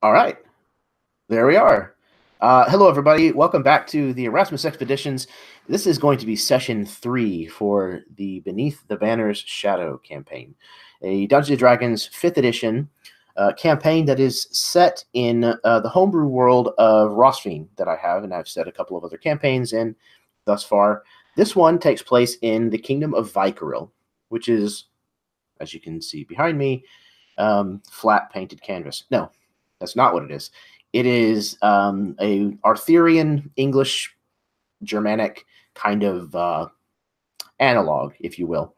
All right, there we are. Hello, everybody. Welcome back to the Erasmus Expeditions. This is going to be session 3 for the Beneath the Banner's Shadow campaign, a Dungeons & Dragons 5th edition campaign that is set in the homebrew world of Rosfine that I have, and I've set a couple of other campaigns in thus far. This one takes place in the kingdom of Vykaril, which is, as you can see behind me, flat painted canvas. No, that's not what it is. It is a Arthurian, English, Germanic kind of analog, if you will.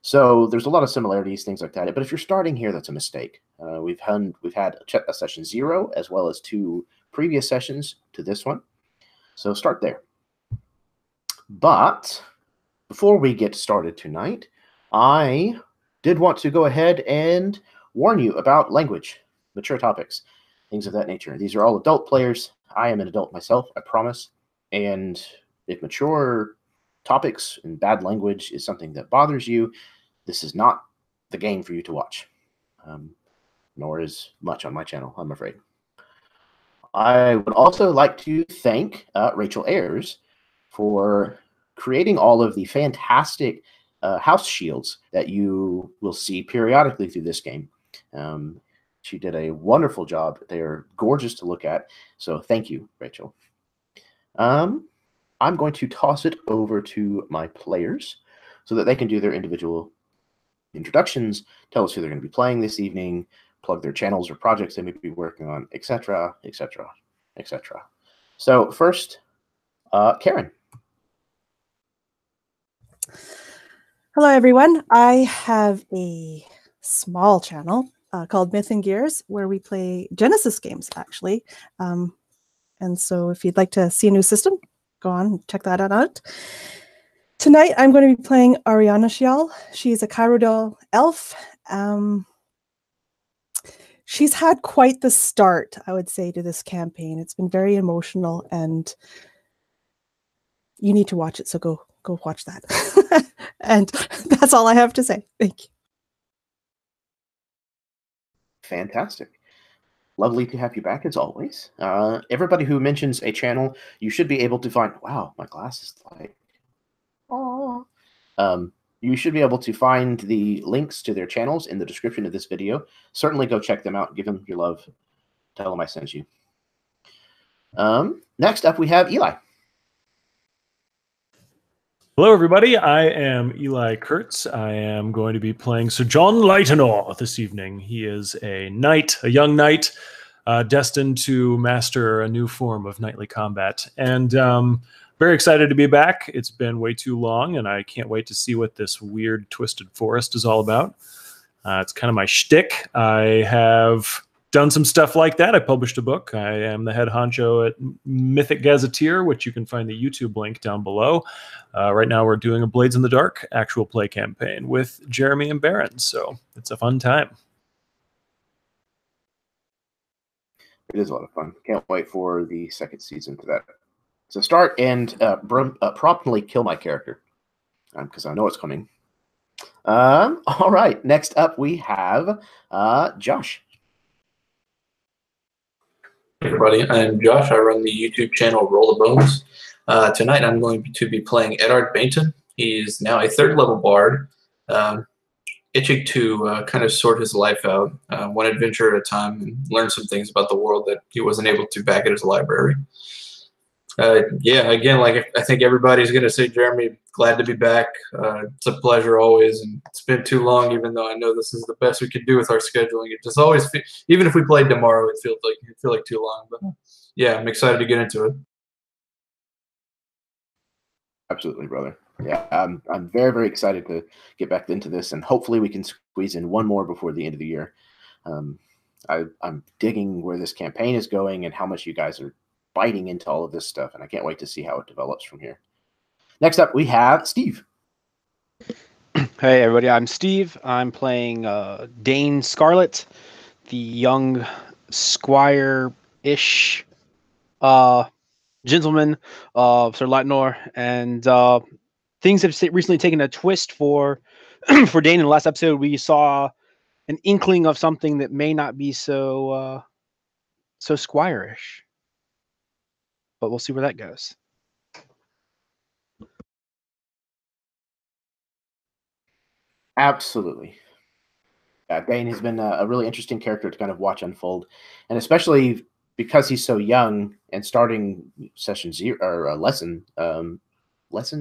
So there's a lot of similarities, things like that. But if you're starting here, that's a mistake. We've had a session 0 as well as 2 previous sessions to this one. So start there. But before we get started tonight, I did want to go ahead and warn you about language, mature topics, things of that nature. These are all adult players. I am an adult myself, I promise. And if mature topics and bad language is something that bothers you, this is not the game for you to watch. Nor is much on my channel, I'm afraid. I would also like to thank Rachel Ayers for creating all of the fantastic house shields that you will see periodically through this game. She did a wonderful job. They are gorgeous to look at. So thank you, Rachel. I'm going to toss it over to my players so that they can do their individual introductions, tell us who they're going to be playing this evening, plug their channels or projects they may be working on, etc., etc., etc. So first, Karen. Hello, everyone. I have a small channel called Myth and Gears, where we play Genesis games, actually. And so if you'd like to see a new system, go on and check that out. Tonight, I'm going to be playing Ariana Shial. She's a corrode elf. She's had quite the start, I would say, to this campaign. It's been very emotional, and you need to watch it, so go watch that. And that's all I have to say. Thank you. Fantastic. Lovely to have you back, as always. Everybody who mentions a channel, you should be able to find... Wow, my glass is like... Oh. You should be able to find the links to their channels in the description of this video. Certainly go check them out. Give them your love. Tell them I sent you. Next up, we have Eli. Hello, everybody. I am Eli Kurtz. I am going to be playing Sir John Lightenor this evening. He is a knight, a young knight, destined to master a new form of knightly combat. And very excited to be back. It's been way too long, and I can't wait to see what this weird, twisted forest is all about. It's kind of my shtick. I have done some stuff like that. I published a book. I am the head honcho at Mythic Gazetteer, which you can find the YouTube link down below. Right now we're doing a Blades in the Dark actual play campaign with Jeremy and Baron, so it's a fun time. It is a lot of fun. Can't wait for the second season for that. So start and promptly kill my character, because I know it's coming. All right, next up we have Josh. Hey everybody, I'm Josh. I run the YouTube channel Roll the Bones. Tonight I'm going to be playing Eddard Bainton. He's now a 3rd level bard, itching to kind of sort his life out, one adventure at a time, and learn some things about the world that he wasn't able to back at his library. Yeah, again, like I think everybody's going to say, Jeremy, glad to be back. It's a pleasure always, and it's been too long, even though I know this is the best we could do with our scheduling. It just always, even if we played tomorrow, it feel like too long. But yeah, I'm excited to get into it. Absolutely, brother. Yeah, I'm very, very excited to get back into this, and hopefully we can squeeze in one more before the end of the year. I'm digging where this campaign is going and how much you guys are biting into all of this stuff, and I can't wait to see how it develops from here. Next up, we have Steve. Hey, everybody. I'm Steve. I'm playing Dane Scarlet, the young squire-ish gentleman of Sir Lightenor, and things have recently taken a twist for for Dane. In the last episode, we saw an inkling of something that may not be so so squire-ish. But we'll see where that goes. Absolutely. Bane has been a really interesting character to kind of watch unfold, and especially because he's so young and starting session 0 or lesson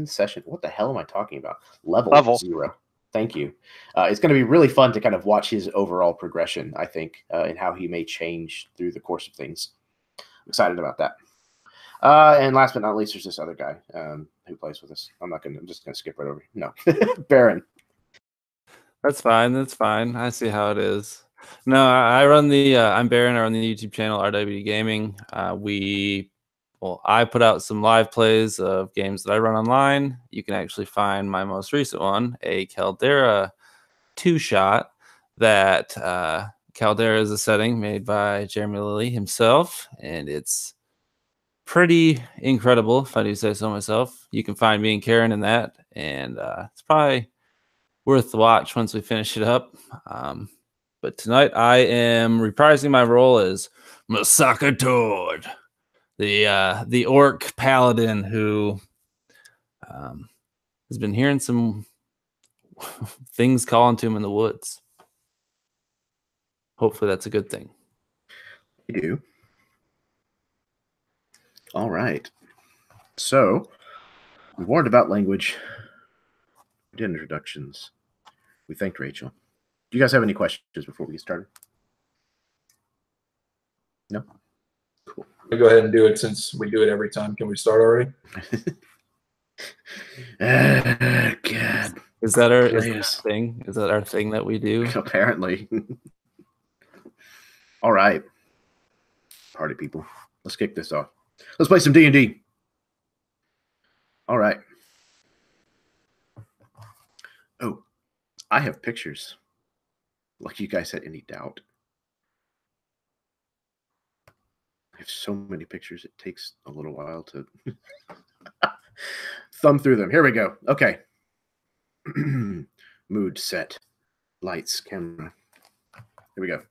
session. What the hell am I talking about? Level 0. Thank you. It's going to be really fun to kind of watch his overall progression, I think, and how he may change through the course of things. I'm excited about that. And last but not least, there's this other guy who plays with us. I'm just gonna skip right over. No, Baron. That's fine. That's fine. I see how it is. No, I run the. I'm Baron. I run the YouTube channel RWD Gaming. I put out some live plays of games that I run online. You can actually find my most recent one, a Caldera 2-shot. That Caldera is a setting made by Jeremy Lilly himself, and it's pretty incredible, if I do say so myself. You can find me and Karen in that, and it's probably worth the watch once we finish it up. But tonight I am reprising my role as Masaka Tord, the orc paladin who has been hearing some things calling to him in the woods. Hopefully that's a good thing. You do. All right. So we warned about language. We did introductions. We thanked Rachel. Do you guys have any questions before we get started? No? Cool. We'll go ahead and do it since we do it every time. Can we start already? God. Is that our thing? Is that our thing that we do? Apparently. All right. Party people. Let's kick this off. Let's play some D&D. All right. Oh, I have pictures. Like you guys had any doubt. I have so many pictures, it takes a little while to thumb through them. Here we go. Okay. Mood set. Lights, camera. Here we go.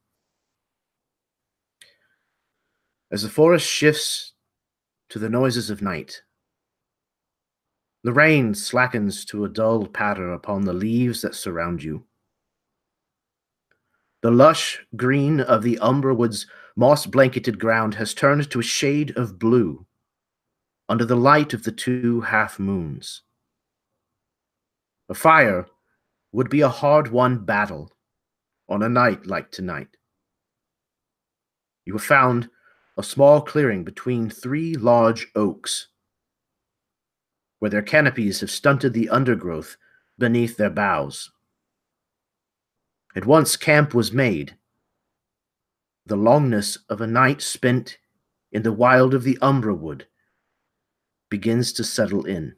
As the forest shifts to the noises of night, the rain slackens to a dull patter upon the leaves that surround you. The lush green of the Umbrawood's moss-blanketed ground has turned to a shade of blue under the light of the 2 half-moons. A fire would be a hard-won battle on a night like tonight. You have found a small clearing between 3 large oaks, where their canopies have stunted the undergrowth beneath their boughs. At once camp was made. The longness of a night spent in the wild of the Umbrawood begins to settle in.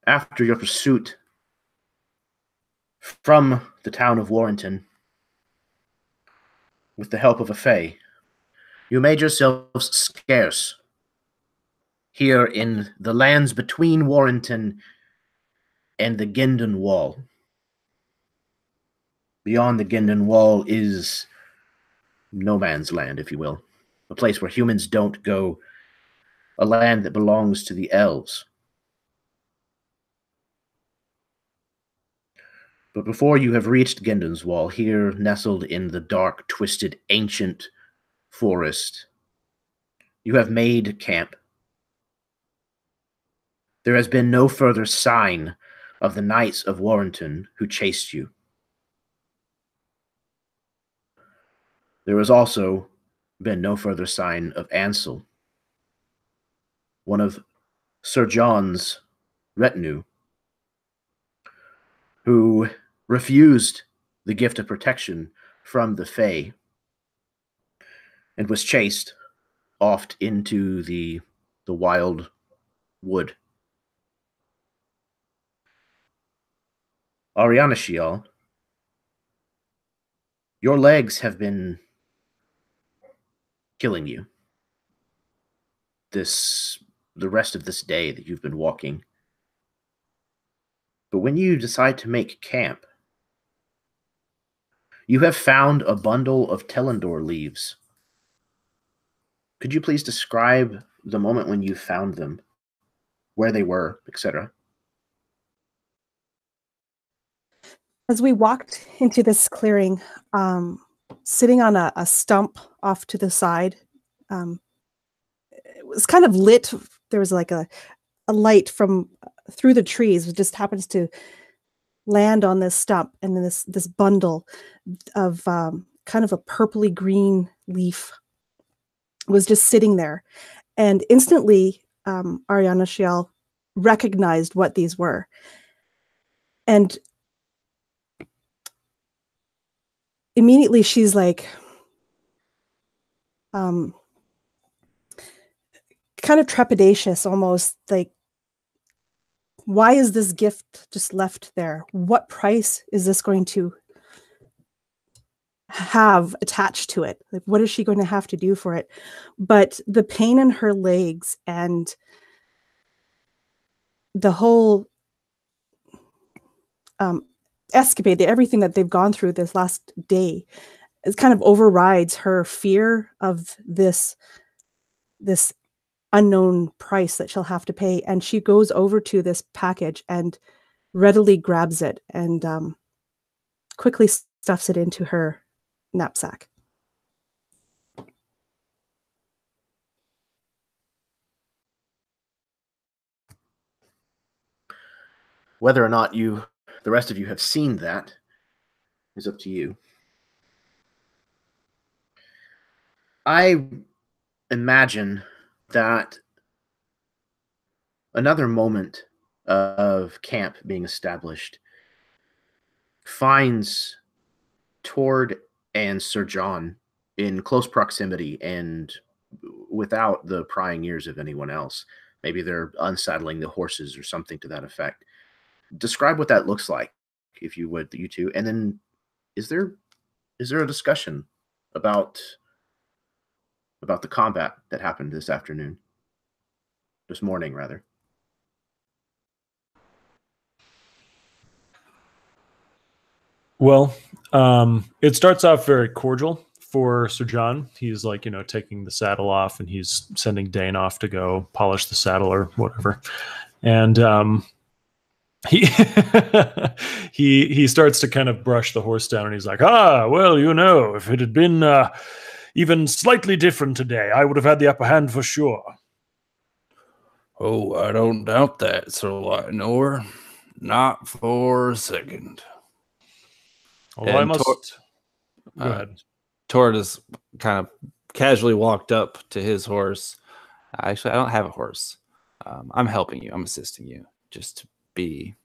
After your pursuit from the town of Warrington, with the help of a fae, you made yourselves scarce here in the lands between Warrington and the Gendon Wall. Beyond the Gendon Wall is no man's land, if you will, a place where humans don't go, a land that belongs to the elves. But before you have reached Gendon's Wall, here nestled in the dark, twisted, ancient forest, you have made camp. There has been no further sign of the knights of Warrington who chased you. There has also been no further sign of Ansel, one of Sir John's retinue, who refused the gift of protection from the Fae and was chased off into the wild wood. Ariana Shial, your legs have been killing you the rest of this day that you've been walking. But when you decide to make camp, You have found a bundle of Telendor leaves. Could you please describe the moment when you found them, where they were, etc.? As we walked into this clearing, sitting on a stump off to the side, it was kind of lit. There was like a light from through the trees. It just happens to land on this stump, and then this bundle of kind of a purpley green leaf was just sitting there. And instantly, Ariana Shiel recognized what these were. And immediately she's like, kind of trepidatious, almost like, why is this gift just left there? What price is this going to have attached to it? Like, what is she going to have to do for it? But the pain in her legs and the whole escapade, everything that they've gone through this last day, it kind of overrides her fear of this unknown price that she'll have to pay. And she goes over to this package and readily grabs it and quickly stuffs it into her knapsack. Whether or not the rest of you have seen that is up to you. I imagine that another moment of camp being established finds Tord and Sir John in close proximity and without the prying ears of anyone else. Maybe they're unsaddling the horses or something to that effect. Describe what that looks like, if you would, you two. And then is there a discussion about the combat that happened this morning, rather? Well, it starts off very cordial for Sir John. He's like, taking the saddle off, and he's sending Dane off to go polish the saddle or whatever. And he he starts to kind of brush the horse down, and he's like, well, if it had been even slightly different today, I would have had the upper hand for sure. Oh, I don't doubt that, Sir Lightnor. Not for a second. Although I must... Go ahead. Tord has kind of casually walked up to his horse. Actually, I don't have a horse. I'm helping you. I'm assisting you. Just to be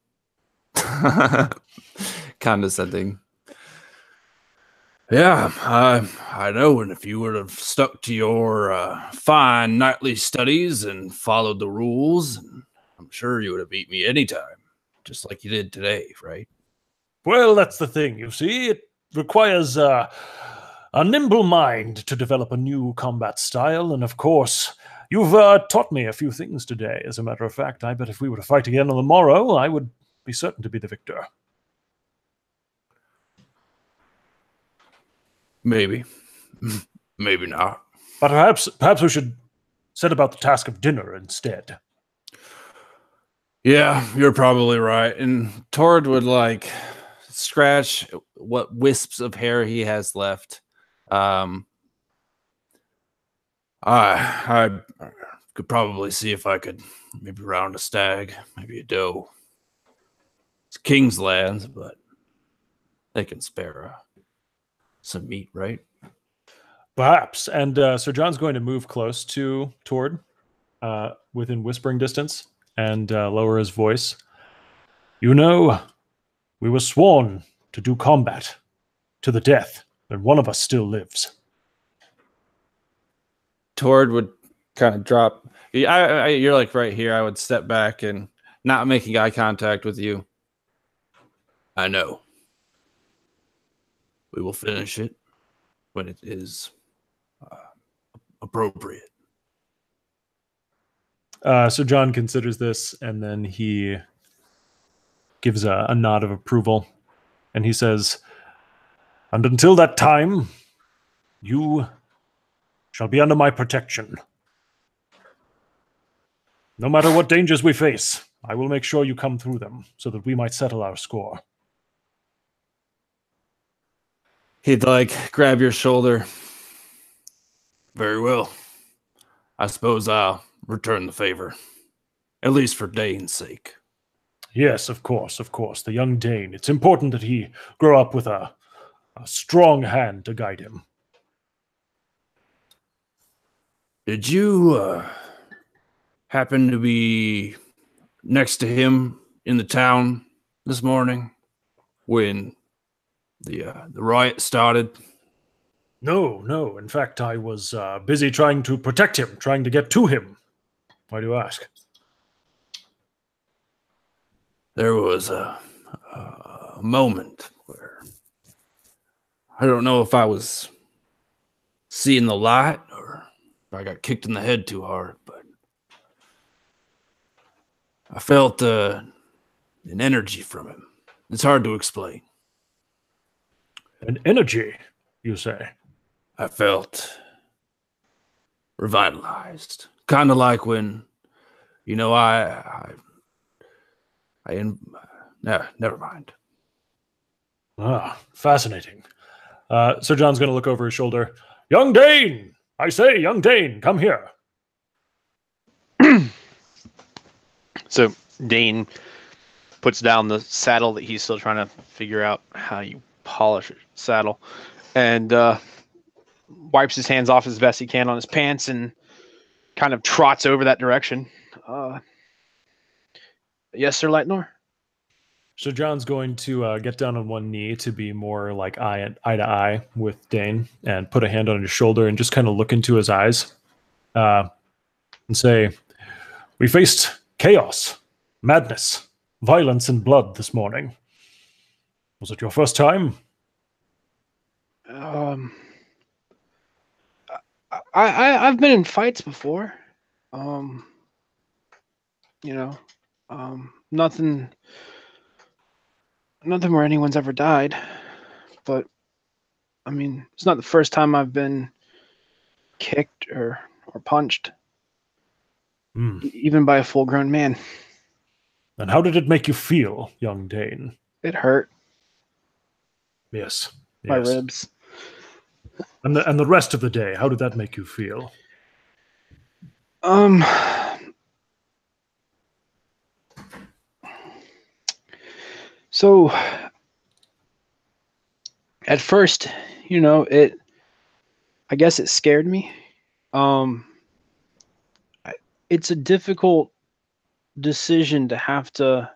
condescending. Yeah, I know. And if you would have stuck to your fine nightly studies and followed the rules, I'm sure you would have beat me anytime, just like you did today, right? Well, that's the thing. You see, it requires a nimble mind to develop a new combat style, and of course, you've taught me a few things today. As a matter of fact, I bet if we were to fight again on the morrow, I would be certain to be the victor. Maybe. Maybe not. But perhaps we should set about the task of dinner instead. Yeah, you're probably right. And Tord would scratch what wisps of hair he has left. I could probably see if I could maybe round a stag, maybe a doe. It's king's lands, but they can spare some meat, right? Perhaps. And Sir John's going to move close to Tord, within whispering distance, and lower his voice. We were sworn to do combat to the death, and one of us still lives. Tord would kind of drop. You're like right here. I would step back and not making eye contact with you. I know. We will finish it when it is appropriate. So John considers this, and then he gives a nod of approval, and he says, And until that time, you shall be under my protection. No matter what dangers we face, I will make sure you come through them so that we might settle our score. He'd grab your shoulder. Very well. I suppose I'll return the favor. At least for Dane's sake. Yes, of course. The young Dane. It's important that he grow up with a strong hand to guide him. Did you happen to be next to him in the town this morning when the riot started? No. In fact, I was busy trying to protect him, trying to get to him. Why do you ask? There was a moment where I don't know if I was seeing the light or if I got kicked in the head too hard, but I felt an energy from him. It's hard to explain. An energy, you say? I felt revitalized. Kind of like when, never mind. Ah, fascinating. Sir John's going to look over his shoulder. Young Dane! I say, young Dane, come here. So Dane puts down the saddle that he's still trying to figure out how you polish a saddle, and wipes his hands off as best he can on his pants and kind of trots over that direction. Yes, Sir Lightnor? So John's going to get down on one knee to be more like eye to eye with Dane and put a hand on his shoulder and just kind of look into his eyes and say, we faced chaos, madness, violence, and blood this morning. Was it your first time? I've been in fights before. Nothing where anyone's ever died, but I mean, it's not the first time I've been kicked or punched, even by a full-grown man. And how did it make you feel, young Dane? It hurt. Yes. My ribs. And the rest of the day, how did that make you feel? So at first, I guess it scared me. It's a difficult decision to have to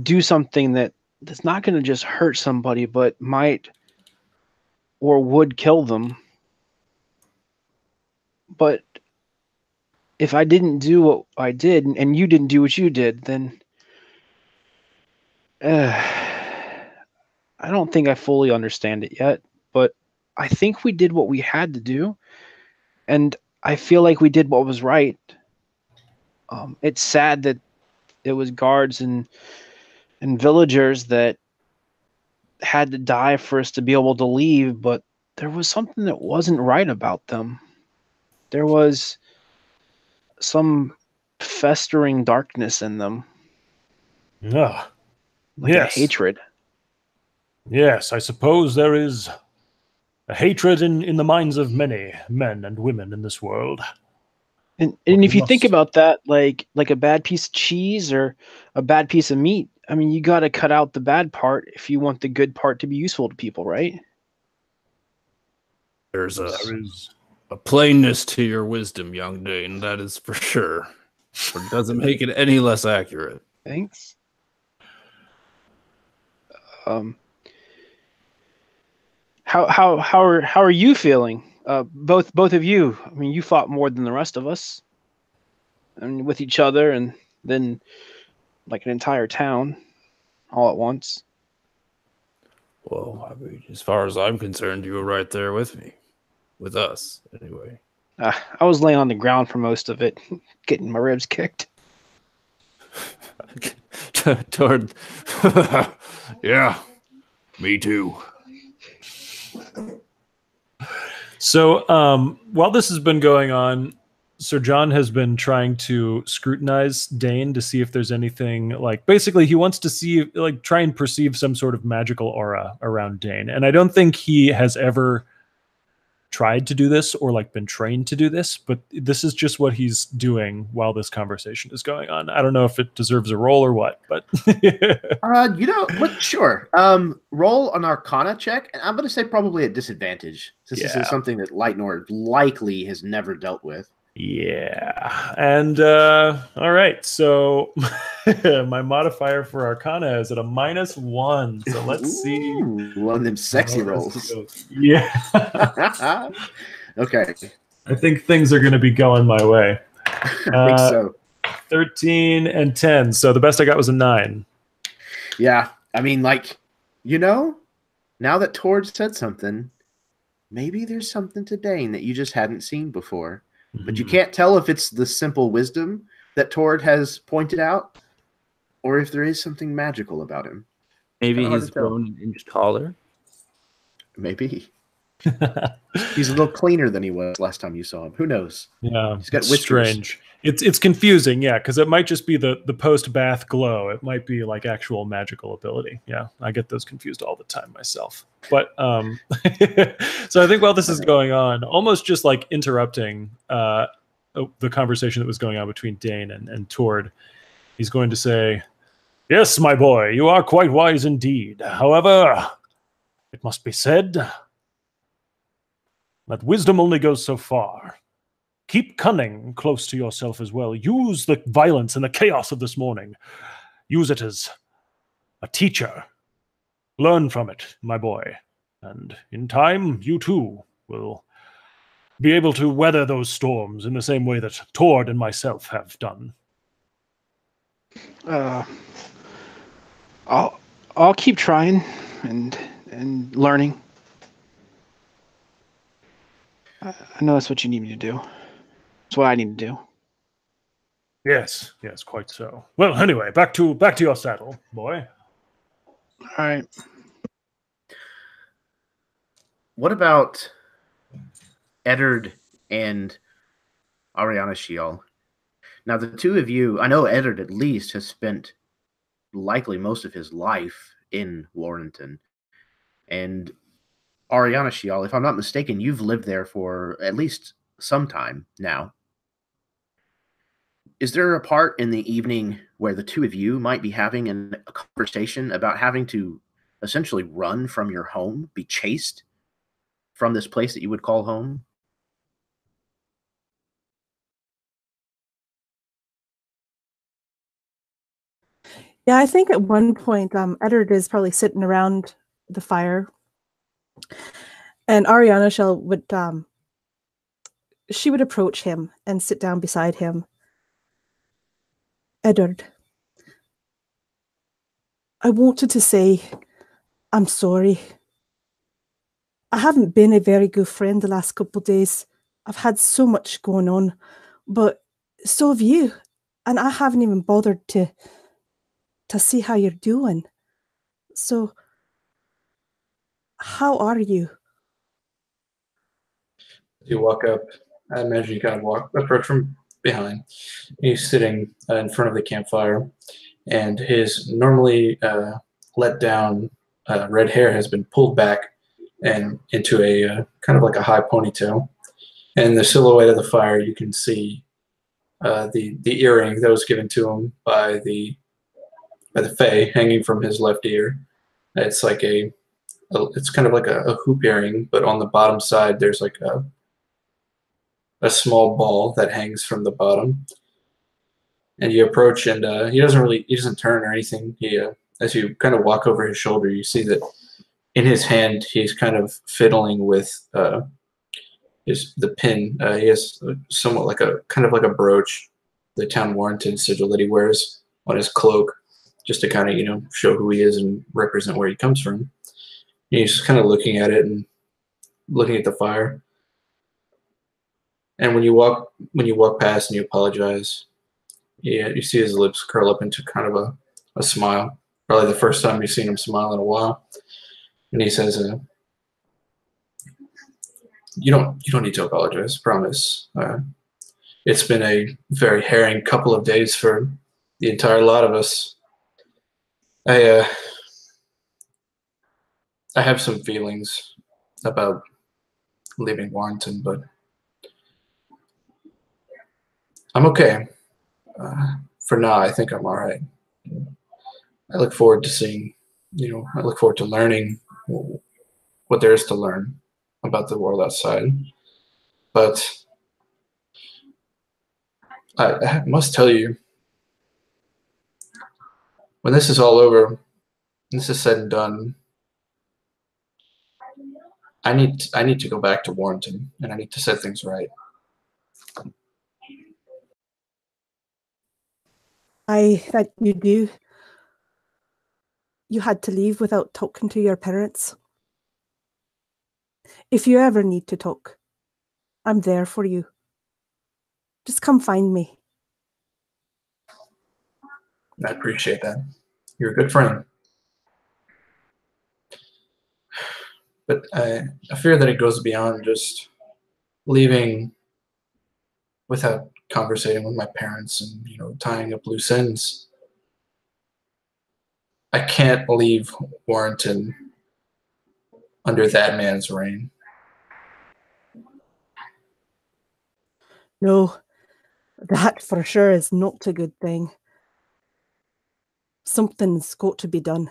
do something that's not going to just hurt somebody, but might or would kill them. But if I didn't do what I did and you didn't do what you did, then I don't think I fully understand it yet, but I think we did what we had to do, and I feel like we did what was right. It's sad that it was guards and villagers that had to die for us to be able to leave, but there was something that wasn't right about them. There was some festering darkness in them. Ah. Like a hatred. Yes, I suppose there is a hatred in the minds of many men and women in this world. And if you think about that, like a bad piece of cheese or a bad piece of meat, I mean, you got to cut out the bad part if you want the good part to be useful to people, right? There's a plainness to your wisdom, young Dane, that is for sure. But it doesn't make it any less accurate. Thanks. How are you feeling? Both of you. I mean, you fought more than the rest of us, and with each other, and then like an entire town, all at once. Well, I mean, as far as I'm concerned, you were right there with me, with us, anyway. I was laying on the ground for most of it, getting my ribs kicked. Toward, yeah, me too. So while this has been going on, Sir John has been trying to scrutinize Dane to see if there's anything, like, basically he wants to see, like, try and perceive some sort of magical aura around Dane. And I don't think he has ever tried to do this or, like, been trained to do this, but this is just what he's doing while this conversation is going on. I don't know if it deserves a roll or what, but you know what? Sure. Roll an Arcana check, and I'm going to say probably at disadvantage, since this is something that Lightnor likely has never dealt with. Yeah. And all right, so my modifier for Arcana is at a -1. So let's see. One of them sexy rolls. Yeah. Okay. I think things are going to be going my way. I think so. 13 and 10. So the best I got was a 9. Yeah. I mean, like, you know, now that Tord said something, maybe there's something to Dane that you just hadn't seen before. But you can't tell if it's the simple wisdom that Tord has pointed out, or if there is something magical about him. Maybe he's grown an inch taller. Maybe. He's a little cleaner than he was last time you saw him. Who knows? Yeah, he's got whiskers. Strange. It's confusing, yeah, because it might just be the post-bath glow. It might be like actual magical ability. Yeah, I get those confused all the time myself. But so I think while this is going on, almost just like interrupting the conversation that was going on between Dane and Tord, he's going to say, "Yes, my boy, you are quite wise indeed. However, it must be said that wisdom only goes so far. Keep cunning close to yourself as well. Use the violence and the chaos of this morning. Use it as a teacher. Learn from it, my boy. And in time, you too will be able to weather those storms in the same way that Tord and myself have done." I'll keep trying and learning. I know that's what you need me to do. That's what I need to do. Yes, quite so. Well, anyway, back to your saddle, boy. All right. What about Eddard and Ariana Shial? Now, the two of you, I know Eddard at least has spent likely most of his life in Warrington. And Ariana Shial, if I'm not mistaken, you've lived there for at least some time now. Is there a part in the evening where the two of you might be having a conversation about having to essentially run from your home, be chased from this place that you would call home? Yeah, I think at one point, Eddard is probably sitting around the fire, and Ariana would approach him and sit down beside him. "Eddard, I wanted to say I'm sorry. I haven't been a very good friend the last couple of days. I've had so much going on, but so have you, and I haven't even bothered to see how you're doing. So, how are you?" You walk up. I imagine you kind of approach from behind. He's sitting in front of the campfire, and his normally let down red hair has been pulled back and into a kind of like a high ponytail. And the silhouette of the fire, you can see the earring that was given to him by the Fae hanging from his left ear. It's like it's kind of like a hoop earring, but on the bottom side there's like a small ball that hangs from the bottom. And you approach, and he doesn't turn or anything. As you kind of walk over his shoulder, you see that in his hand he's kind of fiddling with the pin. He has somewhat like a kind of like a brooch, the town Warrington sigil that he wears on his cloak, just to kind of show who he is and represent where he comes from. And he's kind of looking at it and looking at the fire. And when you walk past and you apologize, you see his lips curl up into kind of a smile. Probably the first time you've seen him smile in a while. And he says, You don't need to apologize. Promise. It's been a very harrowing couple of days for the entire lot of us. I have some feelings about leaving Warrington, but I'm okay. For now, I think I'm all right. I look forward to seeing, I look forward to learning what there is to learn about the world outside. But I must tell you, when this is all over, this is said and done, I need to go back to Warrington, and I need to set things right. That you do. You had to leave without talking to your parents. If you ever need to talk, I'm there for you. Just come find me. I appreciate that. You're a good friend. But I fear that it goes beyond just leaving without conversating with my parents and tying up loose ends. I can't leave Warrington under that man's reign. No, that for sure is not a good thing. Something's got to be done.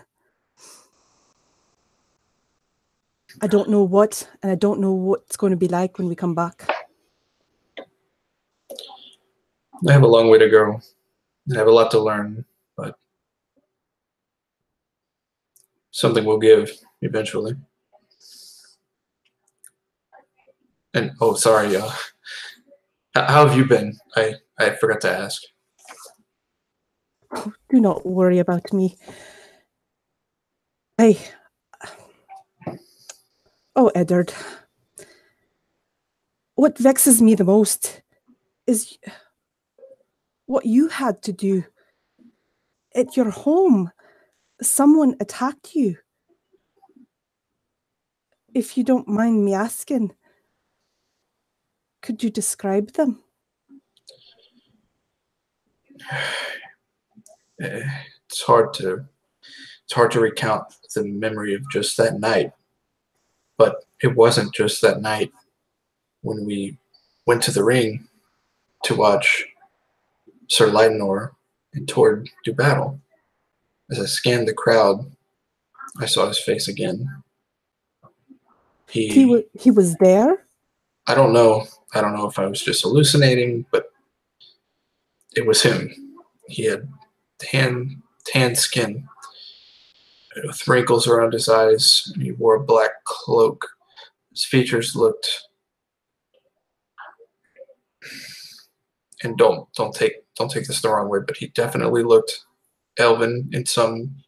I don't know what, and I don't know what it's going to be like when we come back. I have a long way to go. I have a lot to learn, but something will give eventually. And oh, sorry, how have you been? I forgot to ask. Oh, do not worry about me. Oh, Eddard. What vexes me the most is what you had to do. At your home, someone attacked you. If you don't mind me asking, could you describe them? It's hard to recount the memory of just that night. But it wasn't just that night when we went to the ring to watch Sir Lydenor and Tord do battle. As I scanned the crowd, I saw his face again. He was there? I don't know. I don't know if I was just hallucinating, but it was him. He had tan skin with wrinkles around his eyes, and he wore a black cloak. His features looked, and don't take this the wrong way, but he definitely looked elven in some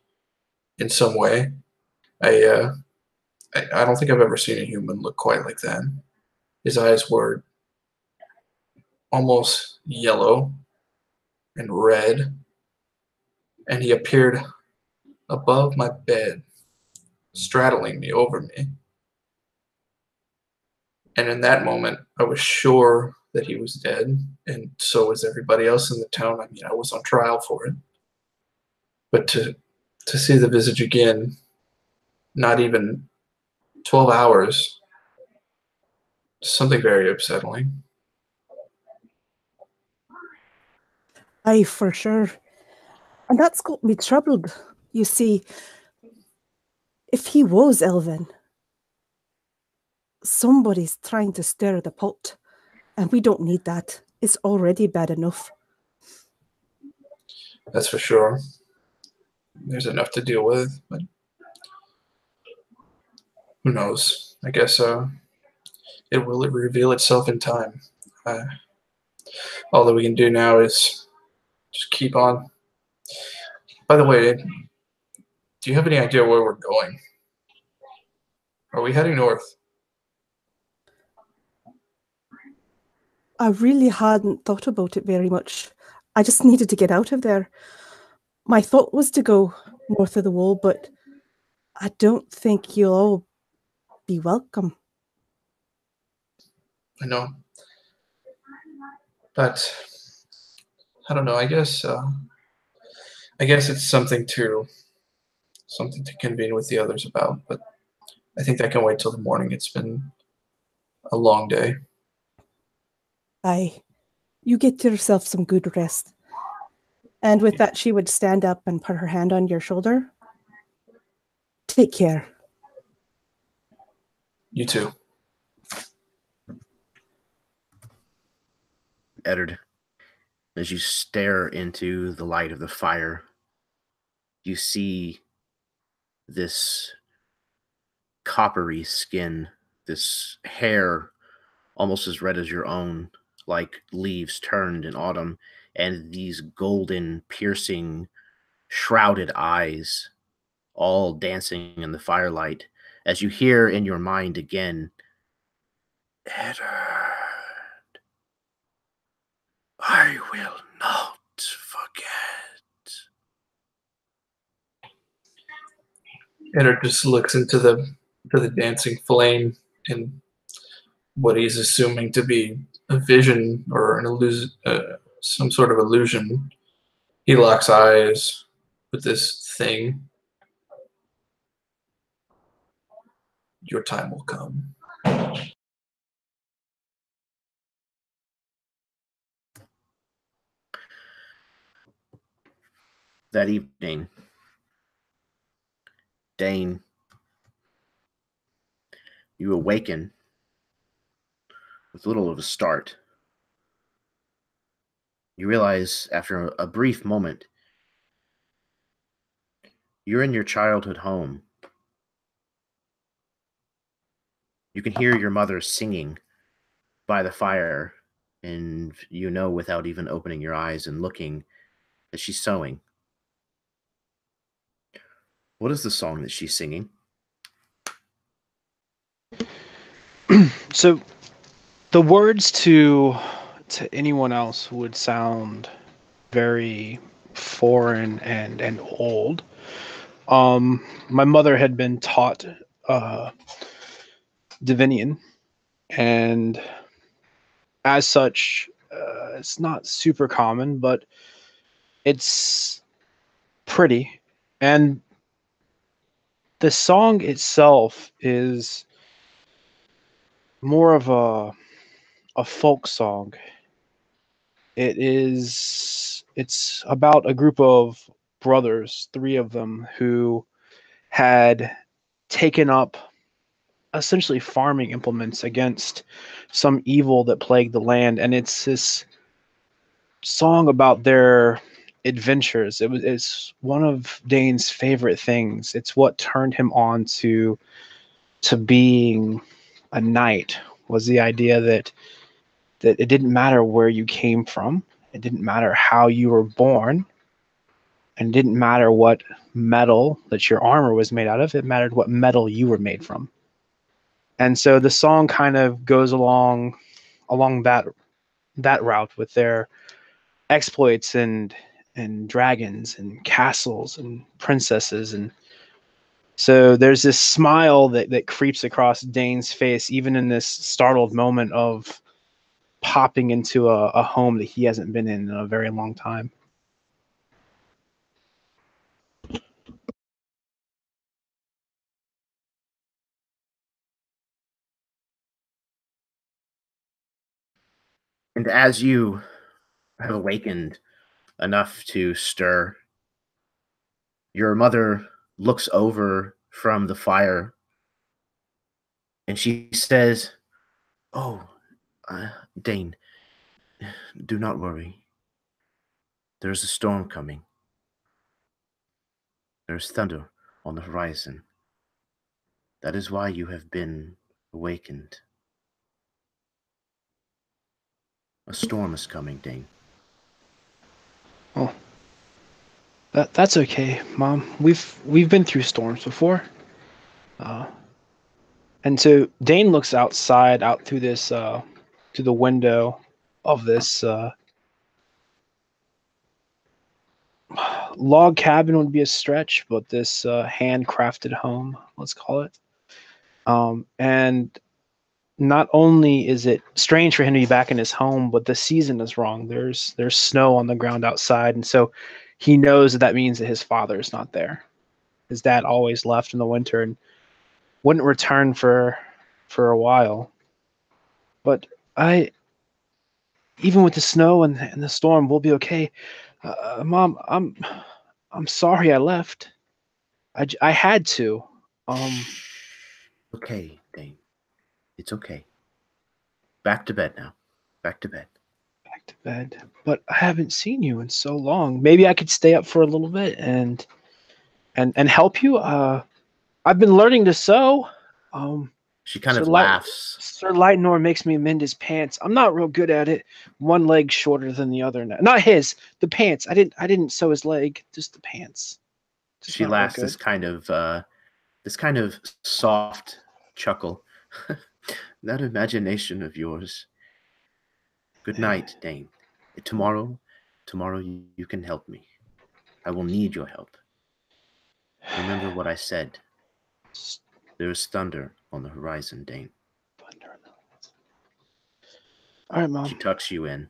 way. I don't think I've ever seen a human look quite like that. His eyes were almost yellow and red, and he appeared above my bed, straddling me over me. And in that moment, I was sure that he was dead, and so was everybody else in the town. I mean, I was on trial for it. But to see the visage again, not even 12 hours, something very upsetting. Aye, for sure. And that's got me troubled. You see, if he was elven, somebody's trying to stir the pot, and we don't need that. It's already bad enough. That's for sure. There's enough to deal with, but who knows? I guess it will reveal itself in time. All that we can do now is just keep on. By the way, do you have any idea where we're going? Are we heading north? I really hadn't thought about it very much. I just needed to get out of there. My thought was to go north of the wall, but I don't think you'll all be welcome. I know. But I don't know. I guess it's something to convene with the others about. But I think that can wait till the morning. It's been a long day. Aye. You get yourself some good rest. And with that, she would stand up and put her hand on your shoulder. Take care. You too. Eddard, as you stare into the light of the fire, you see this coppery skin, this hair almost as red as your own, like leaves turned in autumn, and these golden, piercing, shrouded eyes all dancing in the firelight as you hear in your mind again, Eddard, I will not forget. Eddard just looks into the dancing flame and what he's assuming to be a vision or an illusion, some sort of illusion. He locks eyes with this thing. Your time will come. That evening, Dane, you awaken with little of a start. You realize after a brief moment, you're in your childhood home. You can hear your mother singing by the fire, and you know without even opening your eyes and looking that she's sewing. What is the song that she's singing? So the words to anyone else would sound very foreign and old. My mother had been taught Divinian, and as such, it's not super common, but it's pretty. And the song itself is more of a folk song. It's about a group of brothers, three of them, who had taken up essentially farming implements against some evil that plagued the land, and it's this song about their adventures. It's one of Dane's favorite things. It's what turned him on to being a knight, was the idea that it didn't matter where you came from, it didn't matter how you were born, and it didn't matter what metal that your armor was made out of, it mattered what metal you were made from. And so the song kind of goes along that route with their exploits and dragons and castles and princesses. And so there's this smile that creeps across Dane's face, even in this startled moment of popping into a home that he hasn't been in a very long time. And as you have awakened enough to stir, your mother looks over from the fire and she says, "Oh, Dane, do not worry. There's a storm coming. There's thunder on the horizon. That is why you have been awakened. A storm is coming, Dane." Oh, that's okay, Mom. We've been through storms before. And so Dane looks outside, out through this through the window of this log cabin would be a stretch, but this handcrafted home, let's call it. And not only is it strange for him to be back in his home, but the season is wrong. There's snow on the ground outside, and so he knows that means that his father is not there. His dad always left in the winter and wouldn't return for a while. But even with the snow and the storm, we'll be okay. Mom, I'm sorry I left. I had to. Okay, Dane. It's okay. Back to bed now. Back to bed. Back to bed. But I haven't seen you in so long. Maybe I could stay up for a little bit and help you. I've been learning to sew. She kind of laughs. Sir Lightenor makes me mend his pants. I'm not real good at it. One leg shorter than the other. Not his. The pants. I didn't sew his leg. Just the pants. Just she laughs this kind of soft chuckle. That imagination of yours. Good night, Dane. Tomorrow you can help me. I will need your help. Remember what I said. There is thunder on the horizon, Dane. All right, Mom. She tucks you in,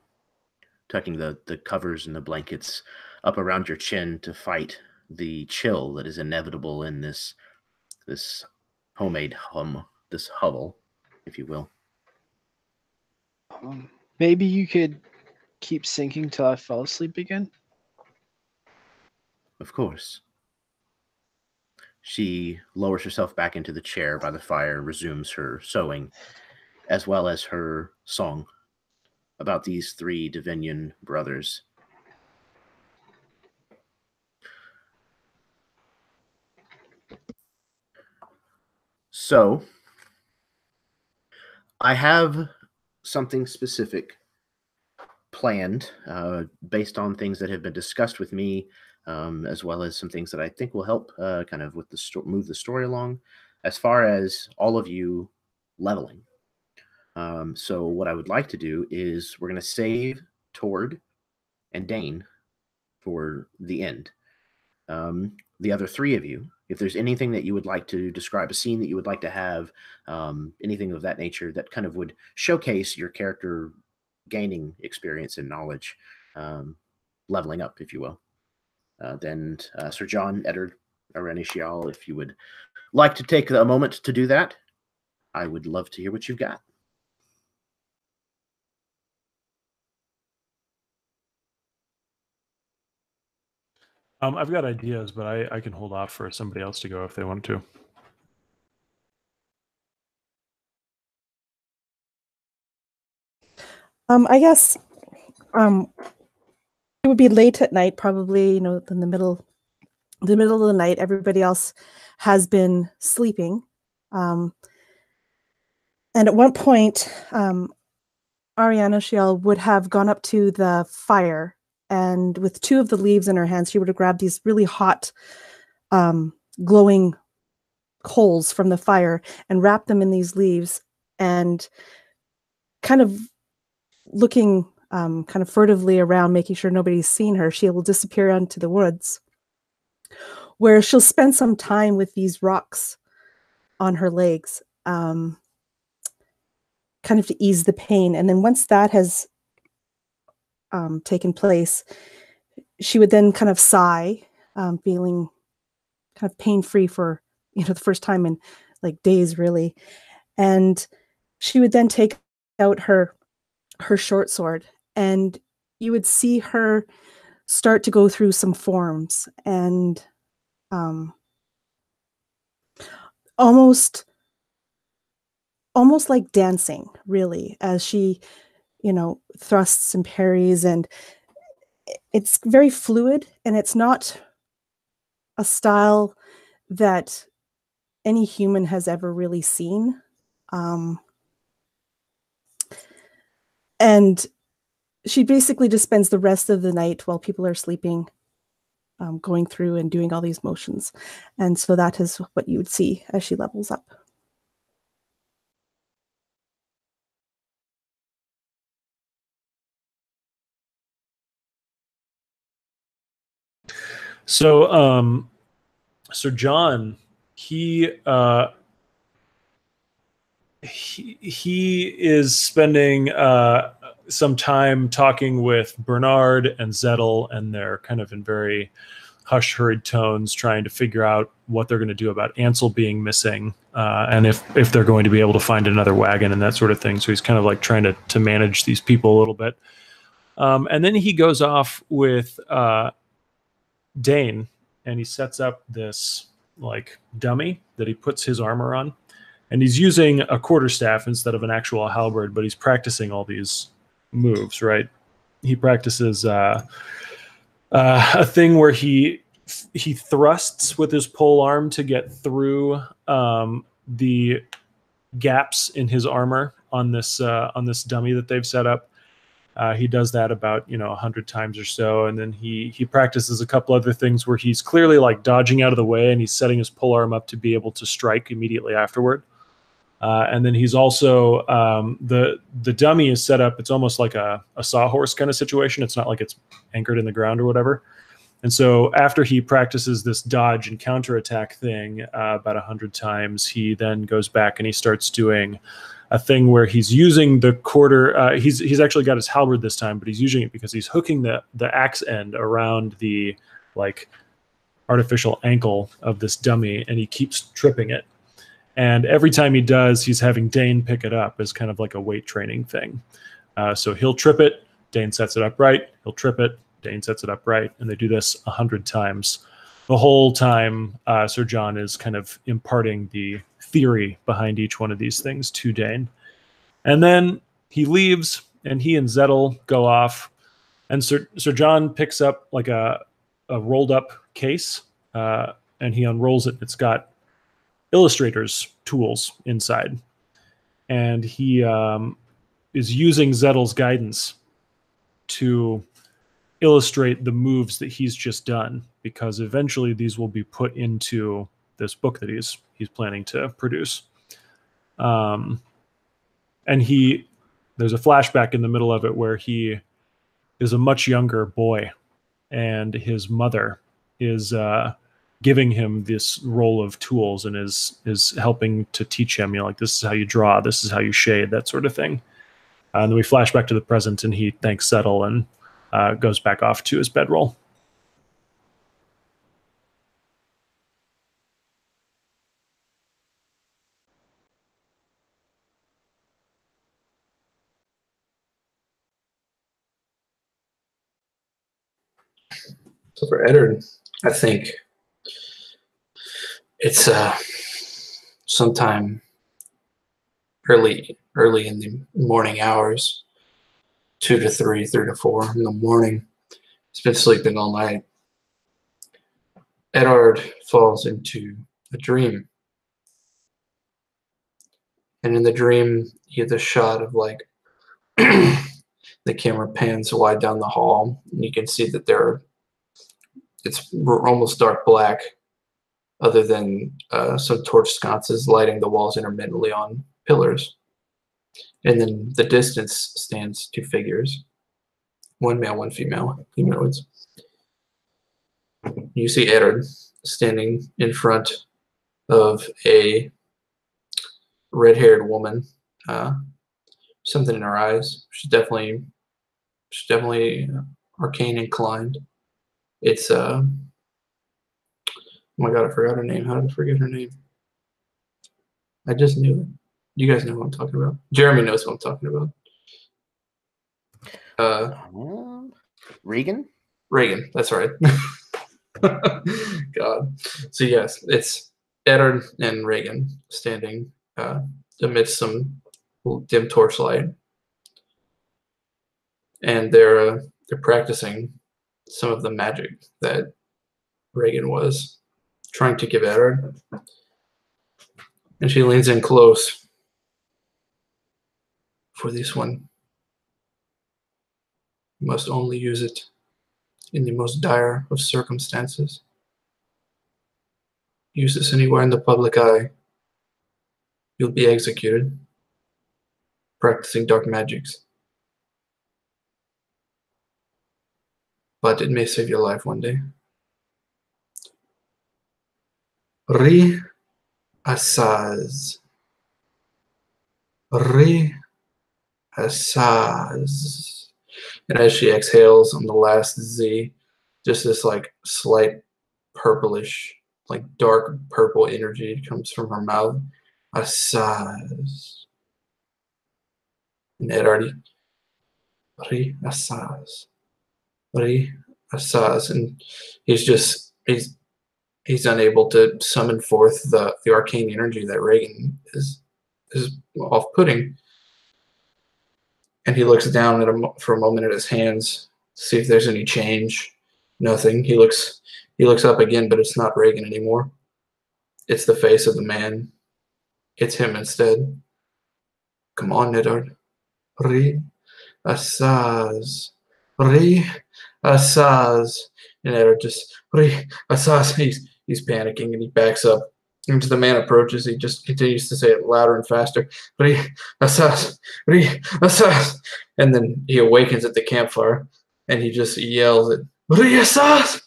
tucking the covers and the blankets up around your chin to fight the chill that is inevitable in this homemade this hovel, if you will. Maybe you could keep sinking till I fell asleep again? Of course. She lowers herself back into the chair by the fire, resumes her sewing, as well as her song about these 3 Divinian brothers. So, I have something specific planned based on things that have been discussed with me, as well as some things that I think will help kind of with the move the story along, as far as all of you leveling. So what I would like to do is we're going to save Tord and Dane for the end. The other 3 of you, if there's anything that you would like to describe, a scene that you would like to have, anything of that nature that kind of would showcase your character gaining experience and knowledge, leveling up, if you will, then Sir John, Eddard, Arenishial, if you would like to take a moment to do that, I would love to hear what you've got. I've got ideas, but I can hold off for somebody else to go if they want to. I guess it would be late at night, probably, in the middle of the night. Everybody else has been sleeping. And at one point, Ariana Shiel would have gone up to the fire, and with 2 of the leaves in her hands, she would have grabbed these really hot, glowing coals from the fire and wrapped them in these leaves, and kind of looking kind of furtively around, making sure nobody's seen her, she will disappear into the woods, where she'll spend some time with these rocks on her legs, kind of to ease the pain. And then once that has taken place, she would then kind of sigh, feeling kind of pain-free for the first time in like days, really. And she would then take out her short sword, and you would see her start to go through some forms, and almost like dancing, really, as she thrusts and parries, and it's very fluid, and it's not a style that any human has ever really seen. And she basically just spends the rest of the night while people are sleeping, going through and doing all these motions. And so that is what you would see as she levels up. So, so John, he he is spending some time talking with Bernard and Zettel, and they're kind of in very hush hurried tones trying to figure out what they're going to do about Ansel being missing, and if they're going to be able to find another wagon and that sort of thing. So he's kind of like trying to manage these people a little bit. And then he goes off with Dane, and he sets up this like dummy that he puts his armor on. And he's using a quarterstaff instead of an actual halberd, but he's practicing all these moves, right? He practices a thing where he thrusts with his pole arm to get through the gaps in his armor on this dummy that they've set up. He does that about 100 times or so, and then he practices a couple other things where he's clearly like dodging out of the way, and he's setting his pole arm up to be able to strike immediately afterward. And then he's also the dummy is set up. It's almost like a sawhorse kind of situation. It's not like it's anchored in the ground or whatever. And so after he practices this dodge and counterattack thing about 100 times, he then goes back and he starts doing a thing where he's using the quarter. He's actually got his halberd this time, but he's using it because he's hooking the axe end around the like artificial ankle of this dummy, and he keeps tripping it. And every time he does, he's having Dane pick it up as kind of like a weight training thing. So he'll trip it, Dane sets it up right. He'll trip it, Dane sets it up right. And they do this 100 times. The whole time, Sir John is kind of imparting the theory behind each one of these things to Dane. And then he leaves, and he and Zettel go off. And Sir John picks up like a rolled up case, and he unrolls it. It's got illustrator's tools inside, and he is using Zettel's guidance to illustrate the moves that he's just done, because eventually these will be put into this book that he's planning to produce. And there's a flashback in the middle of it where he is a much younger boy, and his mother is giving him this roll of tools and is helping to teach him, like, this is how you draw, this is how you shade, that sort of thing. And then we flash back to the present, and he thanks Zettel and goes back off to his bedroll. So for Eddard, I think it's sometime early in the morning hours, 2 to 3, 3 to 4 in the morning. He's been sleeping all night. Eddard falls into a dream. And in the dream, you get the shot of like the camera pans wide down the hall, and you can see that it's almost dark black, other than some torch sconces lighting the walls intermittently on pillars. And then the distance stands 2 figures, 1 male, 1 female, humanoids. You see Eddard standing in front of a red-haired woman, something in her eyes. She's definitely arcane inclined. It's oh my god, I forgot her name. How did I forget her name? I just knew it. You guys know what I'm talking about. Jeremy knows what I'm talking about. Reagan? Reagan, that's right. God. So yes, it's Eddard and Reagan standing amidst some dim torchlight, and they're practicing some of the magic that Reagan was trying to give Eddard. And she leans in close. For this one, you must only use it in the most dire of circumstances. Use this anywhere in the public eye, you'll be executed, practicing dark magics. But it may save your life one day. Ri Asaz. Re Asaz. And as she exhales on the last Z, just this like slight purplish, like dark purple energy comes from her mouth. Asaz. And it already Re Asaz. Re Asaz. And he's unable to summon forth the arcane energy that Reagan is off-putting. And he looks down for a moment at his hands to see if there's any change. Nothing. He looks up again, but it's not Reagan anymore. It's the face of the man. It's him instead. Come on, Nedard. Re Asaz. Re Asaz. And Nedard just Re Asaz. He's panicking and he backs up. And as the man approaches, he just continues to say it louder and faster. Re Asaz. Re Asaz. And then he awakens at the campfire and he just yells at Re Asaz.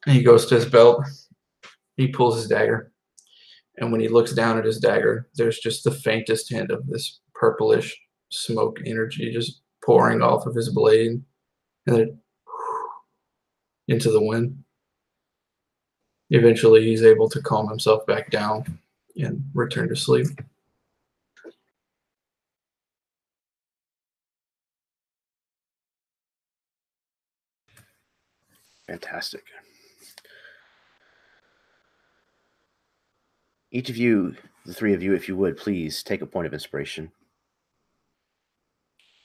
And he goes to his belt. He pulls his dagger. And when he looks down at his dagger, there's just the faintest hint of this purplish smoke energy just pouring off of his blade. And then into the wind. Eventually, he's able to calm himself back down and return to sleep. Fantastic. Each of you, the three of you, if you would, please take a point of inspiration.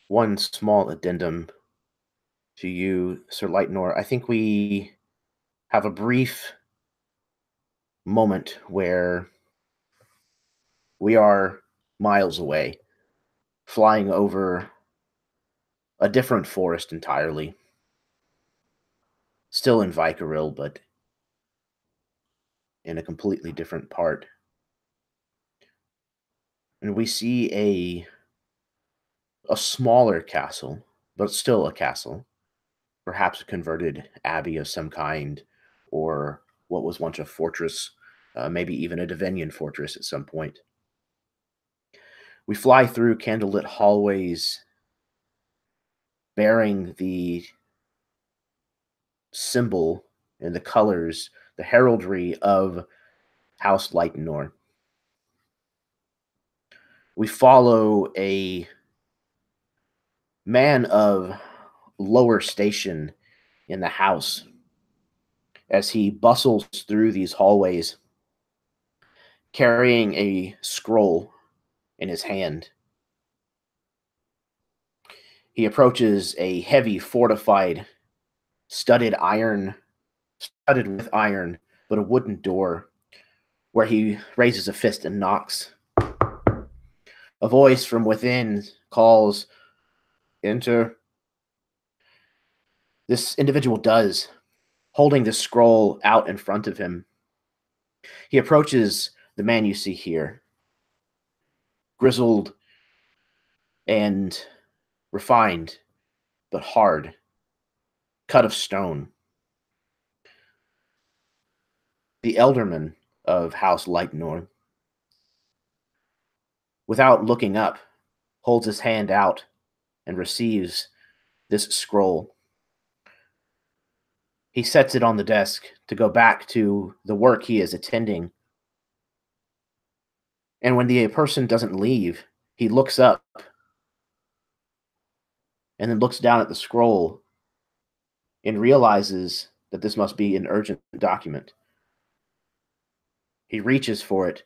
One small addendum to you, Sir Lightnor. I think we have a brief moment where we are miles away, flying over a different forest entirely. Still in Vykaril, but in a completely different part. And we see a smaller castle, but still a castle. Perhaps a converted abbey of some kind, or what was once a fortress, maybe even a Divinian fortress at some point. We fly through candlelit hallways bearing the symbol and the colors, the heraldry of House Lightnor. We follow a man of lower station in the house as he bustles through these hallways carrying a scroll in his hand. He approaches a heavy, fortified, studded with iron, but a wooden door, where he raises a fist and knocks. A voice from within calls, "Enter." This individual does, holding the scroll out in front of him. He approaches the man you see here, grizzled and refined, but hard, cut of stone. The elderman of House Lightnor, without looking up, holds his hand out and receives this scroll. He sets it on the desk to go back to the work he is attending. And when the person doesn't leave, he looks up and then looks down at the scroll and realizes that this must be an urgent document. He reaches for it,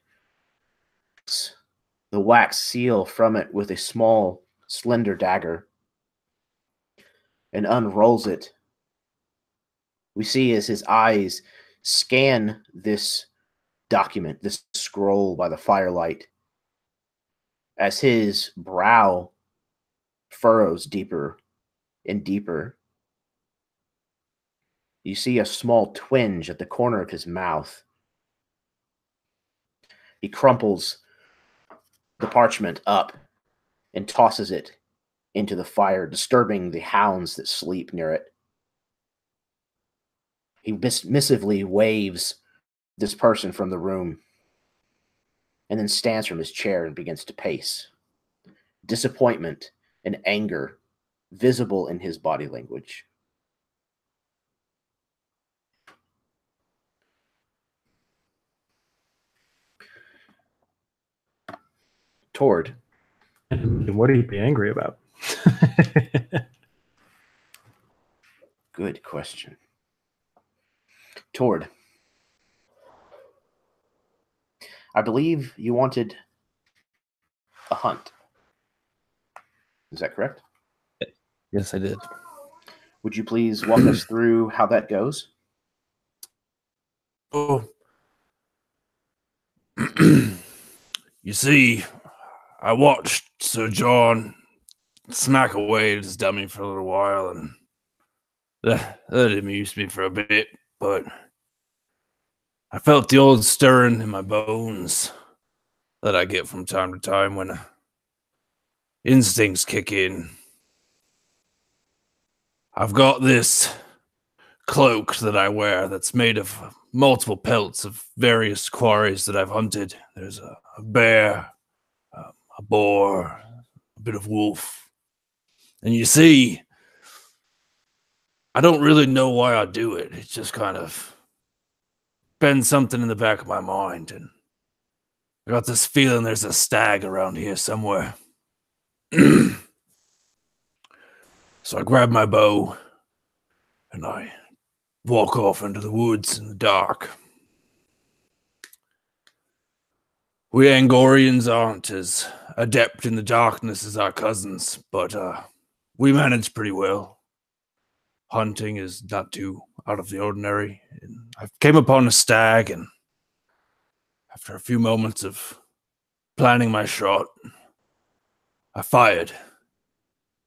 the wax seal from it with a small, slender dagger, and unrolls it. We see as his eyes scan this document, this scroll by the firelight, as his brow furrows deeper and deeper. You see a small twinge at the corner of his mouth. He crumples the parchment up and tosses it into the fire, disturbing the hounds that sleep near it. He missively waves this person from the room and then stands from his chair and begins to pace. Disappointment and anger visible in his body language. Tord. And what would he be angry about? Good question. Tord. I believe you wanted a hunt. Is that correct? Yes, I did. Would you please walk us through how that goes? Oh. You see, I watched Sir John smack away at his dummy for a little while, and that amused me for a bit, but I felt the old stirring in my bones that I get from time to time when instincts kick in. I've got this cloak that I wear that's made of multiple pelts of various quarries that I've hunted. There's a bear, a boar, a bit of wolf. And you see, I don't really know why I do it. It's just kind of been something in the back of my mind. And I got this feeling there's a stag around here somewhere. So I grab my bow and I walk off into the woods in the dark. We Angorians aren't as adept in the darkness as our cousins, but we manage pretty well. Hunting is not too out of the ordinary. And I came upon a stag, and after a few moments of planning my shot, I fired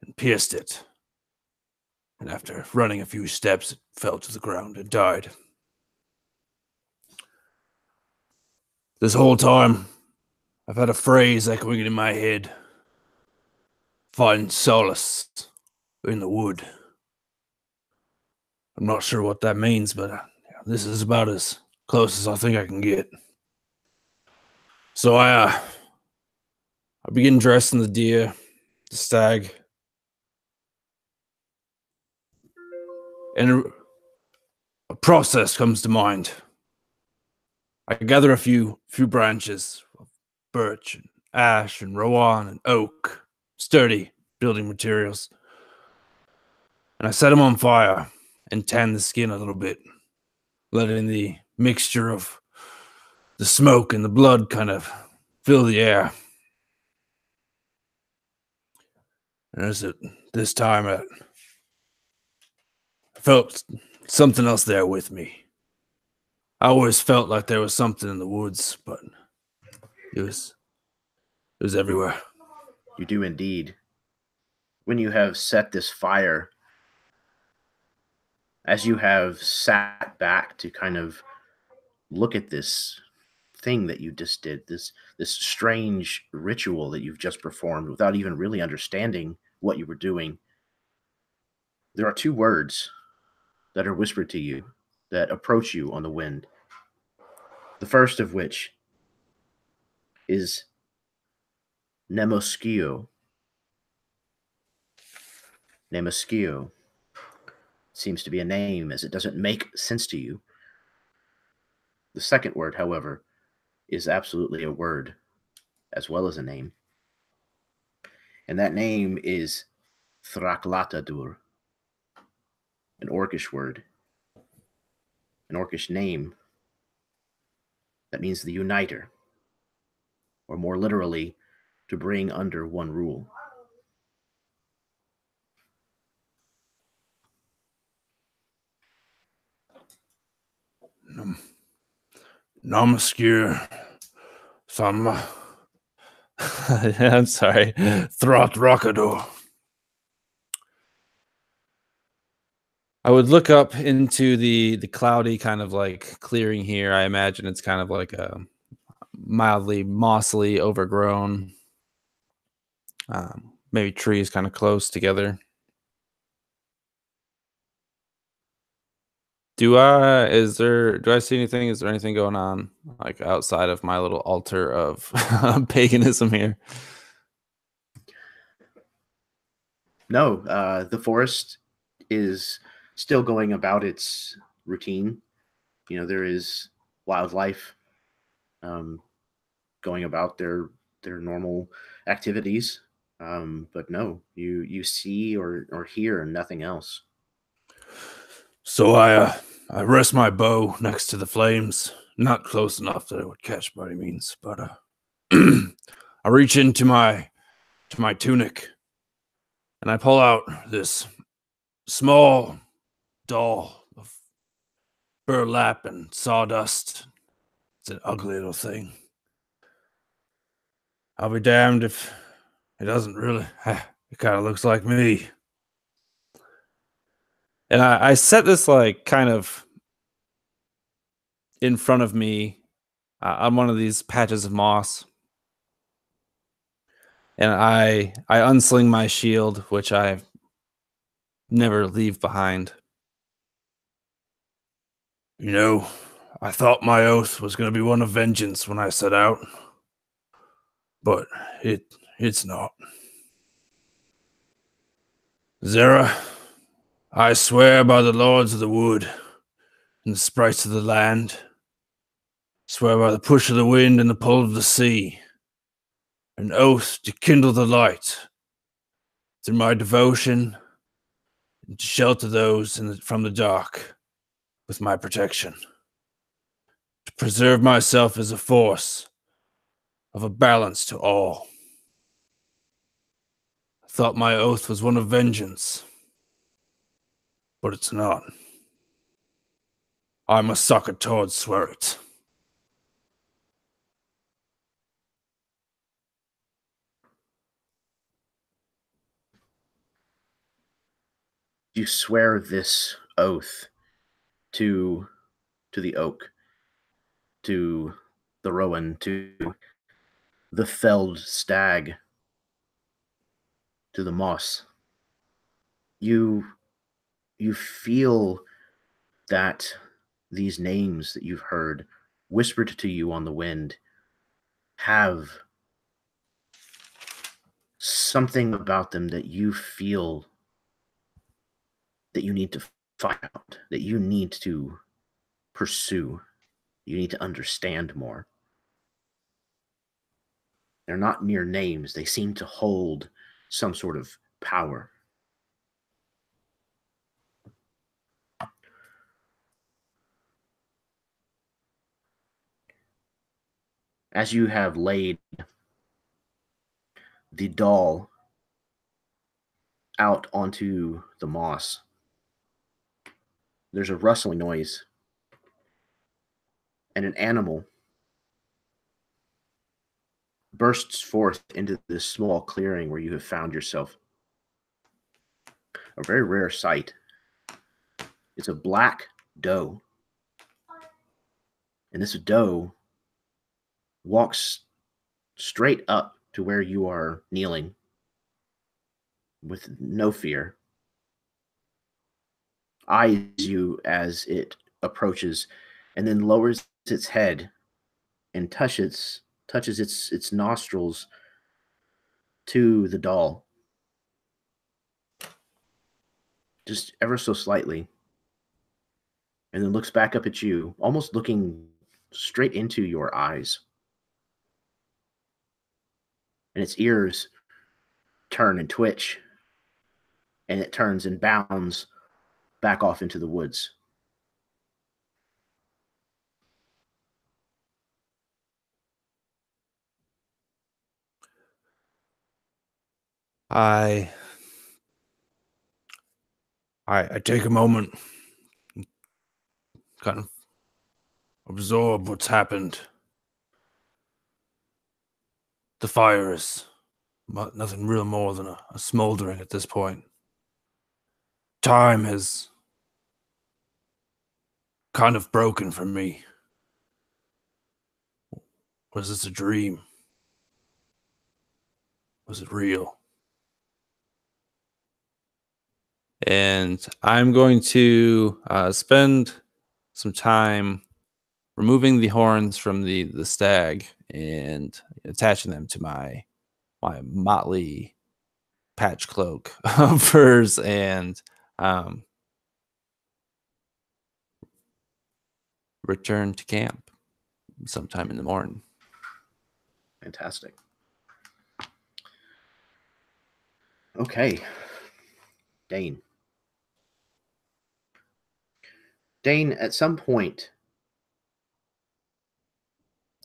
and pierced it. And after running a few steps, it fell to the ground and died. This whole time, I've had a phrase echoing in my head. Find solace in the wood. I'm not sure what that means, but this is about as close as I think I can get. So I begin dressing the deer, the stag, and a process comes to mind. I gather a few branches of birch and ash and rowan and oak, sturdy building materials, and I set them on fire and tan the skin a little bit, letting the mixture of the smoke and the blood kind of fill the air. And as this time, I felt something else there with me. I always felt like there was something in the woods, but it was everywhere. You do indeed. When you have set this fire, as you have sat back to kind of look at this thing that you just did, this strange ritual that you've just performed without even really understanding what you were doing, there are two words that are whispered to you that approach you on the wind. The first of which is Nemoskio. Nemoskio seems to be a name, as it doesn't make sense to you. The second word, however, is absolutely a word as well as a name. And that name is Thraklathadur, an orcish word, an orcish name that means the uniter, or more literally, to bring under one rule. Namaskir, Sanma. I'm sorry. Throat Rockador. I would look up into the cloudy kind of like clearing here. I imagine it's kind of like a mildly mossily overgrown. Maybe trees kind of close together. Do I see anything? Is there anything going on like outside of my little altar of paganism here? No, the forest is still going about its routine. You know, there is wildlife going about their normal activities. But no, you see or hear nothing else. So I rest my bow next to the flames, not close enough that it would catch by any means, but I reach into my tunic and I pull out this small doll of burlap and sawdust. It's an ugly little thing. I'll be damned if it doesn't really. It kind of looks like me. And I set this like kind of in front of me on one of these patches of moss. And I unsling my shield, which I never leave behind. You know, I thought my oath was going to be one of vengeance when I set out, but it's not. Zara, I swear by the lords of the wood and the sprites of the land, swear by the push of the wind and the pull of the sea, an oath to kindle the light through my devotion and to shelter those from the dark with my protection, to preserve myself as a force of a balance to all. I thought my oath was one of vengeance, but it's not. I'm a sucker towards swear it. You swear this oath to the oak, to the rowan, to the felled stag, to the moss. You feel that these names that you've heard whispered to you on the wind have something about them that you feel that you need to find out, that you need to pursue, you need to understand more. They're not mere names. They seem to hold some sort of power. As you have laid the doll out onto the moss, there's a rustling noise, and an animal bursts forth into this small clearing where you have found yourself. A very rare sight. It's a black doe. And this doe walks straight up to where you are kneeling with no fear, eyes you as it approaches, and then lowers its head and touches its nostrils to the doll, just ever so slightly, and then looks back up at you, almost looking straight into your eyes. And its ears turn and twitch, and it turns and bounds back off into the woods. I take a moment, kind of absorb what's happened. The fire is nothing real more than a smoldering at this point. Time has kind of broken for me. Was this a dream? Was it real? And I'm going to spend some time removing the horns from the stag and attaching them to my motley patch cloak of furs and return to camp sometime in the morning. Fantastic. Okay. Dane. Dane, at some point,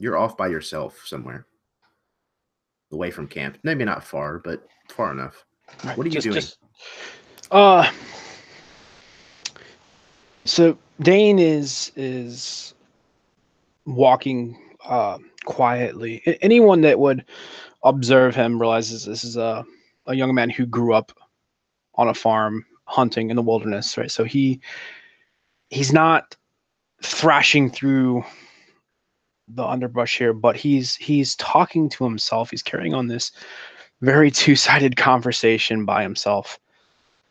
you're off by yourself somewhere. Away from camp. Maybe not far, but far enough. Right, What are you doing? So Dane is walking quietly. Anyone that would observe him realizes this is a young man who grew up on a farm hunting in the wilderness, right? So he's not thrashing through the underbrush here, but he's talking to himself. He's carrying on this very two-sided conversation by himself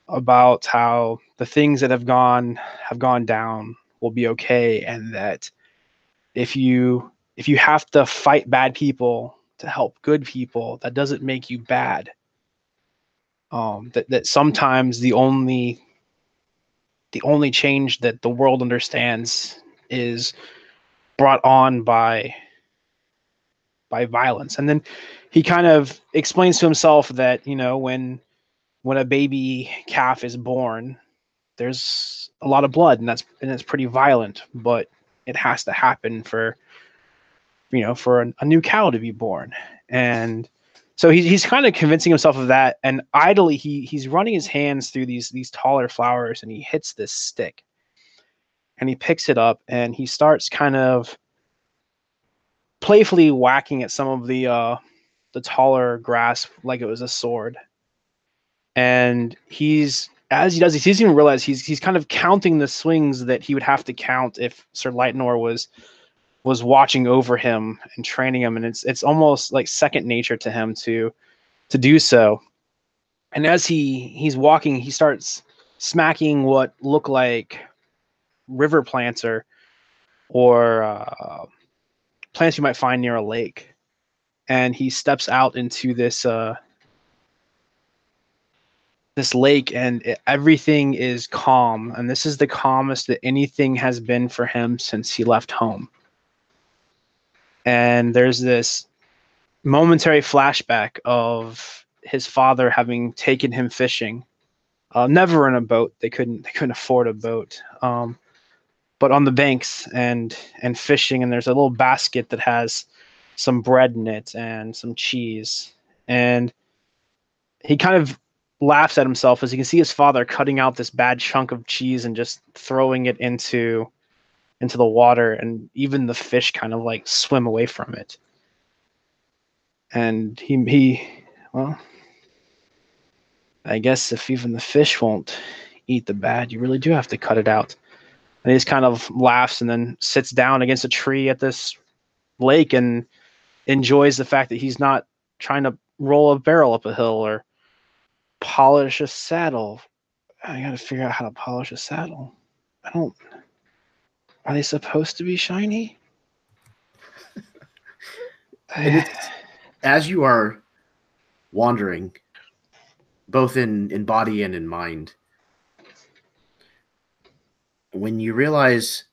about how the things that have gone down will be okay, and that if you have to fight bad people to help good people, that doesn't make you bad. That sometimes the only change that the world understands is brought on by violence. And then he kind of explains to himself that, when a baby calf is born, there's a lot of blood, and it's pretty violent, but it has to happen for a new cow to be born. And so he's kind of convincing himself of that, and idly he's running his hands through these taller flowers, and he hits this stick, and he picks it up, and he starts kind of playfully whacking at some of the taller grass like it was a sword. And as he does this, he doesn't even realize he's kind of counting the swings that he would have to count if Sir Lightenor was watching over him and training him, and it's almost like second nature to him to do so. And as he's walking, he starts smacking what look like river plants or plants you might find near a lake. And he steps out into this lake, and everything is calm. And this is the calmest that anything has been for him since he left home. And there's this momentary flashback of his father having taken him fishing, never in a boat. They couldn't afford a boat, but on the banks and fishing. And there's a little basket that has some bread in it and some cheese. And he kind of laughs at himself as he can see his father cutting out this bad chunk of cheese and just throwing it into the water, and even the fish kind of like swim away from it. And well, I guess if even the fish won't eat the bad, you really do have to cut it out. And he just kind of laughs and then sits down against a tree at this lake and enjoys the fact that he's not trying to roll a barrel up a hill or polish a saddle. I gotta figure out how to polish a saddle. Are they supposed to be shiny? As you are wandering, both in body and in mind, when you realize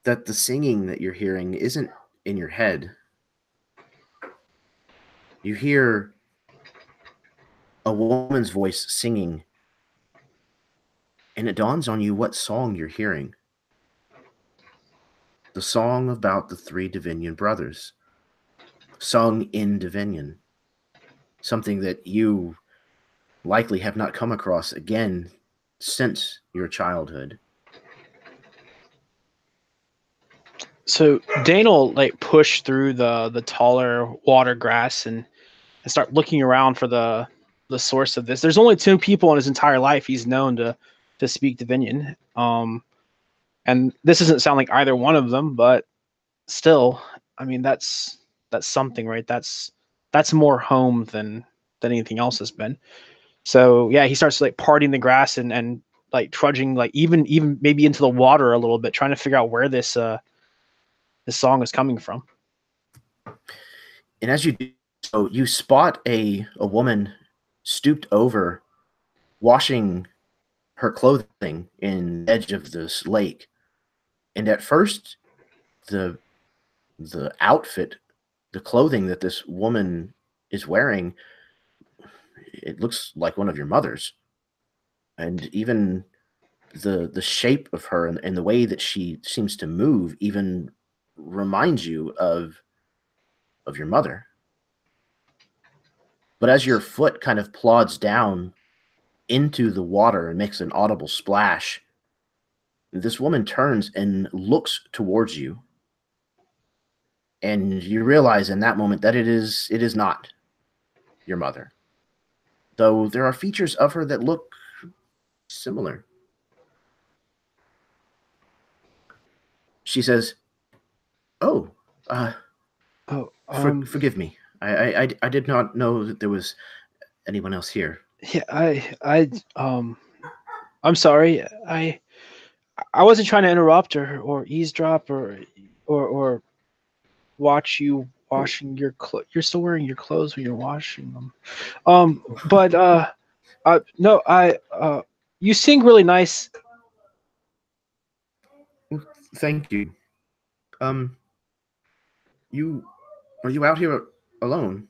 that the singing that you're hearing isn't in your head, you hear a woman's voice singing, and it dawns on you what song you're hearing. The song about the three Divinian brothers, sung in Divinian, something that you likely have not come across again since your childhood. So Dane will like push through the taller water grass and start looking around for the source of this. There's only 2 people in his entire life he's known to speak Divinian. And this doesn't sound like either one of them, but still, I mean, that's something, right? That's more home than anything else has been. So yeah, he starts like parting the grass and like trudging, like even maybe into the water a little bit, trying to figure out where this song is coming from. And as you do so, you spot a woman stooped over, washing her clothing in the edge of this lake. And at first, the outfit, the clothing that this woman is wearing, it looks like one of your mother's. And even the shape of her and the way that she seems to move even reminds you of your mother. But as your foot kind of plods down into the water and makes an audible splash, this woman turns and looks towards you. And you realize in that moment that it is not your mother. Though there are features of her that look similar. She says, forgive me. I did not know that there was anyone else here. Yeah, I'm sorry. I wasn't trying to interrupt or eavesdrop or watch you washing your clothes. You're still wearing your clothes when you're washing them. No, you sing really nice. Thank you. Are you out here alone?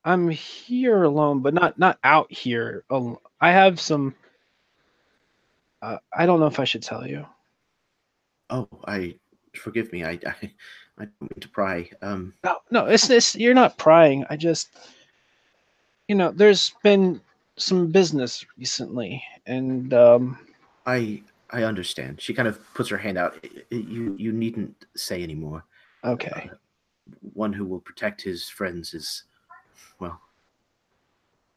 I'm here alone, but not out here alone. I have some. I don't know if I should tell you. Oh, forgive me. I don't mean to pry. No, it's you're not prying. I just, there's been some business recently, and I understand. She kind of puts her hand out. You needn't say anymore. Okay. One who will protect his friends is, well,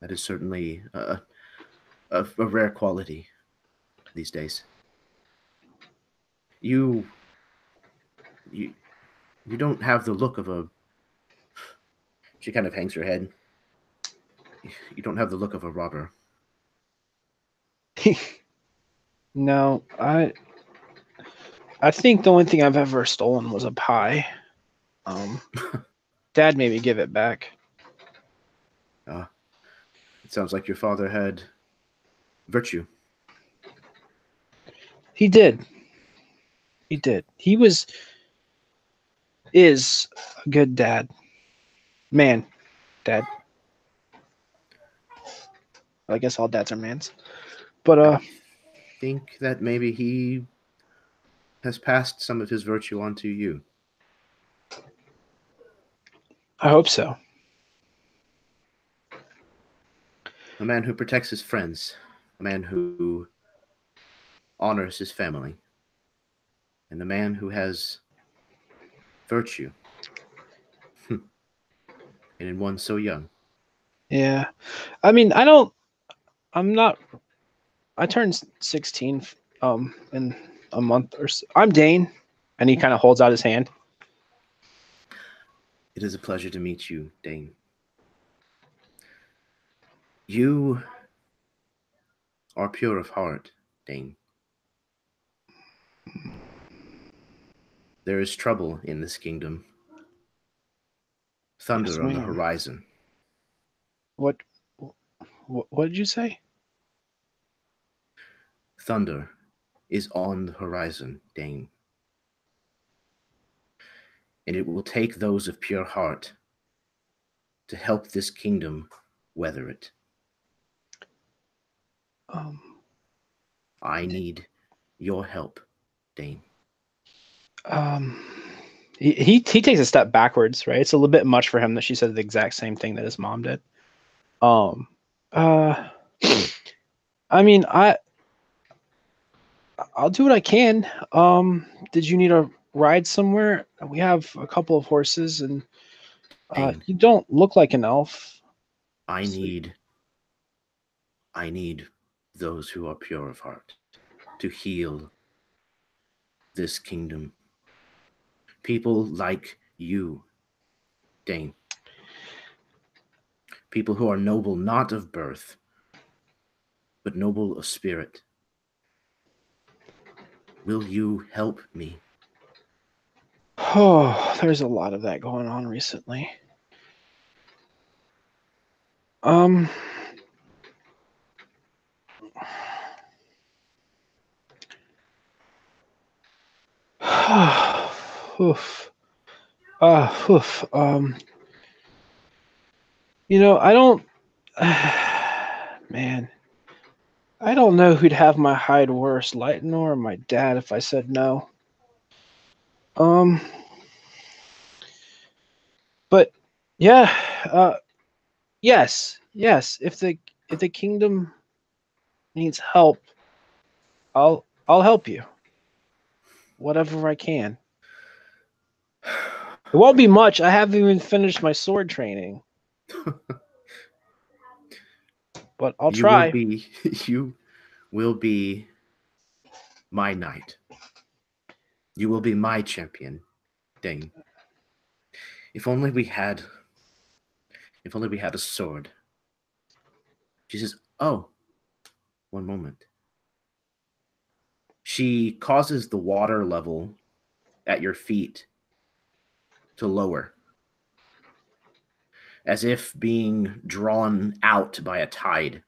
that is certainly a rare quality these days. You don't have the look of a... She kind of hangs her head. You don't have the look of a robber. No, I think the only thing I've ever stolen was a pie. Dad made me give it back. It sounds like your father had virtue. He did. He is a good dad. Dad. I guess all dads are mans. But I think that maybe he has passed some of his virtue on to you. I hope so. A man who protects his friends. A man who honors his family. And a man who has virtue. And in one so young. Yeah. I mean, I turned 16 in a month or so. I'm Dane, and he kind of holds out his hand. It is a pleasure to meet you, Dane. You are pure of heart, Dane. There is trouble in this kingdom. Thunder on the horizon. What did you say? Thunder is on the horizon, Dane. And it will take those of pure heart to help this kingdom weather it. I need your help, Dane. He takes a step backwards, right? It's a little bit much for him that she said the exact same thing that his mom did. I mean, I'll do what I can. Did you need a ride somewhere? We have a couple of horses, and you don't look like an elf. I need those who are pure of heart to heal this kingdom. People like you, Dane. People who are noble not of birth, but noble of spirit. Will you help me? Oh, there's a lot of that going on recently. Oof. Oof. I don't. Man, I don't know who'd have my hide worse, Lightenor or my dad, if I said no. But yeah, yes. If the kingdom needs help, I'll help you. Whatever I can. It won't be much. I haven't even finished my sword training. But I'll try. You will be my knight. You will be my champion, Dane. If only we had a sword. She says, "Oh, one moment." She causes the water level at your feet to lower, as if being drawn out by a tide.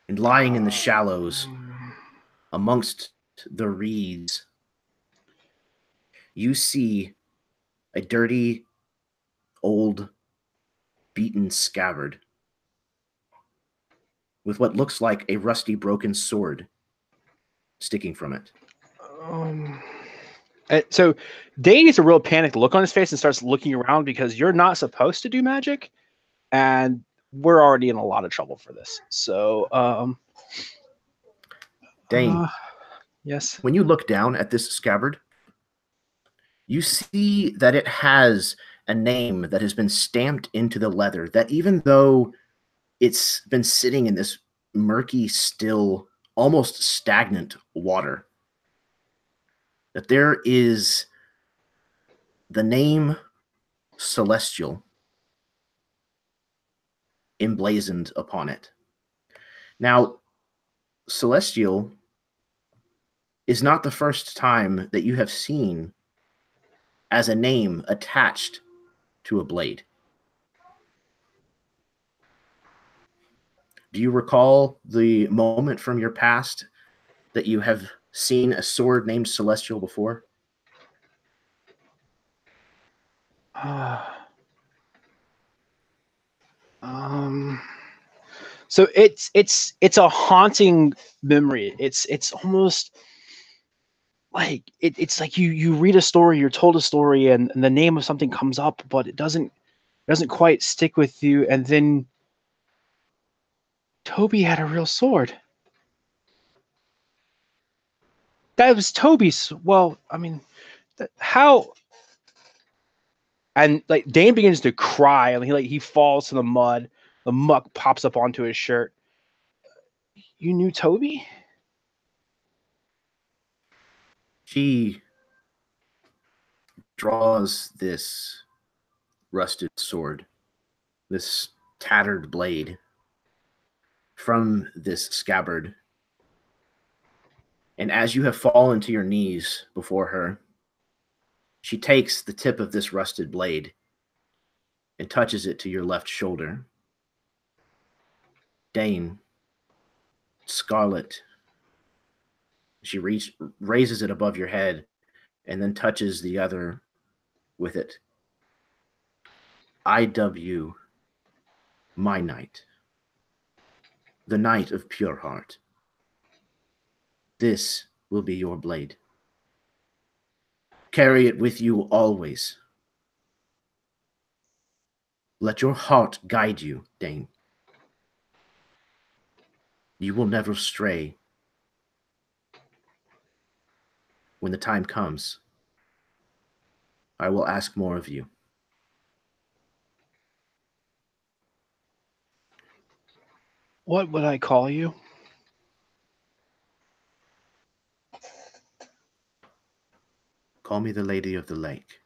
And lying in the shallows, amongst the reeds, you see a dirty, old, beaten scabbard with what looks like a rusty, broken sword sticking from it. So Dane gets a real panicked look on his face and starts looking around because you're not supposed to do magic, and we're already in a lot of trouble for this. So, Dane, yes. when you look down at this scabbard, you see that it has a name that has been stamped into the leather, that even though it's been sitting in this murky, still, almost stagnant water, that there is the name Celestial emblazoned upon it. Now, Celestial is not the first time that you have seen as a name attached to a blade. Do you recall the moment from your past that you have seen a sword named Celestial before? So it's a haunting memory. It's almost like it's like you read a story, you're told a story, and the name of something comes up, but it doesn't quite stick with you. And then Toby had a real sword. That was Toby's. Well, I mean, how? And like Dane begins to cry, and he falls to the mud. The muck pops up onto his shirt. You knew Toby? She draws this rusted sword, this tattered blade, from this scabbard. And as you have fallen to your knees before her, she takes the tip of this rusted blade and touches it to your left shoulder. Dane, scarlet. She raises it above your head and then touches the other with it. I dub you my knight, the knight of pure heart. This will be your blade. Carry it with you always. Let your heart guide you, Dane. You will never stray. When the time comes, I will ask more of you. What would I call you? Call me the Lady of the Lake.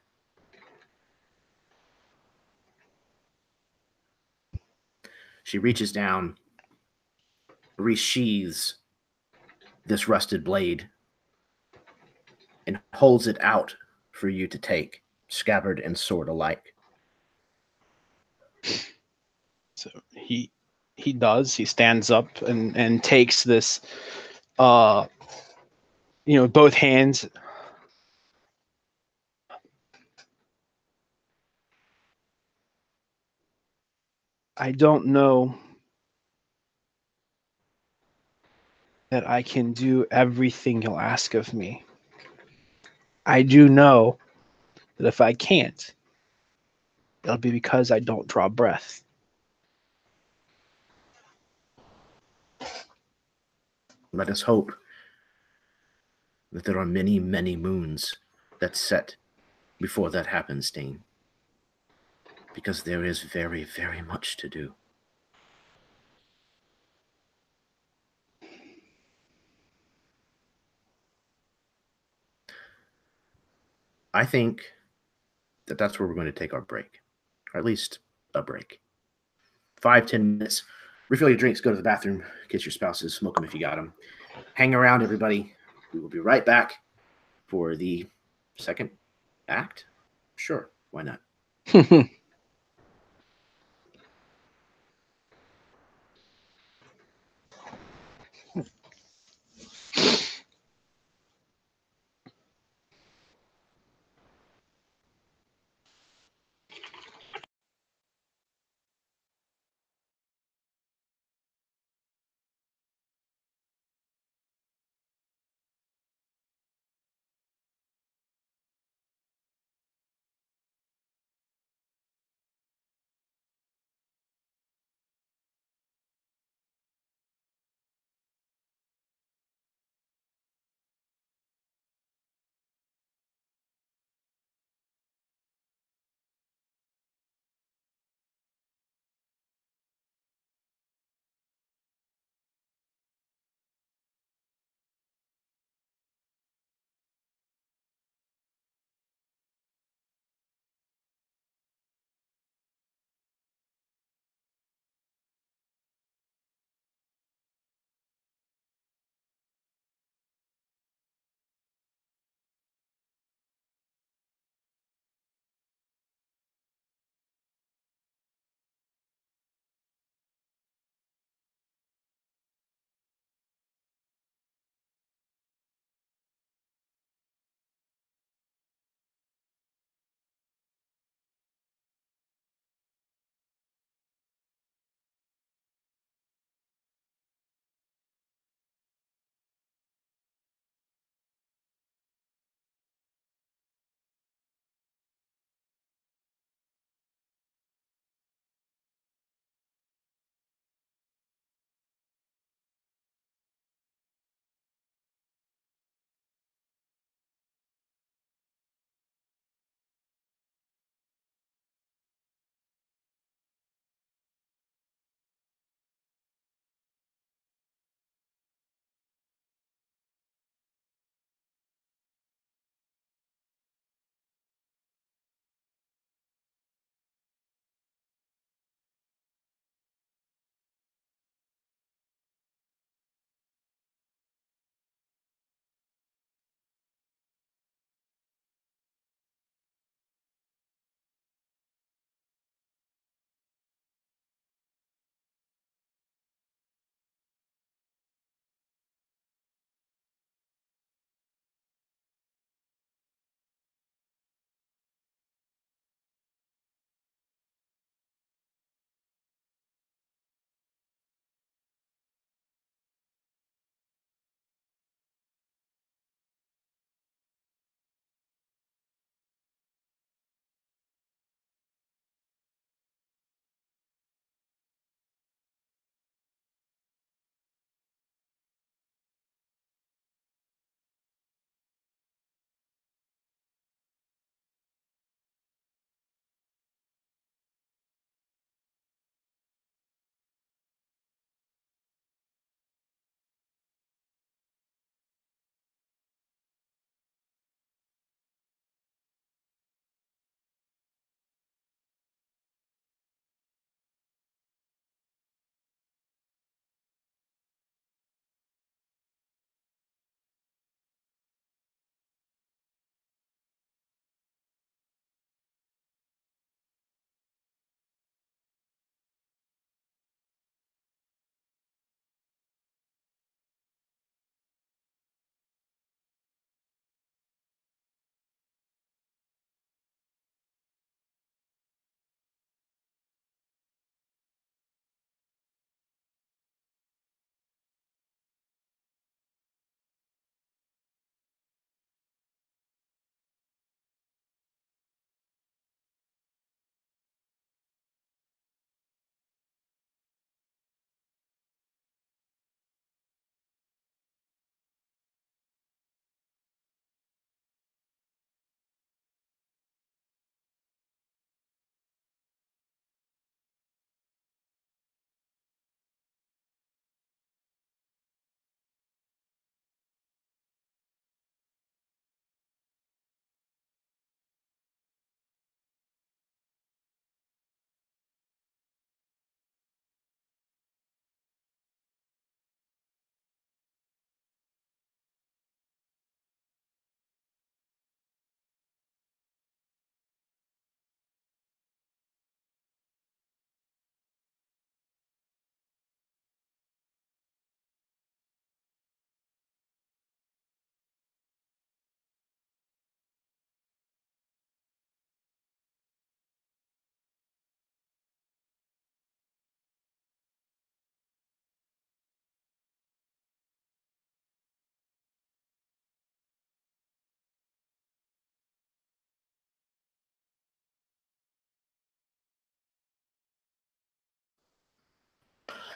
She reaches down, resheathes this rusted blade, and holds it out for you to take, scabbard and sword alike. So he does. He stands up and takes this, both hands. I don't know that I can do everything you'll ask of me. I do know that if I can't, it'll be because I don't draw breath. Let us hope that there are many, many moons that set before that happens, Dane. Because there is very, very much to do. I think that that's where we're going to take our break. Or at least a break. 5-10 minutes. Refill your drinks, go to the bathroom, kiss your spouses, smoke them if you got them. Hang around, everybody. We will be right back for the second act. Sure, why not?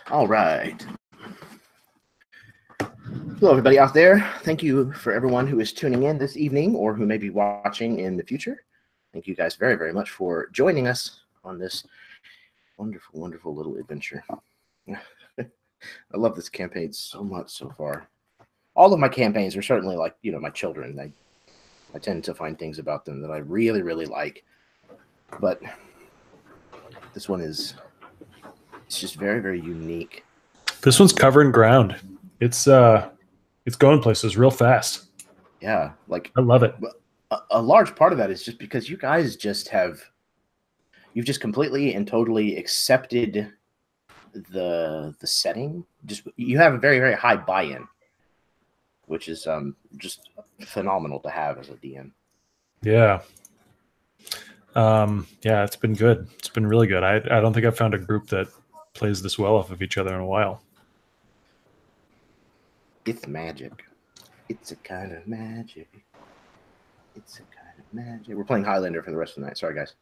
All right. Hello, everybody out there. Thank you for everyone who is tuning in this evening or who may be watching in the future. Thank you guys very, very much for joining us on this wonderful, wonderful little adventure. I love this campaign so much so far. All of my campaigns are certainly like, my children. I tend to find things about them that I really, really like. But this one it's just very, very unique. This one's covering ground. It's going places real fast. Yeah, I love it. A large part of that is just because you guys you've just completely and totally accepted the setting. Just you have a very, very high buy-in, which is just phenomenal to have as a DM. Yeah. Yeah, it's been good. It's been really good. I don't think I've found a group that plays this well off of each other in a while. It's magic. It's a kind of magic. It's a kind of magic. We're playing Highlander for the rest of the night. Sorry, guys.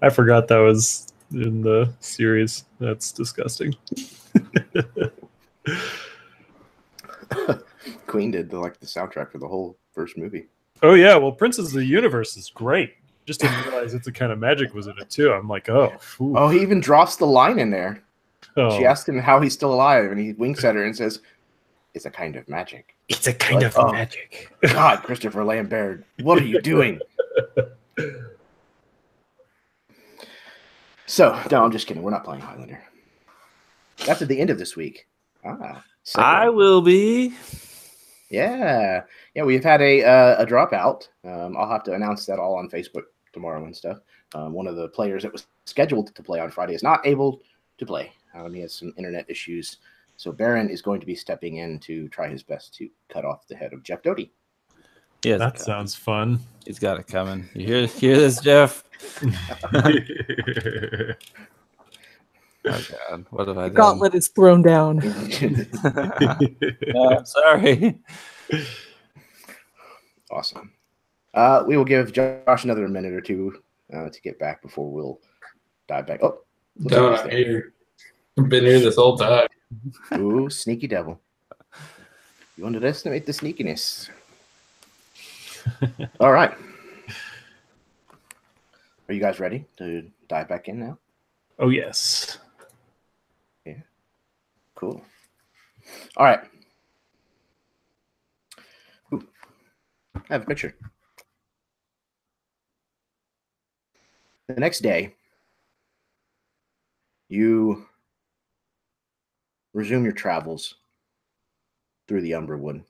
I forgot that was in the series. That's disgusting. Queen did the soundtrack for the whole first movie. Oh yeah, well, Princes of the Universe is great. Just didn't realize It's a Kind of Magic was in it too. I'm like, oh. Ooh. Oh, he even drops the line in there. Oh. She asked him how he's still alive, and he winks at her and says, "It's a kind of magic." It's a kind of magic. God, Christopher Lambert, what are you doing? So, no, I'm just kidding. We're not playing Highlander. That's at the end of this week. I will be. Yeah, we've had a dropout. I'll have to announce that all on Facebook tomorrow and stuff. One of the players that was scheduled to play on Friday is not able to play. He has some internet issues. So Baron is going to be stepping in to try his best to cut off the head of Jeff Doty. Yeah, that sounds fun. He's got it coming. You hear this, Jeff? Oh God, what have I done? Gauntlet is thrown down. No, I'm sorry. Awesome. We will give Josh another minute or two to get back before we'll dive back. Oh, no, I'm here. I've been here this whole time. Ooh, sneaky devil. You underestimate the sneakiness. All right. Are you guys ready to dive back in now? Oh, yes. Yeah. Cool. All right. Ooh. I have a picture. The next day, you resume your travels through the Umbrawood.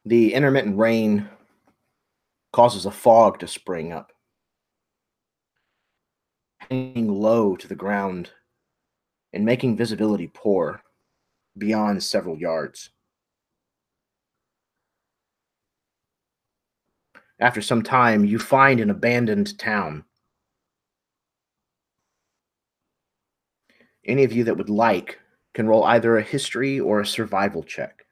The intermittent rain causes a fog to spring up, hanging low to the ground and making visibility poor beyond several yards. After some time, you find an abandoned town. Any of you that would like can roll either a history or a survival check.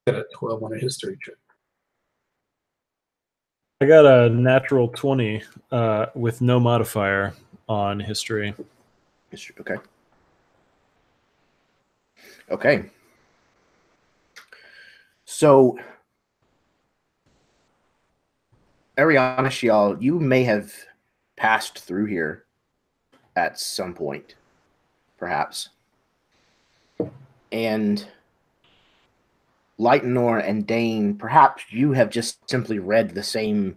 Got a 12 on a history check. I got a natural 20 with no modifier on history. Okay. Okay. So, Ariana Shial, you may have passed through here at some point, perhaps. And Lightenor and Dane, perhaps you have just simply read the same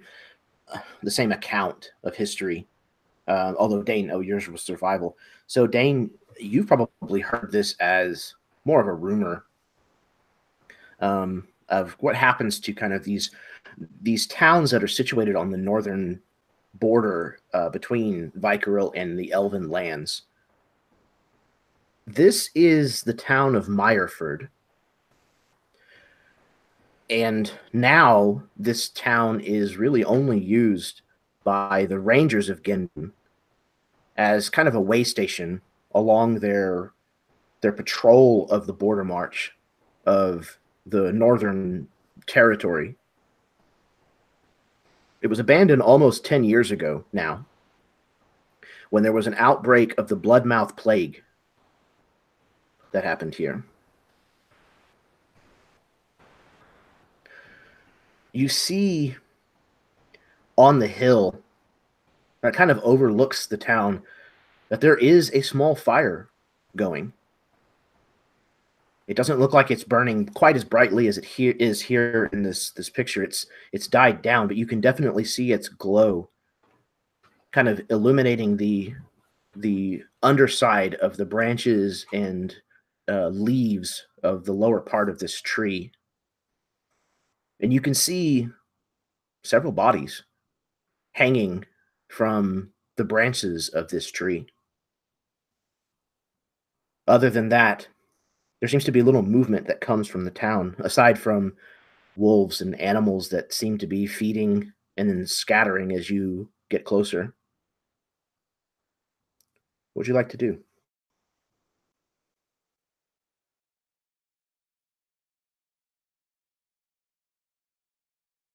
account of history. Although Dane, yours was survival. So Dane, you've probably heard this as more of a rumor of what happens to kind of these towns that are situated on the northern border between Vykaril and the Elven lands. This is the town of Meyerford. And now this town is really only used by the Rangers of Gendon as kind of a way station along their patrol of the border march of the northern territory. It was abandoned almost 10 years ago now, when there was an outbreak of the Bloodmouth Plague that happened here. You see on the hill that kind of overlooks the town that there is a small fire going. It doesn't look like it's burning quite as brightly as it is here in this picture. It's died down, but you can definitely see its glow kind of illuminating the underside of the branches and leaves of the lower part of this tree. And you can see several bodies hanging from the branches of this tree. Other than that, there seems to be little movement that comes from the town, aside from wolves and animals that seem to be feeding and then scattering as you get closer. What would you like to do?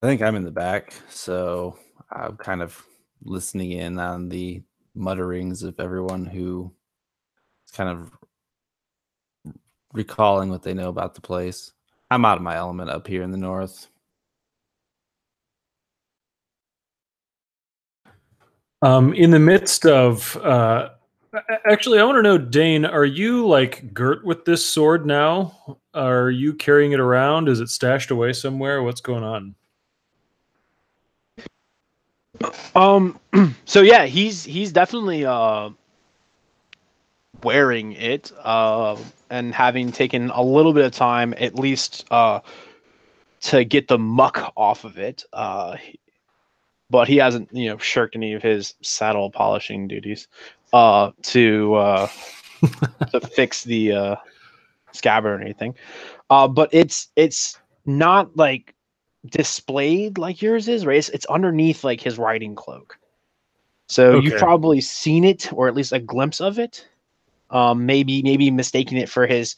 I think I'm in the back, so I'm kind of listening in on the mutterings of everyone who is kind of recalling what they know about the place. I'm out of my element up here in the north. In the midst of... actually, I want to know, Dane, are you like girt with this sword now? Are you carrying it around? Is it stashed away somewhere? What's going on? So yeah, he's definitely wearing it, and having taken a little bit of time at least to get the muck off of it. But he hasn't, shirked any of his saddle polishing duties to fix the scabbard or anything. But it's not like displayed like yours is, right? It's underneath like his riding cloak. So you've probably seen it, or at least a glimpse of it. Maybe mistaking it for his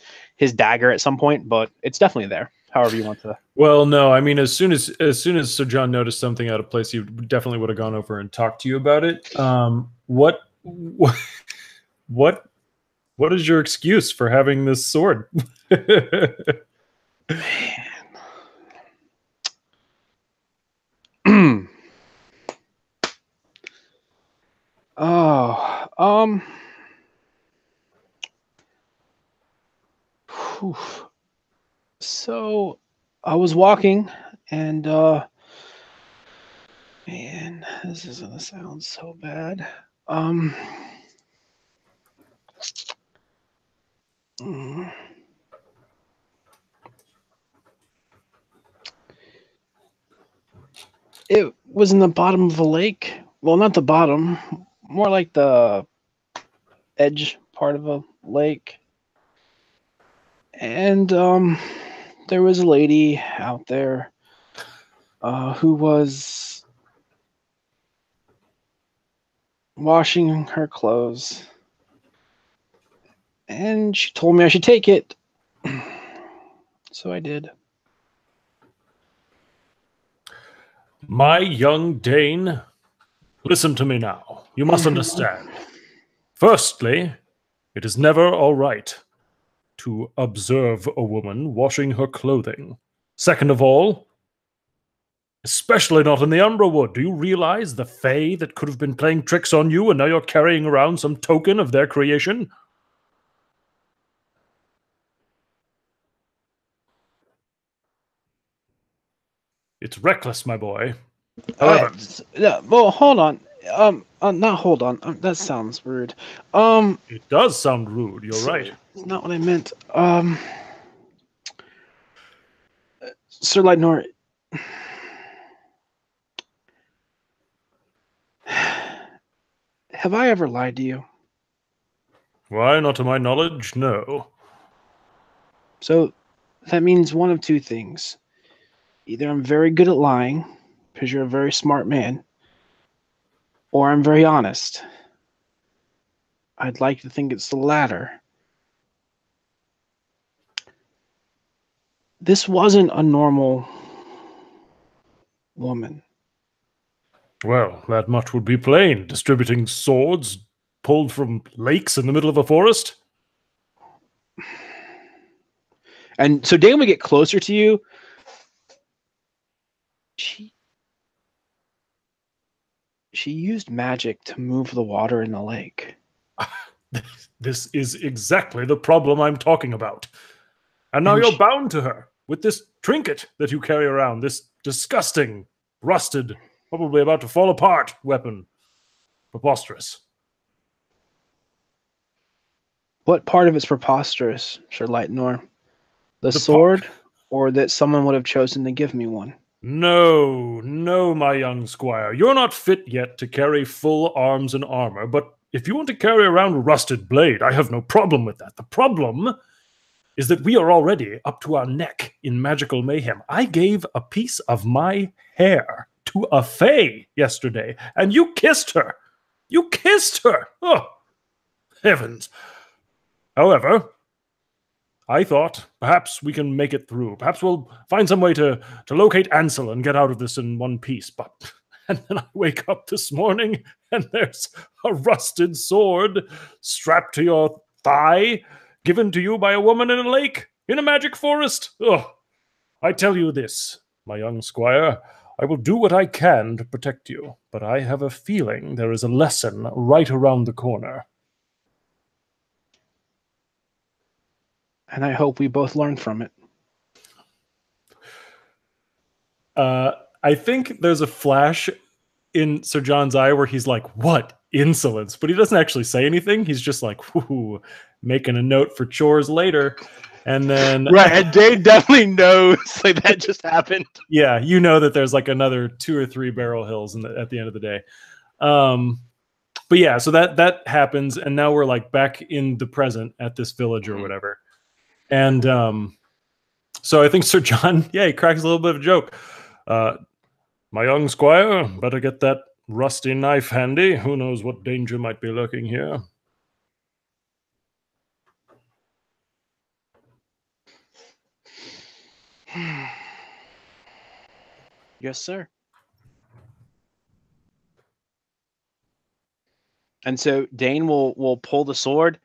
dagger at some point, but it's definitely there. However you want to. Well, no, I mean, as soon as Sir John noticed something out of place, he definitely would have gone over and talked to you about it. What is your excuse for having this sword? Man. So I was walking and man, this is gonna sound so bad. It was in the bottom of a lake. Well, not the bottom, more like the edge part of a lake. And there was a lady out there who was washing her clothes. And she told me I should take it. So I did. My young Dane, listen to me now. You must understand. Firstly, it is never all right to observe a woman washing her clothing. Second of all, especially not in the Umbrawood, do you realize the Fae that could have been playing tricks on you and now you're carrying around some token of their creation? It's reckless, my boy. However, well, hold on. Not hold on. That sounds rude. it does sound rude. You're right. It's not what I meant. Sir Lightnor, have I ever lied to you? Why, not to my knowledge, no. So that means one of two things. Either I'm very good at lying, because you're a very smart man, or I'm very honest. I'd like to think it's the latter. This wasn't a normal woman. Well, that much would be plain. Distributing swords pulled from lakes in the middle of a forest? And so Dane would get closer to you. She used magic to move the water in the lake. This is exactly the problem I'm talking about. And now you're bound to her with this trinket that you carry around, this disgusting, rusted, probably about to fall apart weapon. Preposterous. What part of it's preposterous, Sir Lightnor? The sword, or that someone would have chosen to give me one? No, my young squire. You're not fit yet to carry full arms and armor, but if you want to carry around a rusted blade, I have no problem with that. The problem is that we are already up to our neck in magical mayhem. I gave a piece of my hair to a fae yesterday, and you kissed her. You kissed her! Oh, heavens. However, I thought perhaps we can make it through. Perhaps we'll find some way to locate Ansel and get out of this in one piece. But and then I wake up this morning and there's a rusted sword strapped to your thigh, given to you by a woman in a lake, in a magic forest. Oh, I tell you this, my young squire, I will do what I can to protect you, but I have a feeling there is a lesson right around the corner. And I hope we both learn from it. I think there's a flash in Sir John's eye where he's like, what? Insolence. But he doesn't actually say anything. He's just like, whoo, making a note for chores later. And then... Right, and Dave definitely knows like that just happened. Yeah, you know that there's like another 2 or 3 barrel hills at the end of the day. But yeah, so that happens. And now we're like back in the present at this village or whatever. And so I think Sir John, he cracks a little bit of a joke. My young squire, better get that rusty knife handy. Who knows what danger might be lurking here. Yes, sir. And so Dane will pull the sword,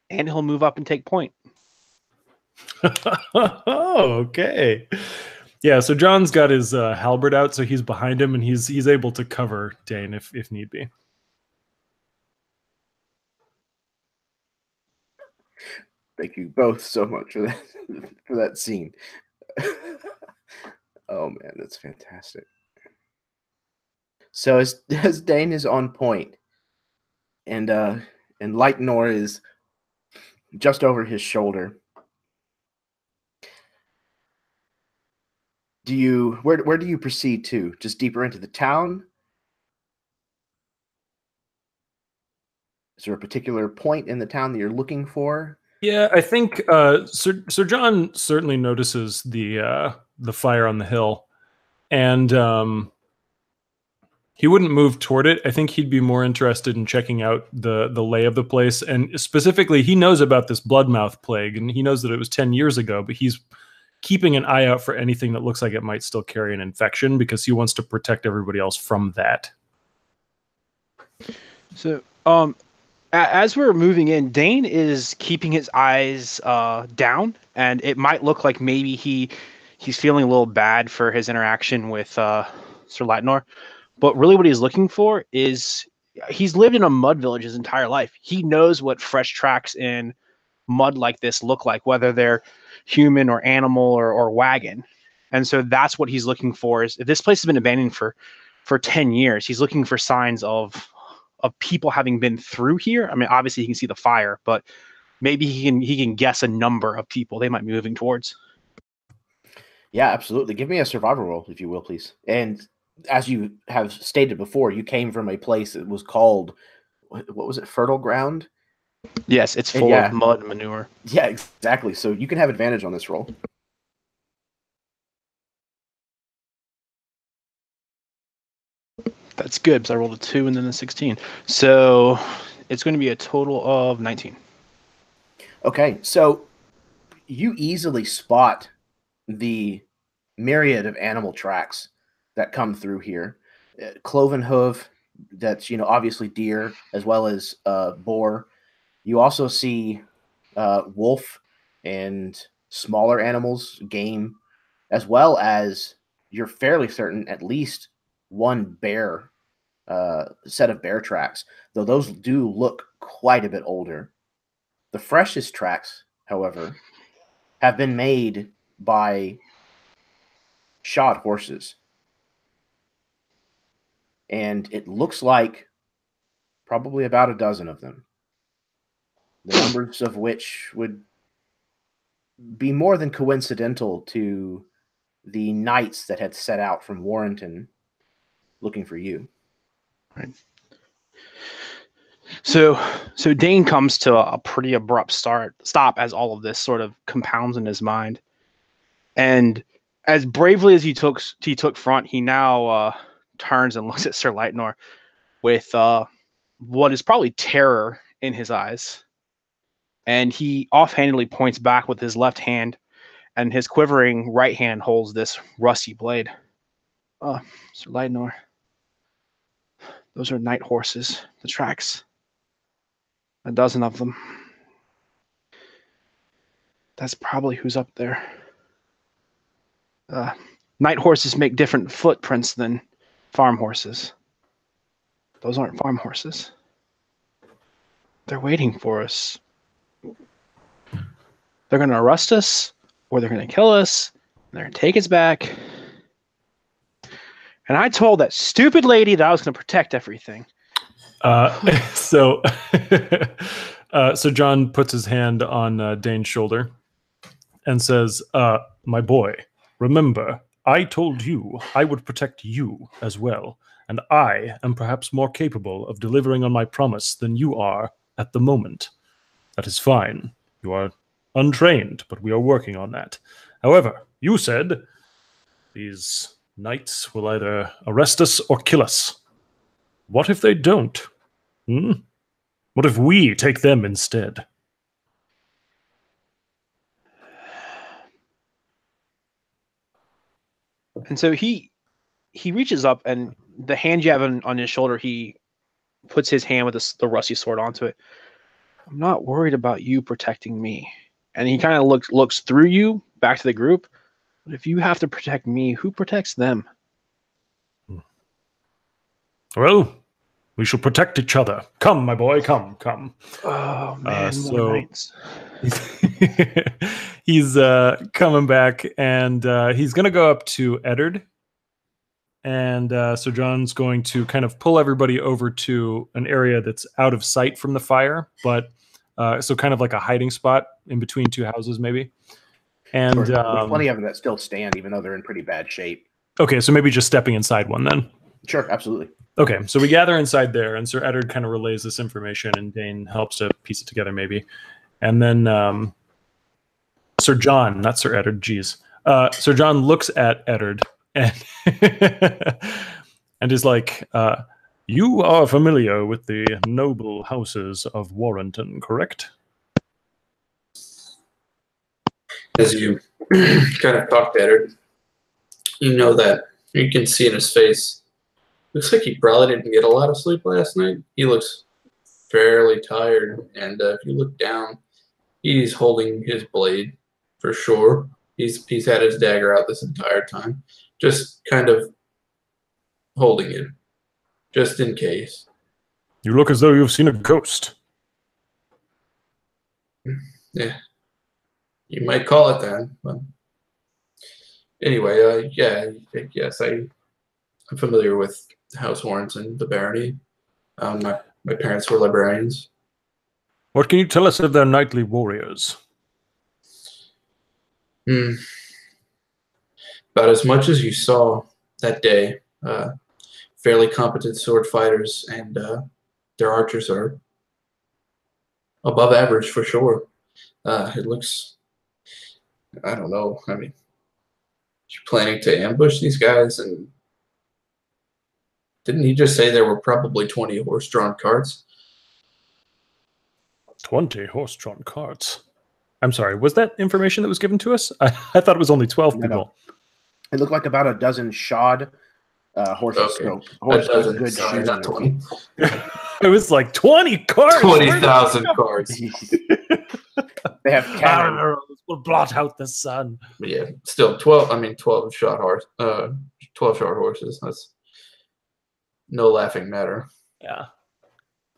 and he'll move up and take point. Okay. Yeah, so John's got his halberd out, so he's behind him, and he's able to cover Dane if need be. Thank you both so much for that scene. Oh man, that's fantastic. So as Dane is on point, and Lightnor is just over his shoulder. Where do you proceed to? Just deeper into the town? Is there a particular point in the town that you're looking for? Yeah, I think Sir John certainly notices the fire on the hill, and he wouldn't move toward it. I think he'd be more interested in checking out the lay of the place, and specifically, he knows about this bloodmouth plague, and he knows that it was 10 years ago, but he's keeping an eye out for anything that looks like it might still carry an infection because he wants to protect everybody else from that. So, as we're moving in, Dane is keeping his eyes down, and it might look like maybe he's feeling a little bad for his interaction with Sir Lightnor, but really what he's looking for is he's lived in a mud village his entire life. He knows what fresh tracks in mud like this look like, whether they're human or animal or wagon. And so that's what he's looking for. Is this place has been abandoned for 10 years. He's looking for signs of people having been through here. I mean, obviously he can see the fire, but maybe he can guess a number of people they might be moving towards. Yeah, absolutely. Give me a survival roll, if you will, please. And as you have stated before, you came from a place that was called, what was it, Fertile Ground? Yes, it's full of mud and manure. Yeah, exactly. So you can have advantage on this roll. That's good, because I rolled a 2 and then a 16. So it's going to be a total of 19. Okay, so you easily spot the myriad of animal tracks that come through here. Cloven hoof, that's, obviously deer, as well as boar. You also see wolf and smaller animals, game, as well as you're fairly certain at least one bear, set of bear tracks, though those do look quite a bit older. The freshest tracks, however, have been made by shod horses. And it looks like probably about a dozen of them, the numbers of which would be more than coincidental to the knights that had set out from Warrenton looking for you. Right. So Dane comes to a pretty abrupt stop as all of this sort of compounds in his mind. And as bravely as he took front, he now turns and looks at Sir Lightnor with what is probably terror in his eyes. And he offhandedly points back with his left hand, and his quivering right hand holds this rusty blade. Sir Lightnor, those are night horses, the tracks. A dozen of them. That's probably who's up there. Night horses make different footprints than farm horses. Those aren't farm horses. They're waiting for us. They're going to arrest us, or they're going to kill us, and they're going to take us back. And I told that stupid lady that I was going to protect everything. So John puts his hand on Dane's shoulder and says, my boy, remember, I told you I would protect you as well, and I am perhaps more capable of delivering on my promise than you are at the moment. That is fine. You are untrained, but we are working on that. However, you said these knights will either arrest us or kill us. What if they don't? What if we take them instead? And so he reaches up, and the hand you have on his shoulder, he puts his hand with the rusty sword onto it. I'm not worried about you protecting me. And he kind of looks through you back to the group. But if you have to protect me, who protects them? Well, we shall protect each other. Come, my boy, come. Oh, man. He's coming back, and he's going to go up to Eddard. And so John's going to kind of pull everybody over to an area that's out of sight from the fire, but so kind of like a hiding spot in between two houses, maybe. And there's plenty of them that still stand, even though they're in pretty bad shape. Okay, so maybe just stepping inside one then. Sure, absolutely. Okay, so we gather inside there, and Sir Eddard kind of relays this information, and Dane helps to piece it together, maybe. And then Sir John, not Sir Eddard, geez. Sir John looks at Eddard and and is like, you are familiar with the noble houses of Warrenton, correct? As you kind of talk to Eddard, you know that you can see in his face. Looks like he probably didn't get a lot of sleep last night. He looks fairly tired, and if you look down, he's holding his blade for sure. He's had his dagger out this entire time, just kind of holding it, just in case. You look as though you've seen a ghost. Yeah, you might call it that. But anyway, yeah, yes, I'm familiar with House Warrenton, the barony. My parents were librarians. What can you tell us of their knightly warriors? About as much as you saw that day. Fairly competent sword fighters, and their archers are above average for sure. It looks, I don't know, I mean, you're planning to ambush these guys, and didn't he just say there were probably 20 horse-drawn carts? 20 horse-drawn carts. I'm sorry, was that information that was given to us? I thought it was only 12 people. No. It looked like about a dozen shod horses. Okay. So A horses with dozen, good sorry, shoes. not 20. It was like 20 carts. 20,000 cards. They have cannon. Arrows will blot out the sun. But yeah, still 12. I mean, 12 shot horse. 12 short horses. That's no laughing matter. Yeah.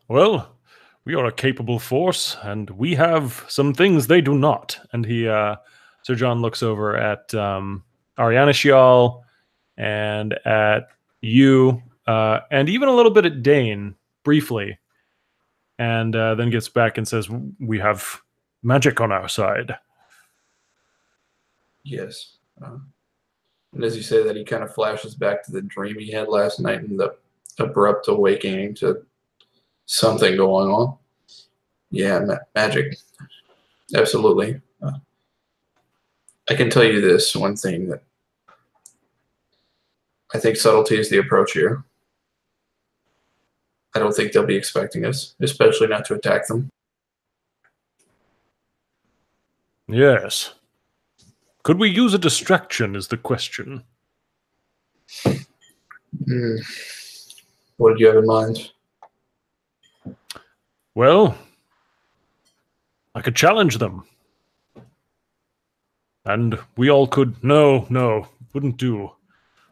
Well, we are a capable force, and we have some things they do not. And Sir John looks over at Ariana Shial and at you, and even a little bit at Dane, briefly. And then gets back and says, we have magic on our side. Yes. And as you say that, he kind of flashes back to the dream he had last night and the abrupt awakening to something going on. Yeah, magic. Absolutely. I can tell you this one thing, that I think subtlety is the approach here. I don't think they'll be expecting us, especially not to attack them. Yes. Could we use a distraction is the question. What did you have in mind? Well, I could challenge them. And we all could... No, wouldn't do.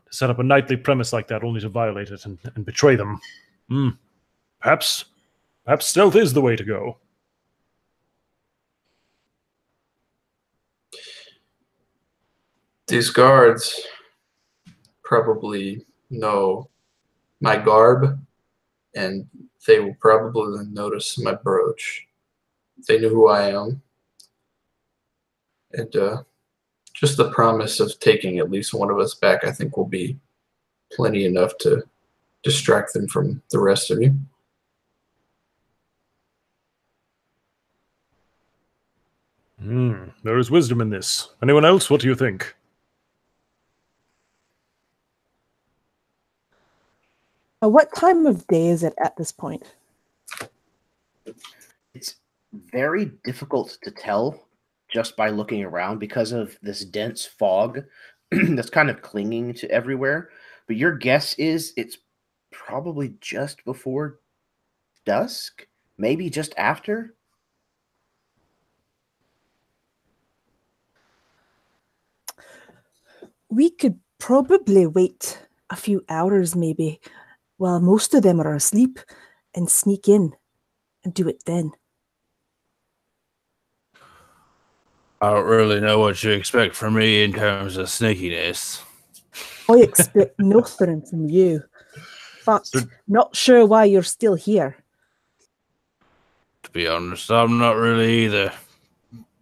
To set up a nightly premise like that only to violate it and betray them. Perhaps stealth is the way to go. These guards probably know my garb, and they will probably notice my brooch. They know who I am. And just the promise of taking at least one of us back, I think, will be plenty enough to distract them from the rest of you. There is wisdom in this. Anyone else? What do you think? What time of day is it at this point? It's very difficult to tell just by looking around because of this dense fog that's kind of clinging to everywhere. But your guess is it's probably just before dusk, maybe just after. We could probably wait a few hours maybe while most of them are asleep and sneak in and do it then. I don't really know what you expect from me in terms of sneakiness. I expect nothing from you, but not sure why you're still here. To be honest, I'm not really either.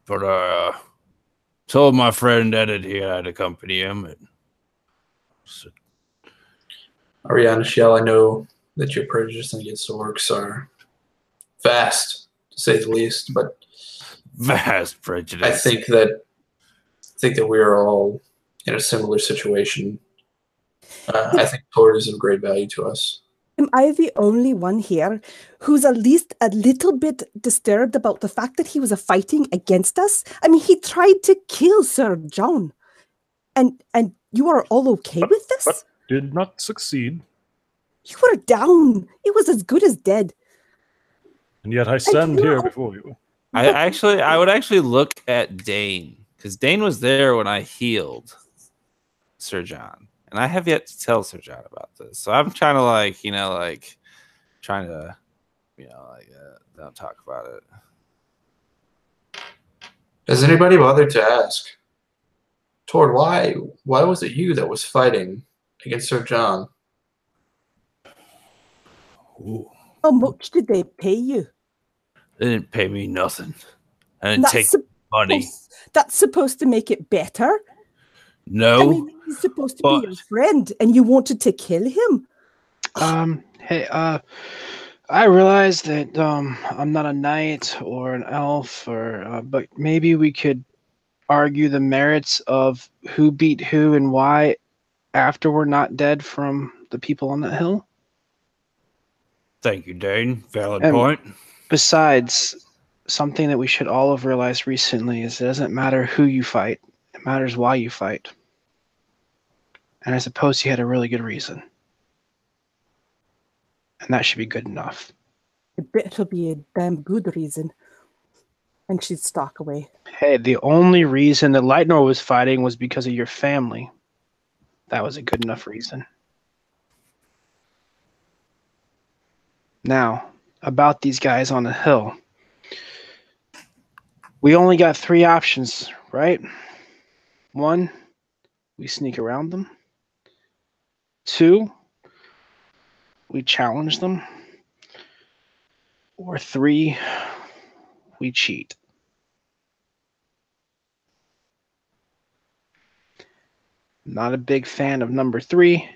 But I told my friend Edit here I'd accompany him. Ariana Shell, I know that your prejudice against orcs are vast, to say the least, but Vast prejudice. I think that we are all in a similar situation. I think Tor is of great value to us. Am I the only one here who's at least a little bit disturbed about the fact that he was fighting against us? I mean, he tried to kill Sir John. And you are all okay with this? But did not succeed. You were down. It was as good as dead. And yet I stand here before you. I would actually look at Dane, because Dane was there when I healed Sir John, and I have yet to tell Sir John about this. So I'm trying to don't talk about it. Has anybody bothered to ask, Tord, why was it you that was fighting against Sir John? Ooh. How much did they pay you? They didn't pay me nothing. I didn't take money. That's supposed to make it better. No. I mean, he's supposed to be your friend, and you wanted to kill him. Hey, I realize that I'm not a knight or an elf, but maybe we could argue the merits of who beat who and why after we're not dead from the people on that hill. Thank you, Dane. Valid And point. Besides, something that we should all have realized recently is it doesn't matter who you fight. It matters why you fight. And I suppose he had a really good reason. And that should be good enough. It better be a damn good reason. And she'd stalk away. Hey, the only reason that Lightnor was fighting was because of your family. That was a good enough reason. Now, about these guys on the hill. We only got 3 options, right? 1, we sneak around them. 2, we challenge them. Or 3, we cheat. Not a big fan of number 3,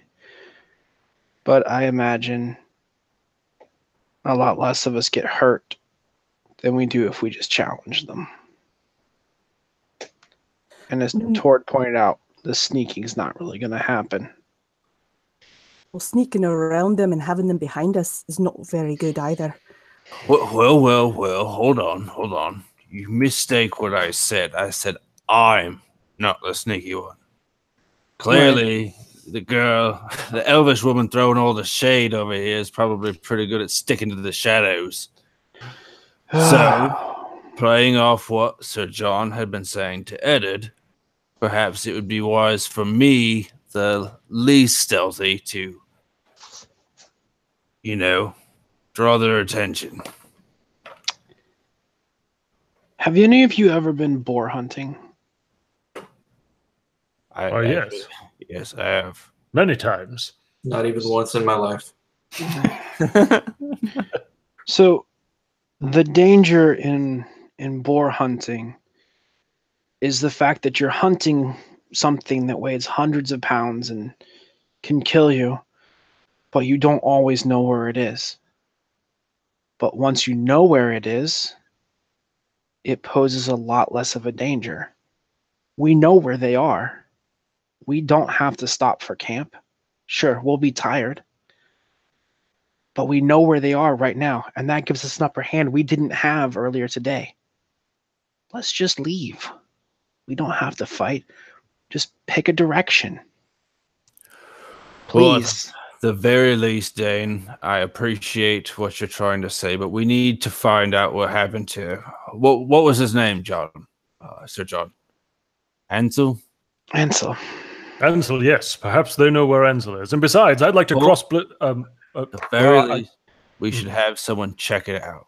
but I imagine a lot less of us get hurt than we do if we just challenge them. And as Tord pointed out, the sneaking is not really going to happen. Well, sneaking around them and having them behind us is not very good either. Well, hold on. You mistake what I said. I said I'm not the sneaky one. Clearly, the elvish woman throwing all the shade over here is probably pretty good at sticking to the shadows. So, playing off what Sir John had been saying to Eddard, perhaps it would be wise for me, the least stealthy, to, draw their attention. Have any of you ever been boar hunting? Yes. Yes, I have. Many times. Not even once in my life. So, the danger in boar hunting is the fact that you're hunting something that weighs hundreds of pounds and can kill you, but you don't always know where it is. But once you know where it is, it poses a lot less of a danger. We know where they are. We don't have to stop for camp. Sure, we'll be tired. But we know where they are right now, and that gives us an upper hand we didn't have earlier today. Let's just leave. We don't have to fight. Just pick a direction. Please. Well, at the very least, Dane, I appreciate what you're trying to say, but we need to find out what happened to... What was his name, John? Sir John? Ansel? Ansel, yes. Perhaps they know where Ansel is. And besides, I'd like to cross-split... At the very least, we should have someone check it out.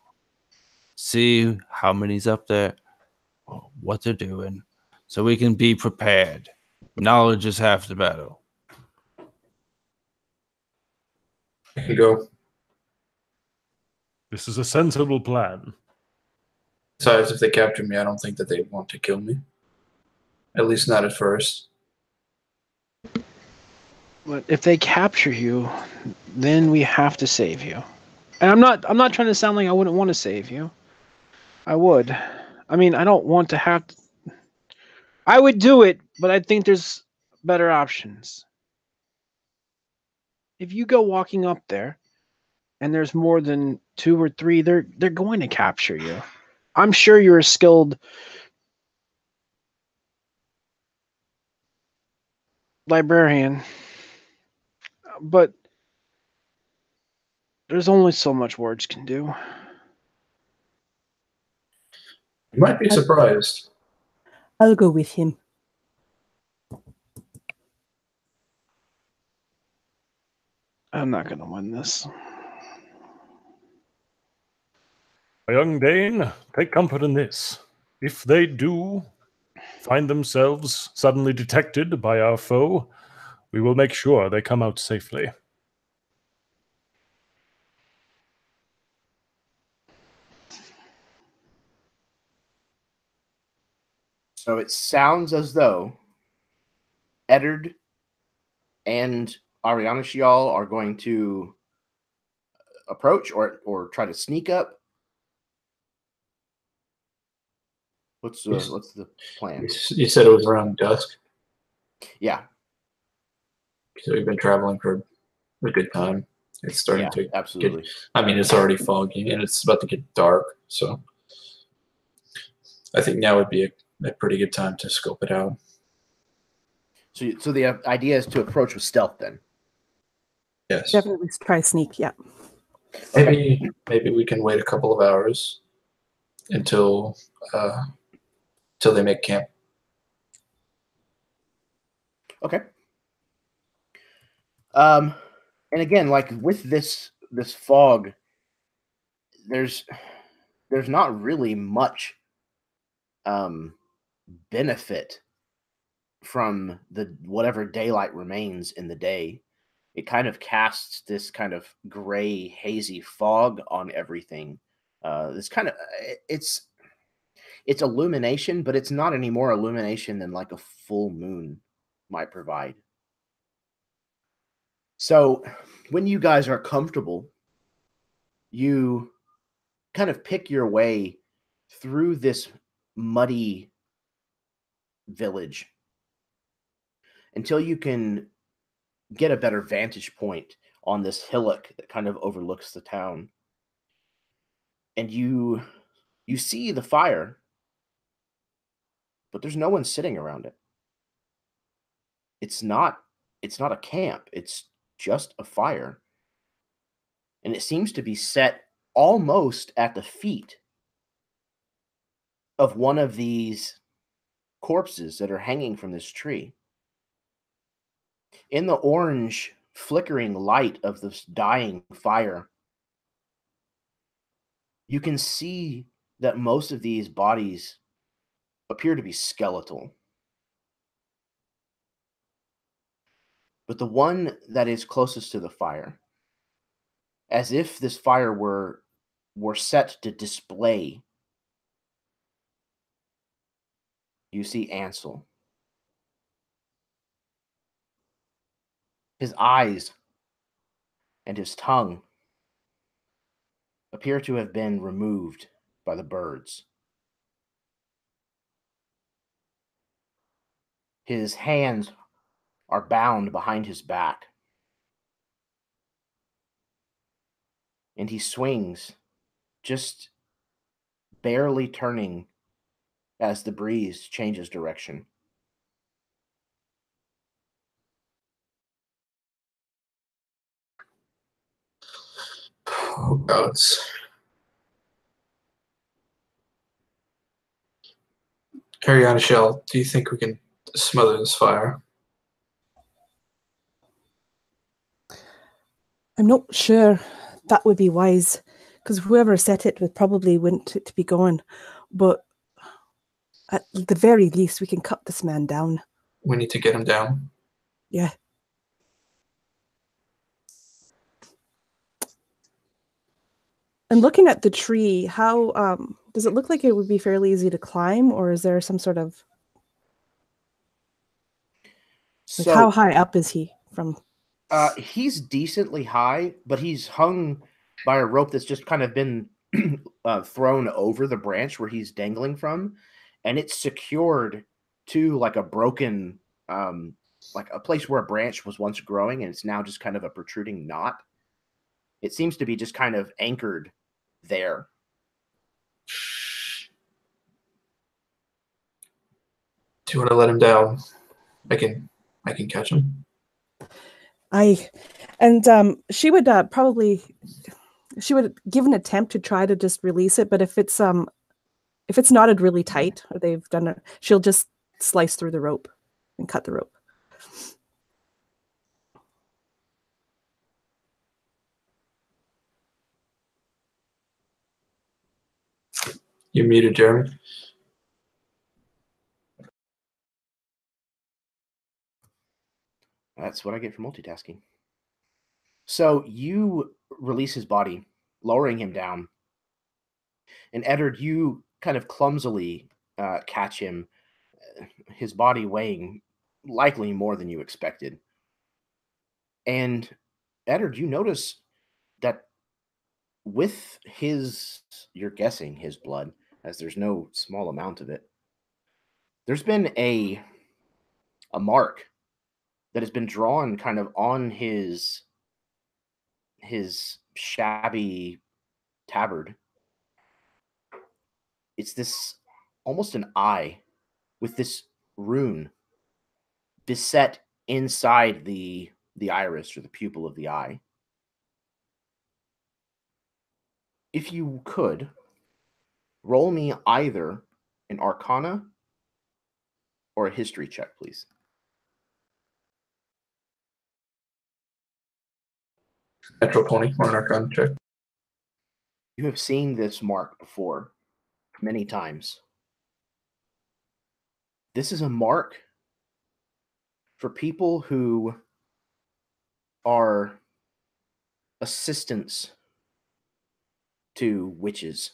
See how many's up there, what they're doing, so we can be prepared. Knowledge is half the battle. I can go. This is a sensible plan. Besides, if they capture me, I don't think that they want to kill me. At least not at first. but if they capture you, then we have to save you. And I'm not trying to sound like I wouldn't want to save you. I would. I mean, I don't want to have to. I would do it, but I think there's better options. If you go walking up there and there's more than 2 or 3, they're going to capture you. I'm sure you're a skilled librarian, but there's only so much words can do. You might be surprised. I'll go with him. I'm not going to win this. Young Dane, take comfort in this. If they do find themselves suddenly detected by our foe, we will make sure they come out safely. So it sounds as though Eddard and Ariana Shial are going to approach or try to sneak up. What's the plan? You said it was around dusk? Yeah. So we've been traveling for a good time. It's starting to absolutely. I mean, it's already foggy and it's about to get dark. So I think now would be a pretty good time to scope it out. So the idea is to approach with stealth then. Yes. Definitely try sneak. Yeah. Maybe we can wait a couple of hours until they make camp. Okay. And again, like with this fog, there's not really much benefit from the whatever daylight remains in the day. It kind of casts this kind of gray, hazy fog on everything. This kind of it's illumination, but it's not any more illumination than like a full moon might provide. So when you guys are comfortable, you kind of pick your way through this muddy village until you can get a better vantage point on this hillock that kind of overlooks the town. And you see the fire, but there's no one sitting around it. It's not a camp, it's just a fire. And it seems to be set almost at the feet of one of these corpses that are hanging from this tree. In the orange, flickering light of this dying fire, you can see that most of these bodies appear to be skeletal. But the one that is closest to the fire, as if this fire were set to display, you see Ansel. His eyes and his tongue appear to have been removed by the birds. His hands are bound behind his back. And he swings, just barely turning as the breeze changes direction. Oh, gods. Ariana Shell, do you think we can smother this fire? I'm not sure that would be wise, because whoever set it would probably want it to be going. But at the very least, we can cut this man down. We need to get him down. Yeah. And looking at the tree, how does it look like it would be fairly easy to climb, or is there some sort of like how high up is he from? He's decently high, but he's hung by a rope that's just kind of been thrown over the branch where he's dangling from, and it's secured to like a broken, like a place where a branch was once growing, and it's now just kind of a protruding knot. It seems to be just kind of anchored there. Do you want to let him down? I can catch him. She would give an attempt to try to just release it, but if it's knotted really tight, or they've done it, she'll just slice through the rope and cut the rope. You're muted, Jeremy. That's what I get for multitasking. So you release his body, lowering him down. And Eddard, you kind of clumsily catch him, his body weighing likely more than you expected. And Eddard, you notice that with you're guessing his blood, as there's no small amount of it, there's been a mark that has been drawn kind of on his shabby tabard. It's this almost an eye with this rune beset inside the iris or the pupil of the eye. If you could, roll me either an Arcana or a History check, please. Natural 20 or an Arcana check. You have seen this mark before many times. This is a mark for people who are assistants to witches.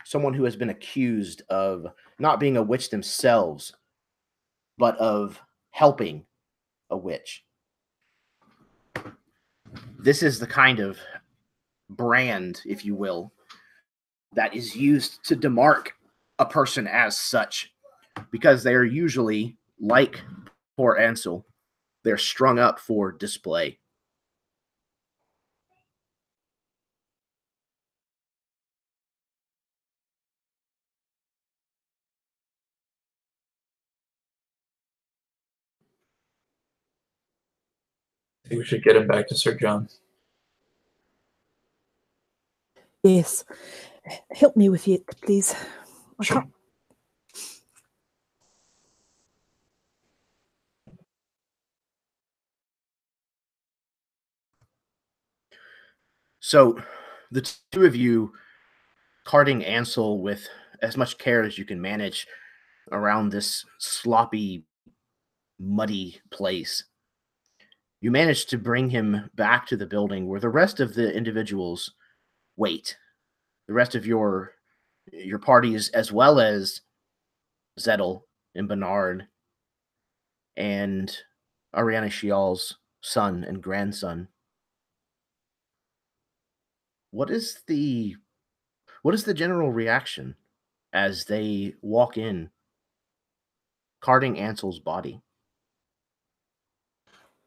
Someone who has been accused of not being a witch themselves, but of helping a witch. This is the kind of brand, if you will, that is used to demark a person as such, because they are usually, like poor Ansel, they're strung up for display. I think we should get him back to Sir John. Yes. Help me with it, please. I Sure. can't. So the two of you carting Ansel with as much care as you can manage around this sloppy, muddy place. You manage to bring him back to the building where the rest of the individuals wait. The rest of your parties, as well as Zettel and Bernard and Ariana Shial's son and grandson. What is the general reaction as they walk in, carting Ansel's body?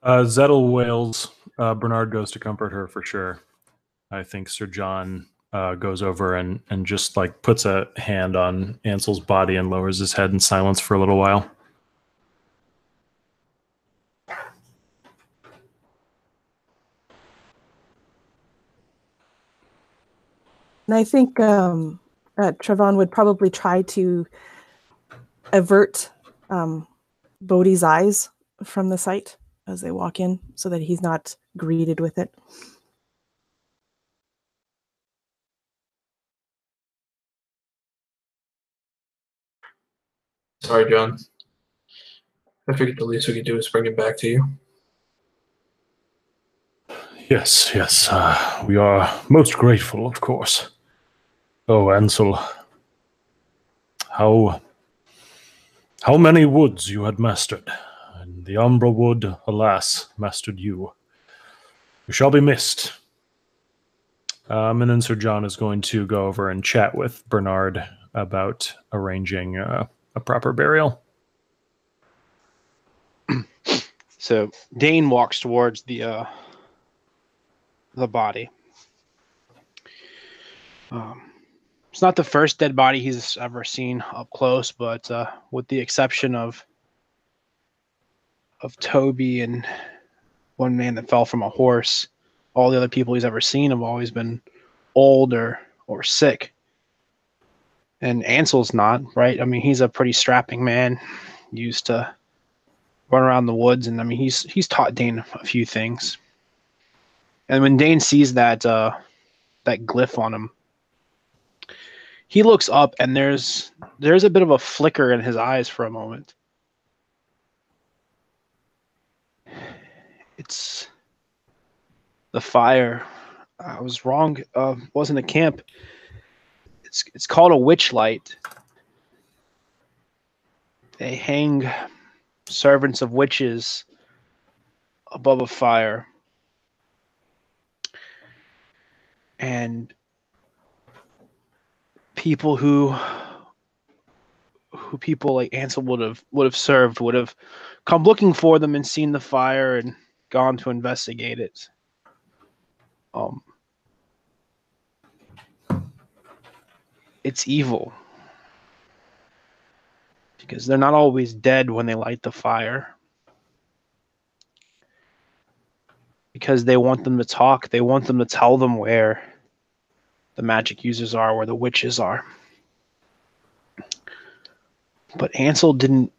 Zettel wails. Bernard goes to comfort her for sure. I think Sir John goes over and just like puts a hand on Ansel's body and lowers his head in silence for a little while. And I think Trevon would probably try to avert Bodhi's eyes from the sight as they walk in so that he's not greeted with it. Sorry, John. I figured the least we could do is bring him back to you. Yes, we are most grateful, of course. Oh, Ansel, how many woods you had mastered, and the Umbrawood, alas, mastered you. You shall be missed. And then Sir John is going to go over and chat with Bernard about arranging a proper burial. So Dane walks towards the body. It's not the first dead body he's ever seen up close, but with the exception of Toby and one man that fell from a horse, all the other people he's ever seen have always been old or sick. And Ansel's not, right? I mean, he's a pretty strapping man, used to run around the woods, and I mean, he's taught Dane a few things. And when Dane sees that glyph on him, he looks up, and there's a bit of a flicker in his eyes for a moment. It's the fire. I was wrong. It wasn't a camp. It's called a witch light. They hang servants of witches above a fire. And people who people like Ansel would have served would have come looking for them and seen the fire and gone to investigate it. It's evil. Because they're not always dead when they light the fire. Because they want them to talk. They want them to tell them where the magic users are, where the witches are. But Ansel didn't,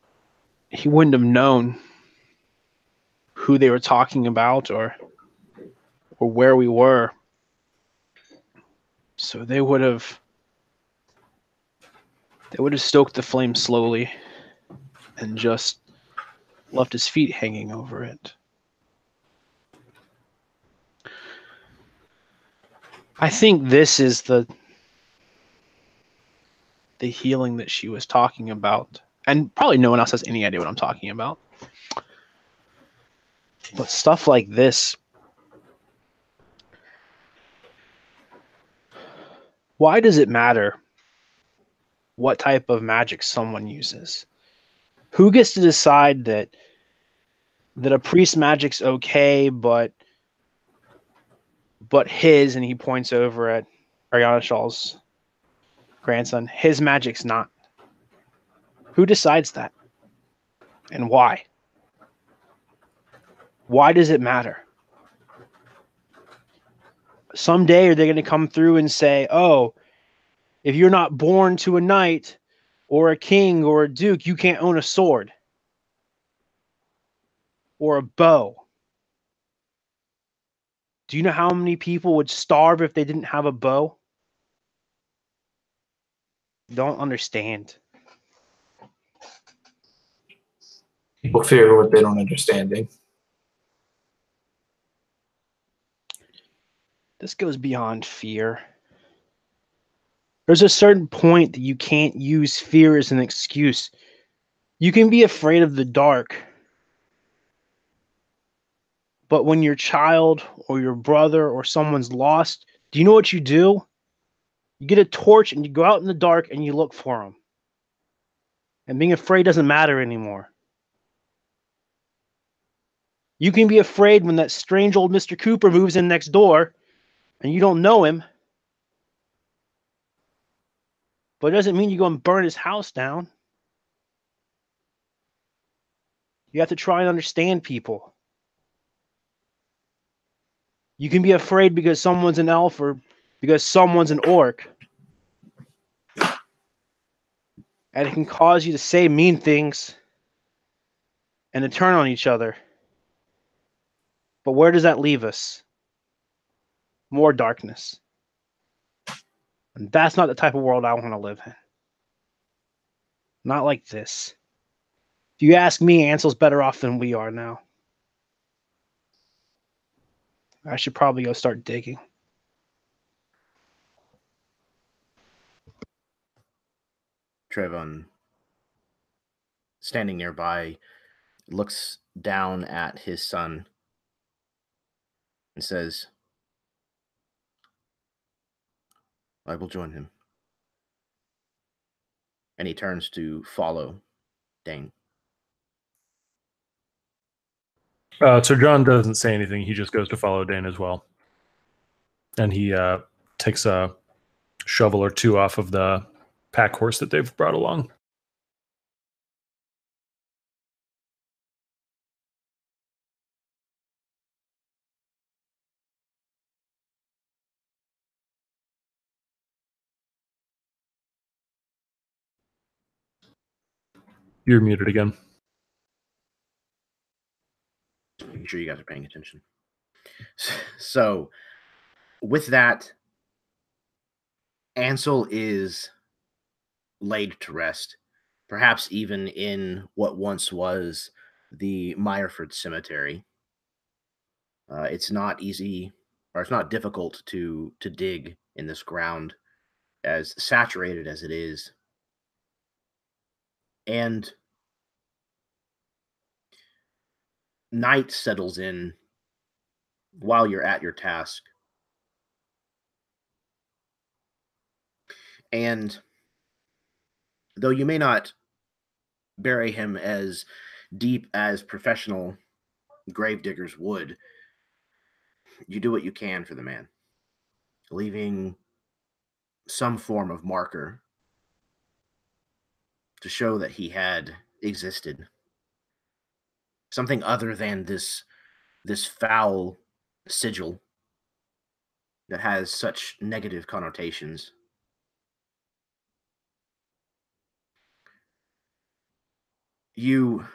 he wouldn't have known who they were talking about or where we were. So they would have stoked the flame slowly and just left his feet hanging over it. I think this is the healing that she was talking about. And probably no one else has any idea what I'm talking about. But stuff like this. Why does it matter what type of magic someone uses? Who gets to decide that a priest magic's okay, but his, and he points over at Ariana Shaw's grandson, his magic's not? Who decides that? And why? Why does it matter? Someday are they going to come through and say, oh, if you're not born to a knight or a king or a duke, you can't own a sword or a bow? Do you know how many people would starve if they didn't have a bow? Don't understand. People fear what they don't understanding. This goes beyond fear. There's a certain point that you can't use fear as an excuse. You can be afraid of the dark, but when your child or your brother or someone's lost, do you know what you do? You get a torch and you go out in the dark and you look for them. And being afraid doesn't matter anymore. You can be afraid when that strange old Mr. Cooper moves in next door and you don't know him. But it doesn't mean you go and burn his house down. You have to try and understand people. You can be afraid because someone's an elf or because someone's an orc. And it can cause you to say mean things and to turn on each other. But where does that leave us? More darkness. And that's not the type of world I want to live in. Not like this. If you ask me, Ansel's better off than we are now. I should probably go start digging. Trevon, standing nearby, looks down at his son and says, I will join him. And he turns to follow Dane. So John doesn't say anything. He just goes to follow Dane as well. And he takes a shovel or two off of the pack horse that they've brought along. You're muted again. Making sure you guys are paying attention. So, with that, Ansel is laid to rest, perhaps even in what once was the Meyerford Cemetery. It's not easy, or it's not difficult to dig in this ground, as saturated as it is. And night settles in while you're at your task. And though you may not bury him as deep as professional gravediggers would, you do what you can for the man, leaving some form of marker to show that he had existed. Something other than this foul sigil that has such negative connotations. You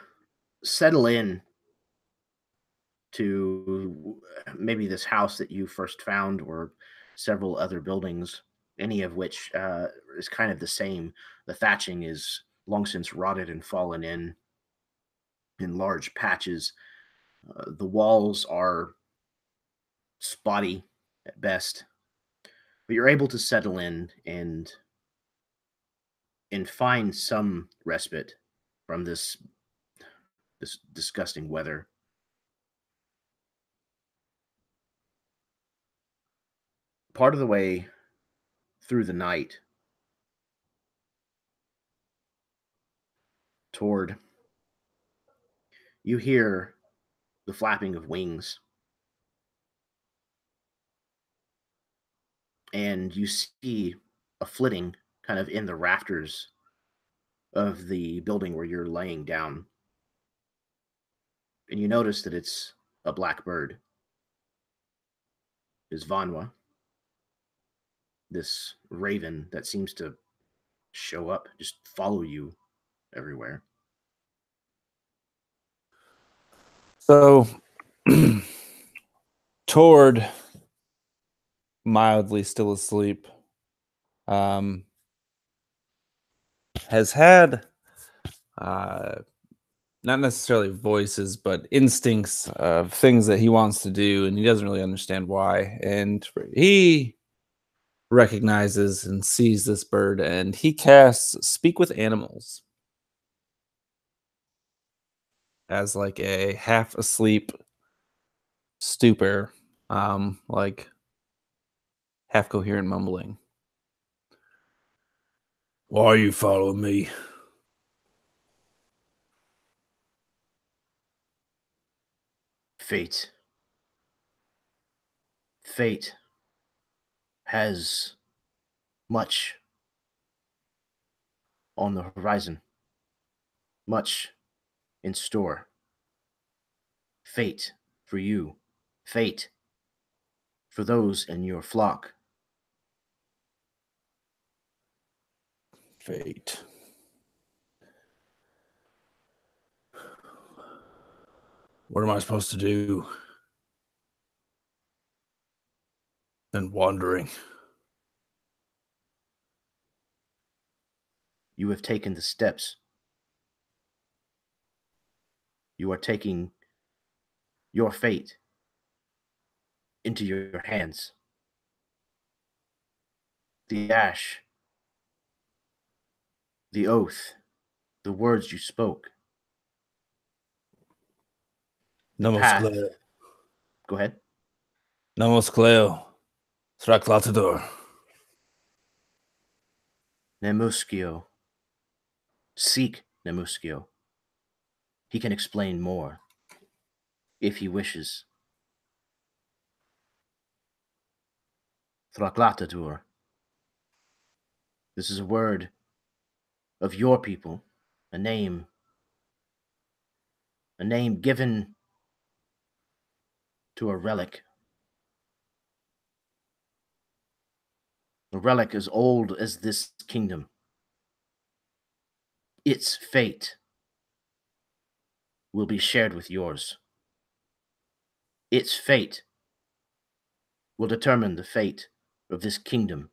settle in to maybe this house that you first found, or several other buildings, any of which is kind of the same. The thatching is long since rotted and fallen in large patches. The walls are spotty at best, but you're able to settle in and find some respite from this disgusting weather. Part of the way through the night, Tord, you hear the flapping of wings, and you see a flitting kind of in the rafters of the building where you're laying down. And you notice that it's a black bird. It's Vanwa, this raven that seems to show up, just follow you everywhere. So, Tord, mildly still asleep, has had not necessarily voices, but instincts of things that he wants to do, and he doesn't really understand why. And he recognizes and sees this bird, and he casts Speak with Animals as like a half asleep stupor, like half coherent mumbling. Why are you following me? Fate. Fate has much on the horizon, much in store. Fate for you, fate for those in your flock. Fate. What am I supposed to do? And wandering. You have taken the steps. You are taking your fate into your hands. The ash, the oath, the words you spoke. Nomos Path. Cleo. Go ahead. Nomos Cleo. Thraklatador. Nemuskio. Seek Nemuskio. He can explain more, if he wishes. Thraklatador. This is a word of your people, a name given to a relic as old as this kingdom. Its fate will be shared with yours. Its fate will determine the fate of this kingdom.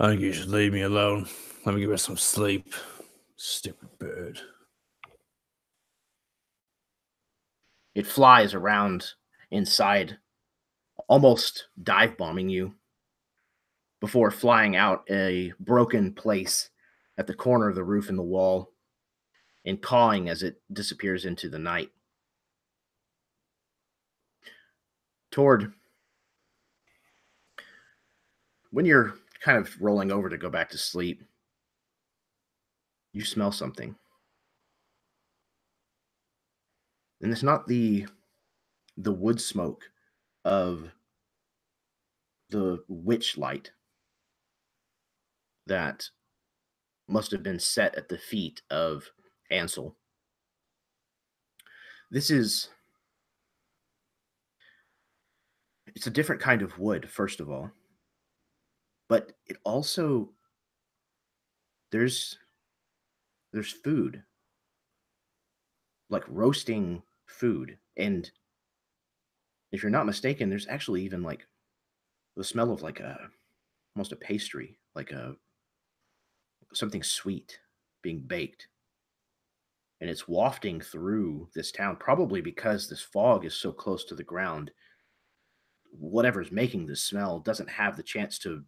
I think you should leave me alone. Let me give her some sleep. Stupid bird. It flies around inside, almost dive bombing you, before flying out a broken place at the corner of the roof and the wall, and cawing as it disappears into the night. Tord, when you're kind of rolling over to go back to sleep, you smell something. And it's not the wood smoke of the witch light that must have been set at the feet of Ansel. It's a different kind of wood, first of all. But it also, there's food, like roasting food. And if you're not mistaken, there's actually even like the smell of like almost a pastry, like something sweet being baked. And it's wafting through this town, probably because this fog is so close to the ground. Whatever's making this smell doesn't have the chance to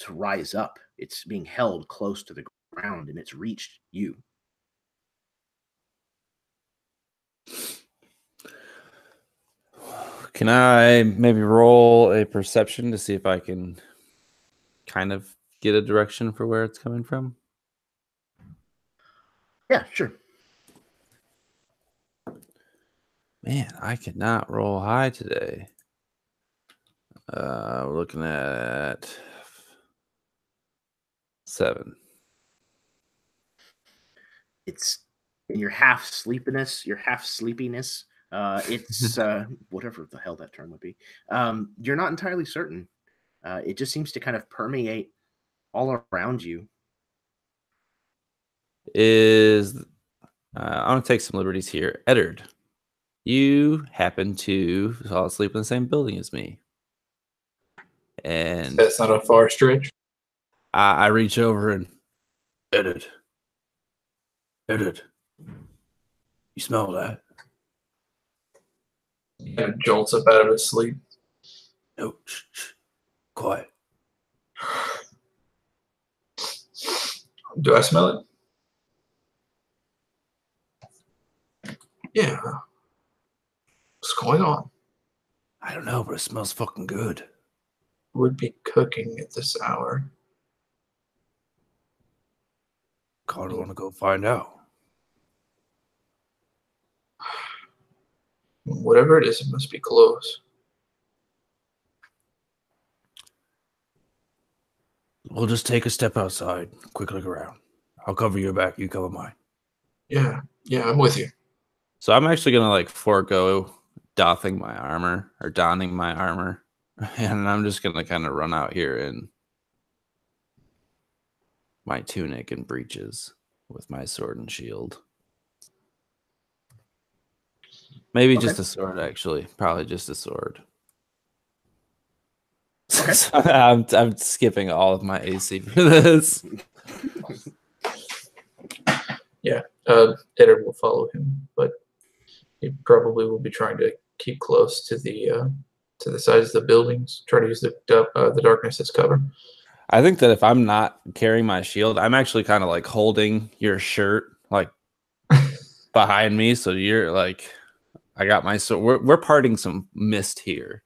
rise up. It's being held close to the ground, and it's reached you. Can I maybe roll a perception to see if I can kind of get a direction for where it's coming from? Yeah, sure. Man, I could not roll high today. We're looking at 7. It's in your half sleepiness, it's whatever the hell that term would be. You're not entirely certain. It just seems to kind of permeate all around you. I'm going to take some liberties here. Eddard, you happen to fall asleep in the same building as me. And That's not a far stretch. I reach over and, Eddard, you smell that? He kind of jolts up out of his sleep. No, shh. Quiet. Do I smell it? Yeah. What's going on? I don't know, but it smells fucking good. Would be cooking at this hour. Kind of want to go find out. Whatever it is, it must be close. We'll just take a step outside, quick look around. I'll cover your back, you cover mine. Yeah, I'm with you. so I'm actually going to like forego donning my armor, and I'm just going to kind of run out here in my tunic and breeches with my sword and shield. Maybe just a sword, actually. Probably just a sword. Okay. So I'm skipping all of my AC for this. Yeah, Eddard will follow him, but he probably will be trying to keep close to the sides of the buildings, try to use the darkness as cover. I think that if I'm not carrying my shield, I'm actually kind of like holding your shirt like behind me. So you're like, I got my sword. We're parting some mist here.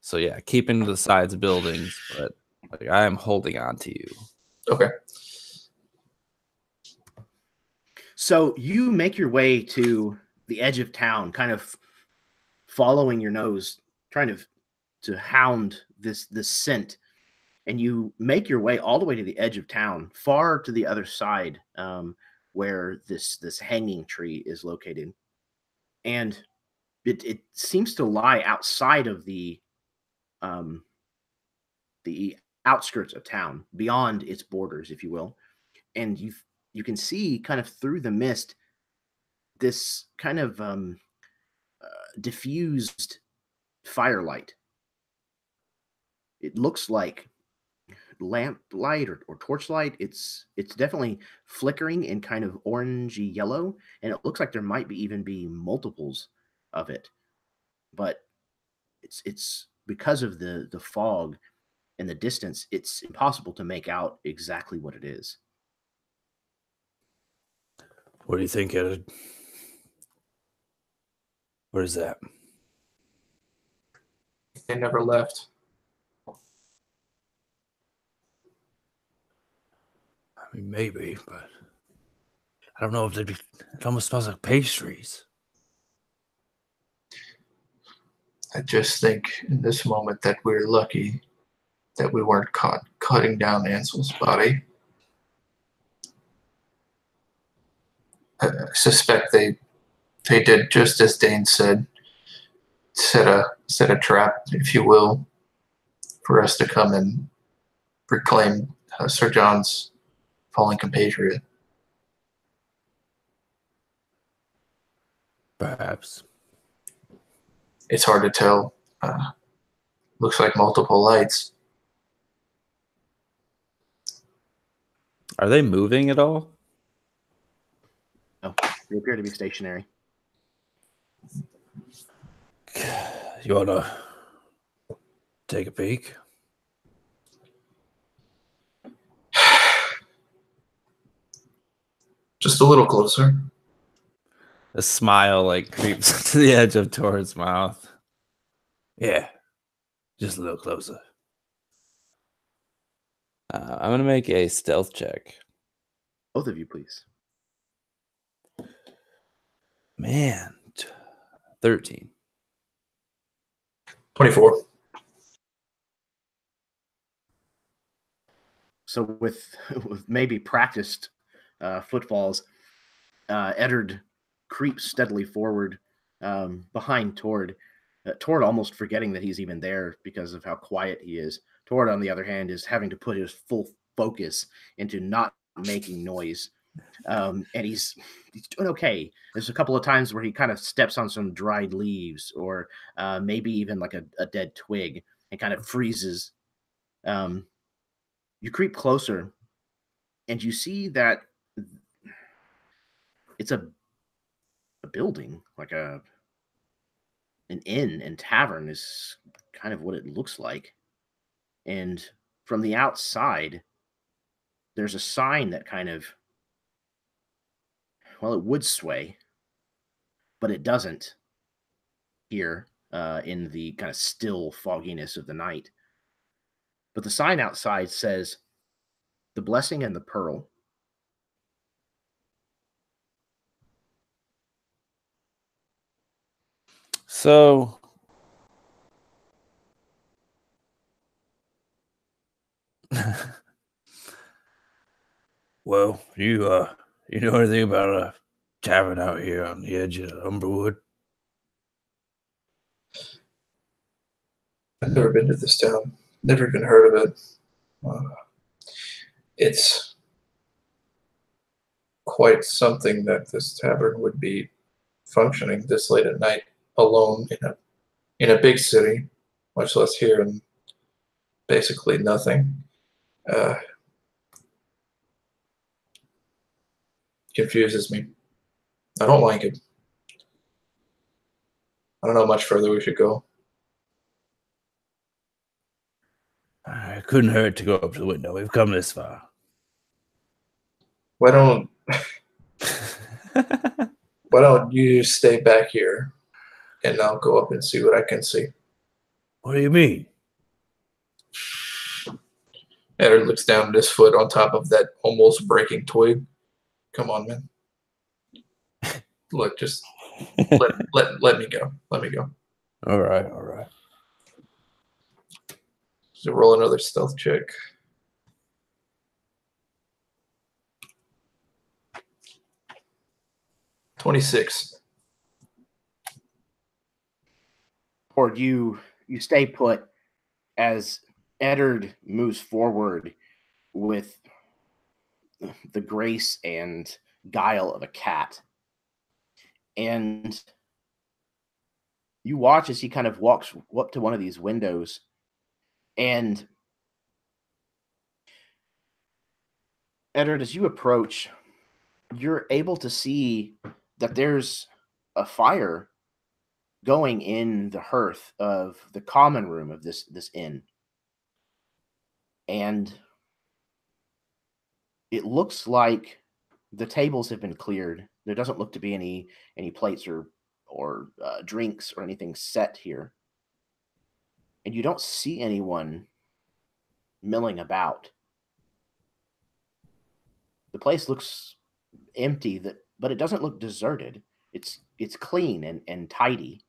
So yeah, keeping to the sides of buildings, but like I am holding on to you. Okay. So you make your way to the edge of town, kind of following your nose, trying to hound this scent, and you make your way all the way to the edge of town, far to the other side, where this hanging tree is located, and it seems to lie outside of the outskirts of town, beyond its borders, if you will, and you can see kind of through the mist this kind of diffused firelight. It looks like lamplight or torchlight. It's definitely flickering in kind of orangey yellow, and it looks like there might even be multiples of it, but it's because of the fog and the distance, it's impossible to make out exactly what it is. What do you think, Eddard? What is that? They never left. I mean, maybe, but don't know if they'd be. It almost smells like pastries. I just think in this moment that we're lucky that we weren't caught cutting down Ansel's body. I suspect they did just as Dane said, set a trap, if you will, for us to come and reclaim Sir John's fallen compatriot. Perhaps. It's hard to tell. Looks like multiple lights. Are they moving at all? No, they appear to be stationary. You want to take a peek? Just a little closer. A smile like creeps to the edge of Tor's mouth. Yeah, just a little closer. I'm going to make a stealth check. Both of you, please. Man, 13. 24. So with maybe practiced footfalls, Eddard creeps steadily forward behind Tord. Tord almost forgetting that he's even there because of how quiet he is. Tord, on the other hand, is having to put his full focus into not making noise. And he's doing okay. There's a couple of times where he kind of steps on some dried leaves or maybe even like a dead twig and kind of freezes. You creep closer and you see that it's a building, like an inn and tavern is kind of what it looks like. And from the outside, there's a sign that kind of, well, it would sway, but it doesn't here in the kind of still fogginess of the night. But the sign outside says, "The Blessing and the Pearl." So, Well, you know anything about a tavern out here on the edge of Umbrawood? I've never been to this town. Never even heard of it. It's quite something that this tavern would be functioning this late at night alone in a big city, much less here in basically nothing. Confuses me. I don't like it. I don't know how much further we should go. It couldn't hurt to go up to the window. We've come this far. Why don't you stay back here and I'll go up and see what I can see. What do you mean? Eddard looks down at his foot on top of that almost breaking twig. Come on, man. Look, just let me go. Let me go. All right. So roll another stealth check. $26. Or you stay put as Eddard moves forward with the grace and guile of a cat. And you watch as he kind of walks up to one of these windows, and Eddard, as you approach, you're able to see that there's a fire going in the hearth of the common room of this inn. And it looks like the tables have been cleared. There doesn't look to be any plates or drinks or anything set here. And you don't see anyone milling about. The place looks empty, but it doesn't look deserted. It's clean and tidy.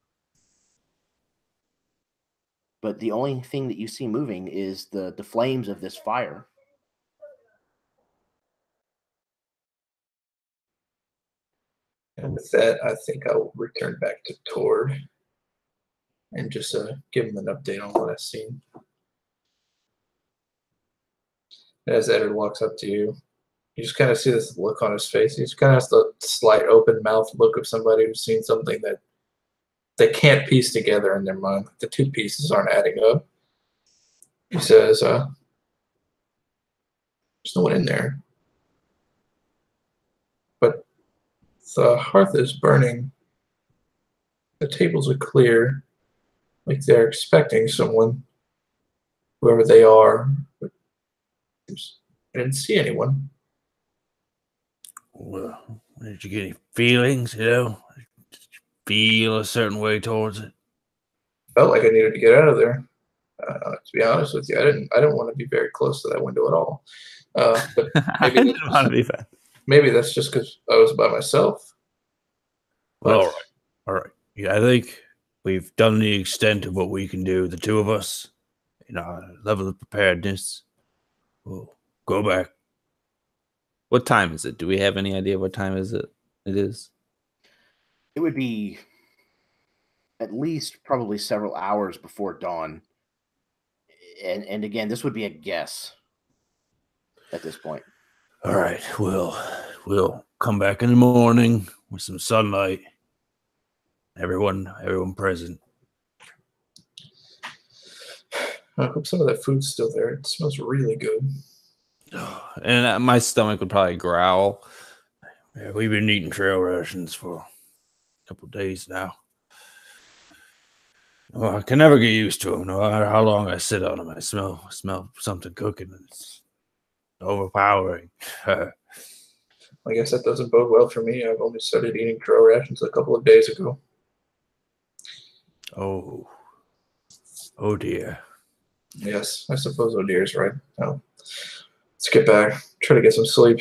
But the only thing that you see moving is the flames of this fire. And with that, I think I'll return back to Tord and just give him an update on what I've seen. As Eddard walks up to you, you just kind of see this look on his face. He just kind of has the slight open mouth look of somebody who's seen something that they can't piece together in their mind. The two pieces aren't adding up. He says, there's no one in there. But the hearth is burning. The tables are clear, like they're expecting someone, whoever they are. But I didn't see anyone. Well, did you get any feelings, you know? Did you feel a certain way towards it? Felt like I needed to get out of there. To be honest with you, I didn't want to be very close to that window at all. But I didn't want to be fast. Maybe that's just because I was by myself. Well, all right. Yeah, I think we've done the extent of what we can do, the two of us, in our level of preparedness. We'll go back. What time is it? Do we have any idea what time it is? It would be at least probably several hours before dawn. And again, this would be a guess at this point. All right, we'll come back in the morning with some sunlight. Everyone present. I hope some of that food's still there. It smells really good. And my stomach would probably growl. Yeah, we've been eating trail rations for a couple of days now. Well, I can never get used to them, no matter how long I sit on them. I smell something cooking. It's overpowering. I guess that doesn't bode well for me. I've only started eating trail rations a couple of days ago. Oh dear. Yes, I suppose oh dear is right. Well, let's get back. Try to get some sleep.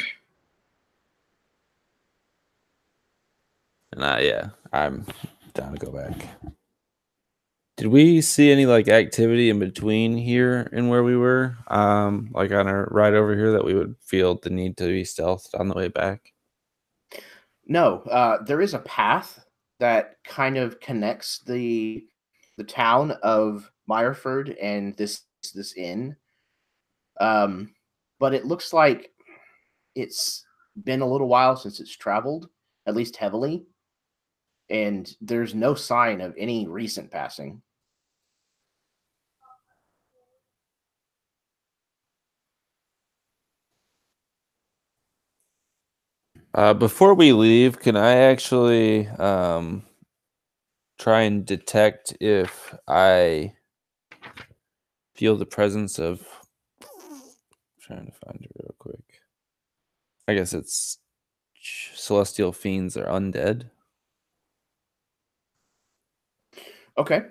And I'm down to go back. Did we see any like activity in between here and where we were? Like on our ride over here that we would feel the need to be stealthed on the way back? No, there is a path that kind of connects the town of Meyerford and this inn. But it looks like it's been a little while since it's traveled, at least heavily, and there's no sign of any recent passing. Before we leave, can I actually try and detect if I feel the presence of... trying to find it real quick. I guess it's celestial fiends or undead. Okay.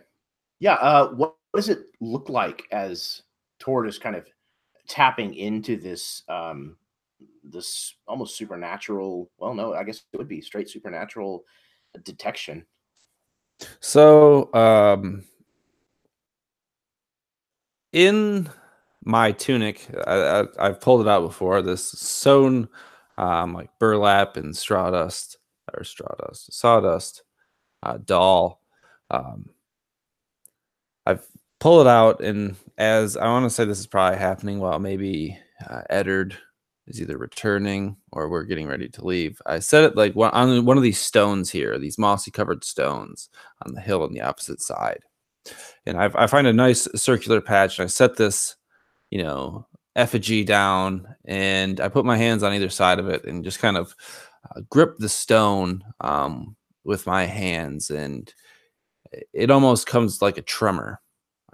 Yeah, what does it look like as Tord is kind of tapping into this this almost supernatural, well, no, I guess it would be straight supernatural detection? So, in my tunic, I've pulled it out before, this sewn like burlap and sawdust doll. I've pulled it out, and as I want to say, this is probably happening while maybe Eddard is either returning or we're getting ready to leave. I set it like on one of these stones here, these mossy covered stones on the hill on the opposite side. And I find a nice circular patch, and I set this, effigy down, and I put my hands on either side of it and just kind of grip the stone with my hands, and it almost comes like a tremor,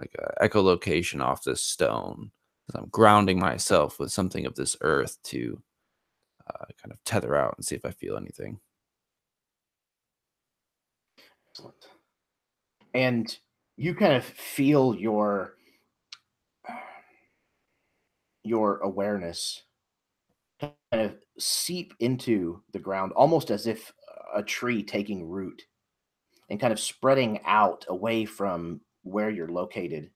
like an echolocation off this stone. I'm grounding myself with something of this earth to kind of tether out and see if I feel anything. Excellent. And you kind of feel your awareness kind of seep into the ground, almost as if a tree taking root and kind of spreading out away from where you're located.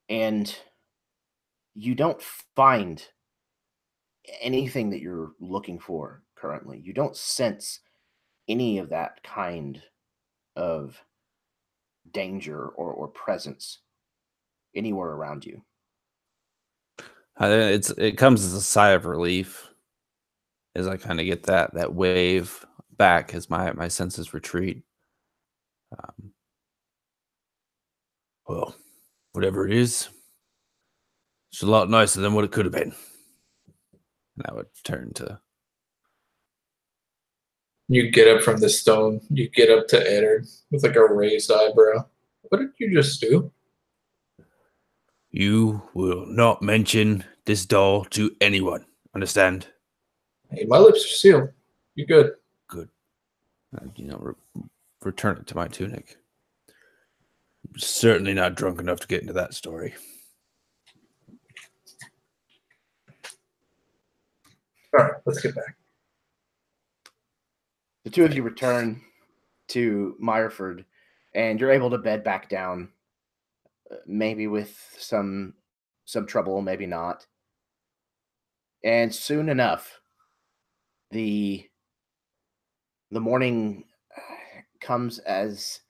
And you don't find anything that you're looking for currently. You don't sense any of that kind of danger or presence anywhere around you. It comes as a sigh of relief as I kind of get that wave back as my senses retreat. Well, whatever it is, it's a lot nicer than what it could have been. And I would turn to. You get up from the stone. You get up to Eddard with like a raised eyebrow. What did you just do? You will not mention this doll to anyone. Understand? Hey, my lips are sealed. You good? Good. Return it to my tunic. Certainly not drunk enough to get into that story. All right, let's get back. The two of you return to Meyerford, and you're able to bed back down, maybe with some trouble, maybe not. And soon enough, the morning comes as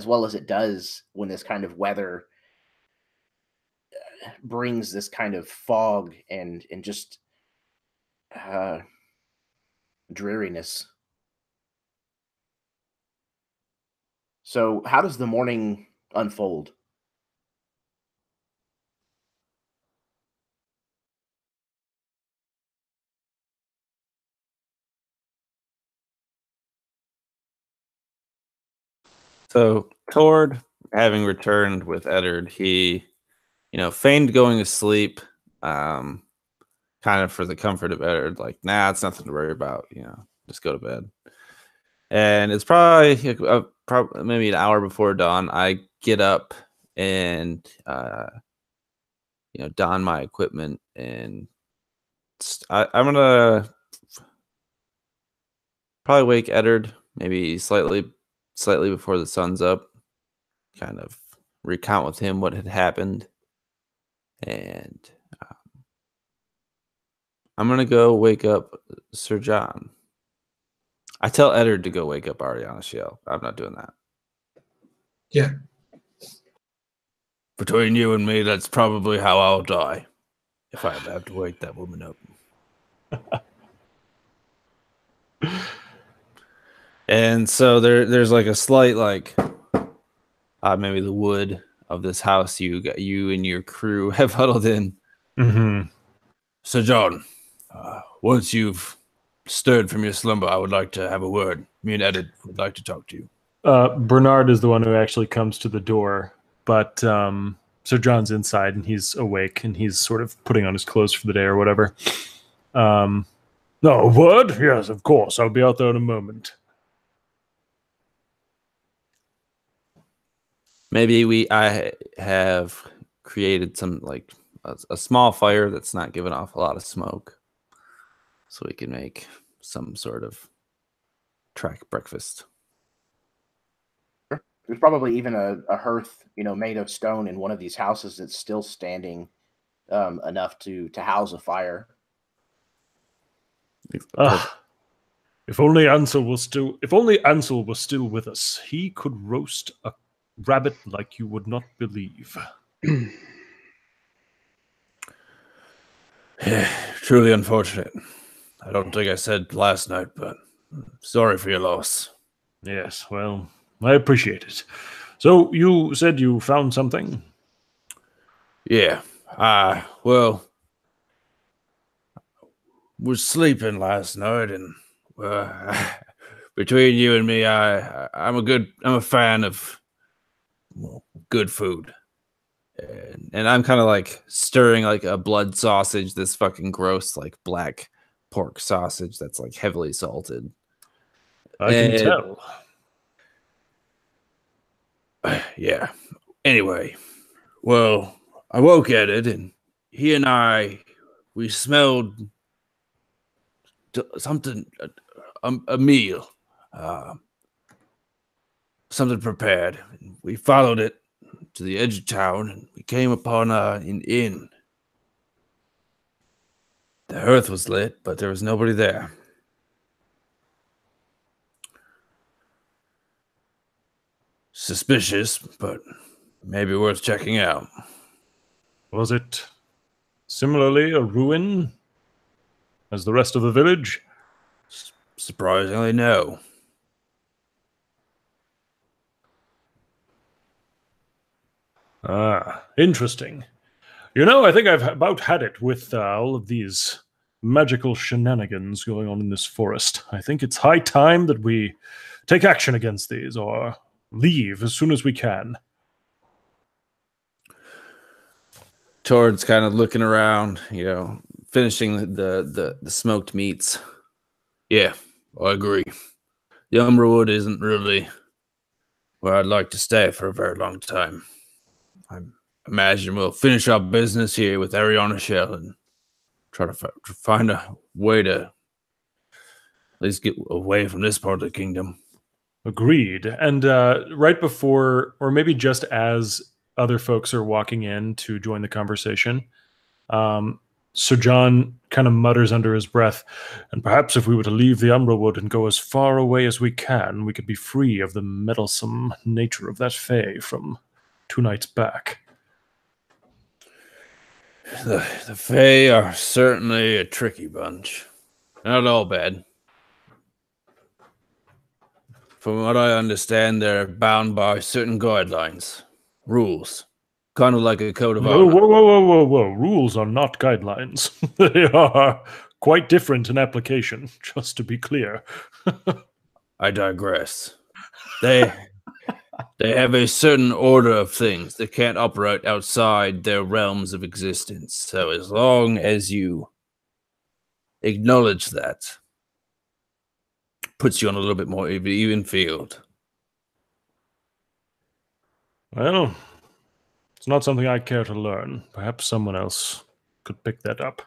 well as it does when this kind of weather brings this kind of fog and just dreariness. So how does the morning unfold? So Tord, having returned with Eddard, he, feigned going to sleep, kind of for the comfort of Eddard, like, nah, it's nothing to worry about, just go to bed. And it's probably maybe an hour before dawn. I get up and don my equipment, and I'm gonna probably wake Eddard maybe slightly before the sun's up, kind of recount with him what had happened, and I'm gonna go wake up Sir John. I tell Eddard to go wake up Ariana Shiel. I'm not doing that. Yeah. Between you and me, that's probably how I'll die, if I have to wake that woman up. And so there's like a slight maybe the wood of this house you and your crew have huddled in. Mm-hmm. So John, once you've stirred from your slumber, I would like to have a word. Me and Eddard would like to talk to you. Bernard is the one who actually comes to the door, but Sir John's inside and he's awake and he's sort of putting on his clothes for the day or whatever. No, a word? Yes, of course. I'll be out there in a moment. Maybe I have created some a small fire that's not giving off a lot of smoke, so we can make some sort of track breakfast. There's probably even a hearth, made of stone in one of these houses that's still standing enough to house a fire. If only Ansel was still with us, he could roast a rabbit like you would not believe. Truly unfortunate. I don't think I said last night, but sorry for your loss. Yes, well, I appreciate it. So you said you found something? Yeah. Well, was sleeping last night, and between you and me, I'm a fan of good food, and I'm kind of stirring a blood sausage, this fucking gross black pork sausage that's heavily salted. I can tell. Yeah. Anyway, well, I woke at it, and he and we smelled something, a meal, something prepared. We followed it to the edge of town, and we came upon an inn. The hearth was lit, but there was nobody there. Suspicious, but maybe worth checking out. Was it similarly a ruin as the rest of the village? Surprisingly, no. Ah, interesting. You know, I think I've about had it with all of these magical shenanigans going on in this forest. I think it's high time that we take action against these, or leave as soon as we can. Tord's kind of looking around, finishing the smoked meats. Yeah, I agree. The Umbrawood isn't really where I'd like to stay for a very long time. I imagine we'll finish our business here with Ariana Shell and try to find a way to at least get away from this part of the kingdom. Agreed. And right before, or maybe just as other folks are walking in to join the conversation, Sir John kind of mutters under his breath, and perhaps if we were to leave the Umbrawood and go as far away as we can, we could be free of the meddlesome nature of that fae from 2 nights back. The fae are certainly a tricky bunch. Not all bad. From what I understand, they're bound by certain guidelines, rules, kind of like a code of honor. Whoa. Rules are not guidelines. They are quite different in application, just to be clear. I digress. They have a certain order of things. They can't operate outside their realms of existence. So as long as you acknowledge that, puts you on a little bit more even field. Well, it's not something I care to learn. Perhaps someone else could pick that up.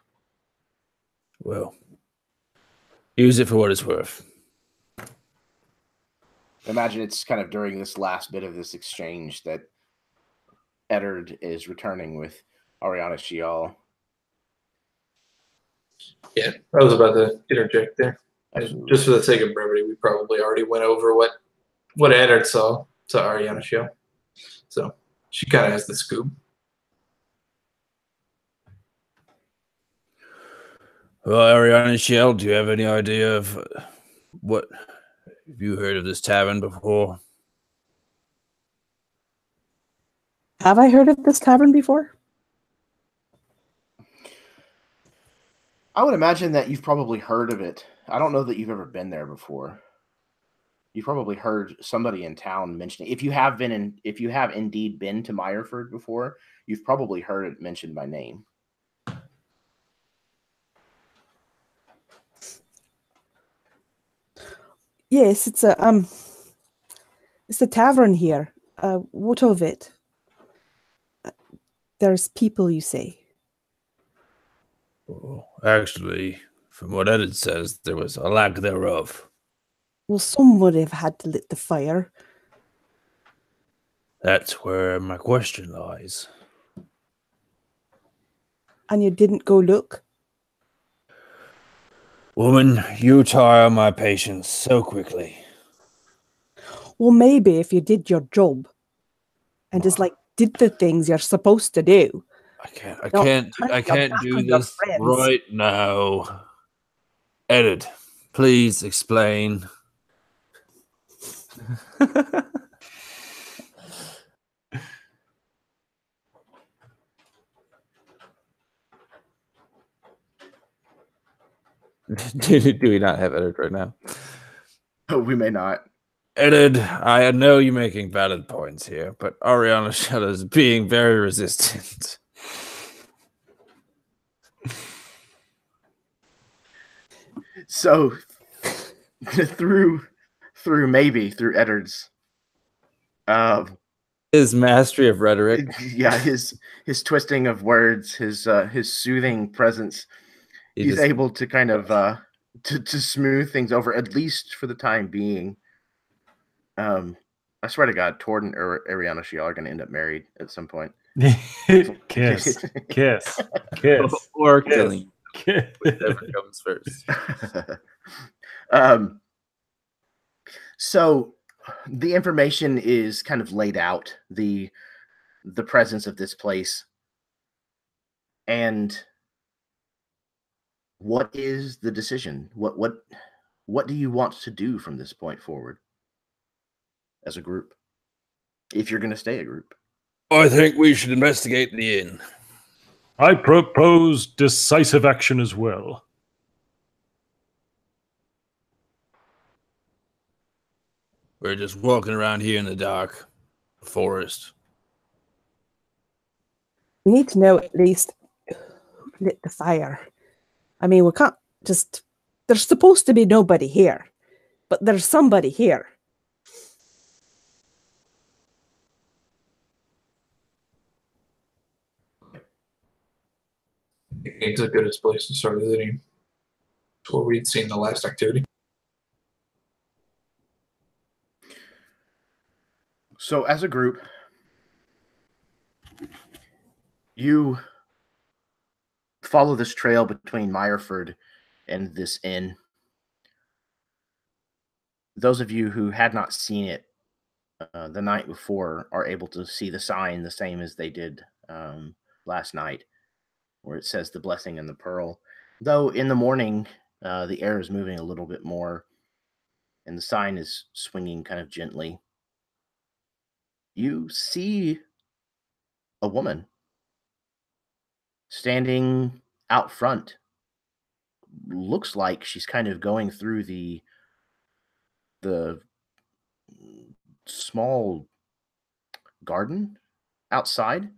Well, use it for what it's worth. Imagine it's kind of during this last bit of this exchange that Eddard is returning with Ariana Shial. Yeah, I was about to interject there. Absolutely. Just for the sake of brevity, we probably already went over what Eddard saw to Ariana Shial. So she kind of has the scoop. Well, Ariana Shiel, do you have any idea of what? Have you heard of this tavern before? Have I heard of this tavern before? I would imagine that you've probably heard of it. I don't know that you've ever been there before. You've probably heard somebody in town mentioning. If you have indeed been to Meyerford before, you've probably heard it mentioned by name. Yes, it's a tavern here. What of it? There's people, you say. Well, actually, from what Edith says, there was a lack thereof. Well, some would have had to lit the fire. That's where my question lies. And you didn't go look? Woman, you tire my patience so quickly. Well, maybe if you did your job and just did the things you're supposed to do. I can't do this right now. Edit. Please explain. Do we not have edit right now? We may not. Edit, I know you're making valid points here, but Ariana Shell is being very resistant. So through Eddard's his mastery of rhetoric. Yeah, his twisting of words, his soothing presence, he's able to kind of to smooth things over, at least for the time being. I swear to God, Tord and Ariana Shial are going to end up married at some point. Kiss. Or Kiss. killing. Kiss. Whichever comes first. So the information is kind of laid out, the presence of this place. And what is the decision? What do you want to do from this point forward as a group? If you're going to stay a group. I think we should investigate the inn. I propose decisive action as well. We're just walking around here in the dark, forest. We need to know at least who lit the fire. I mean, we can't just... There's supposed to be nobody here, but there's somebody here. It's a good place to start visiting. It's where we'd seen the last activity. So as a group, you follow this trail between Meyerford and this inn. Those of you who had not seen it the night before are able to see the sign the same as they did last night, where it says the blessing and the pearl. Though in the morning, the air is moving a little bit more, and the sign is swinging kind of gently. You see a woman standing out front. Looks like she's kind of going through the small garden outside,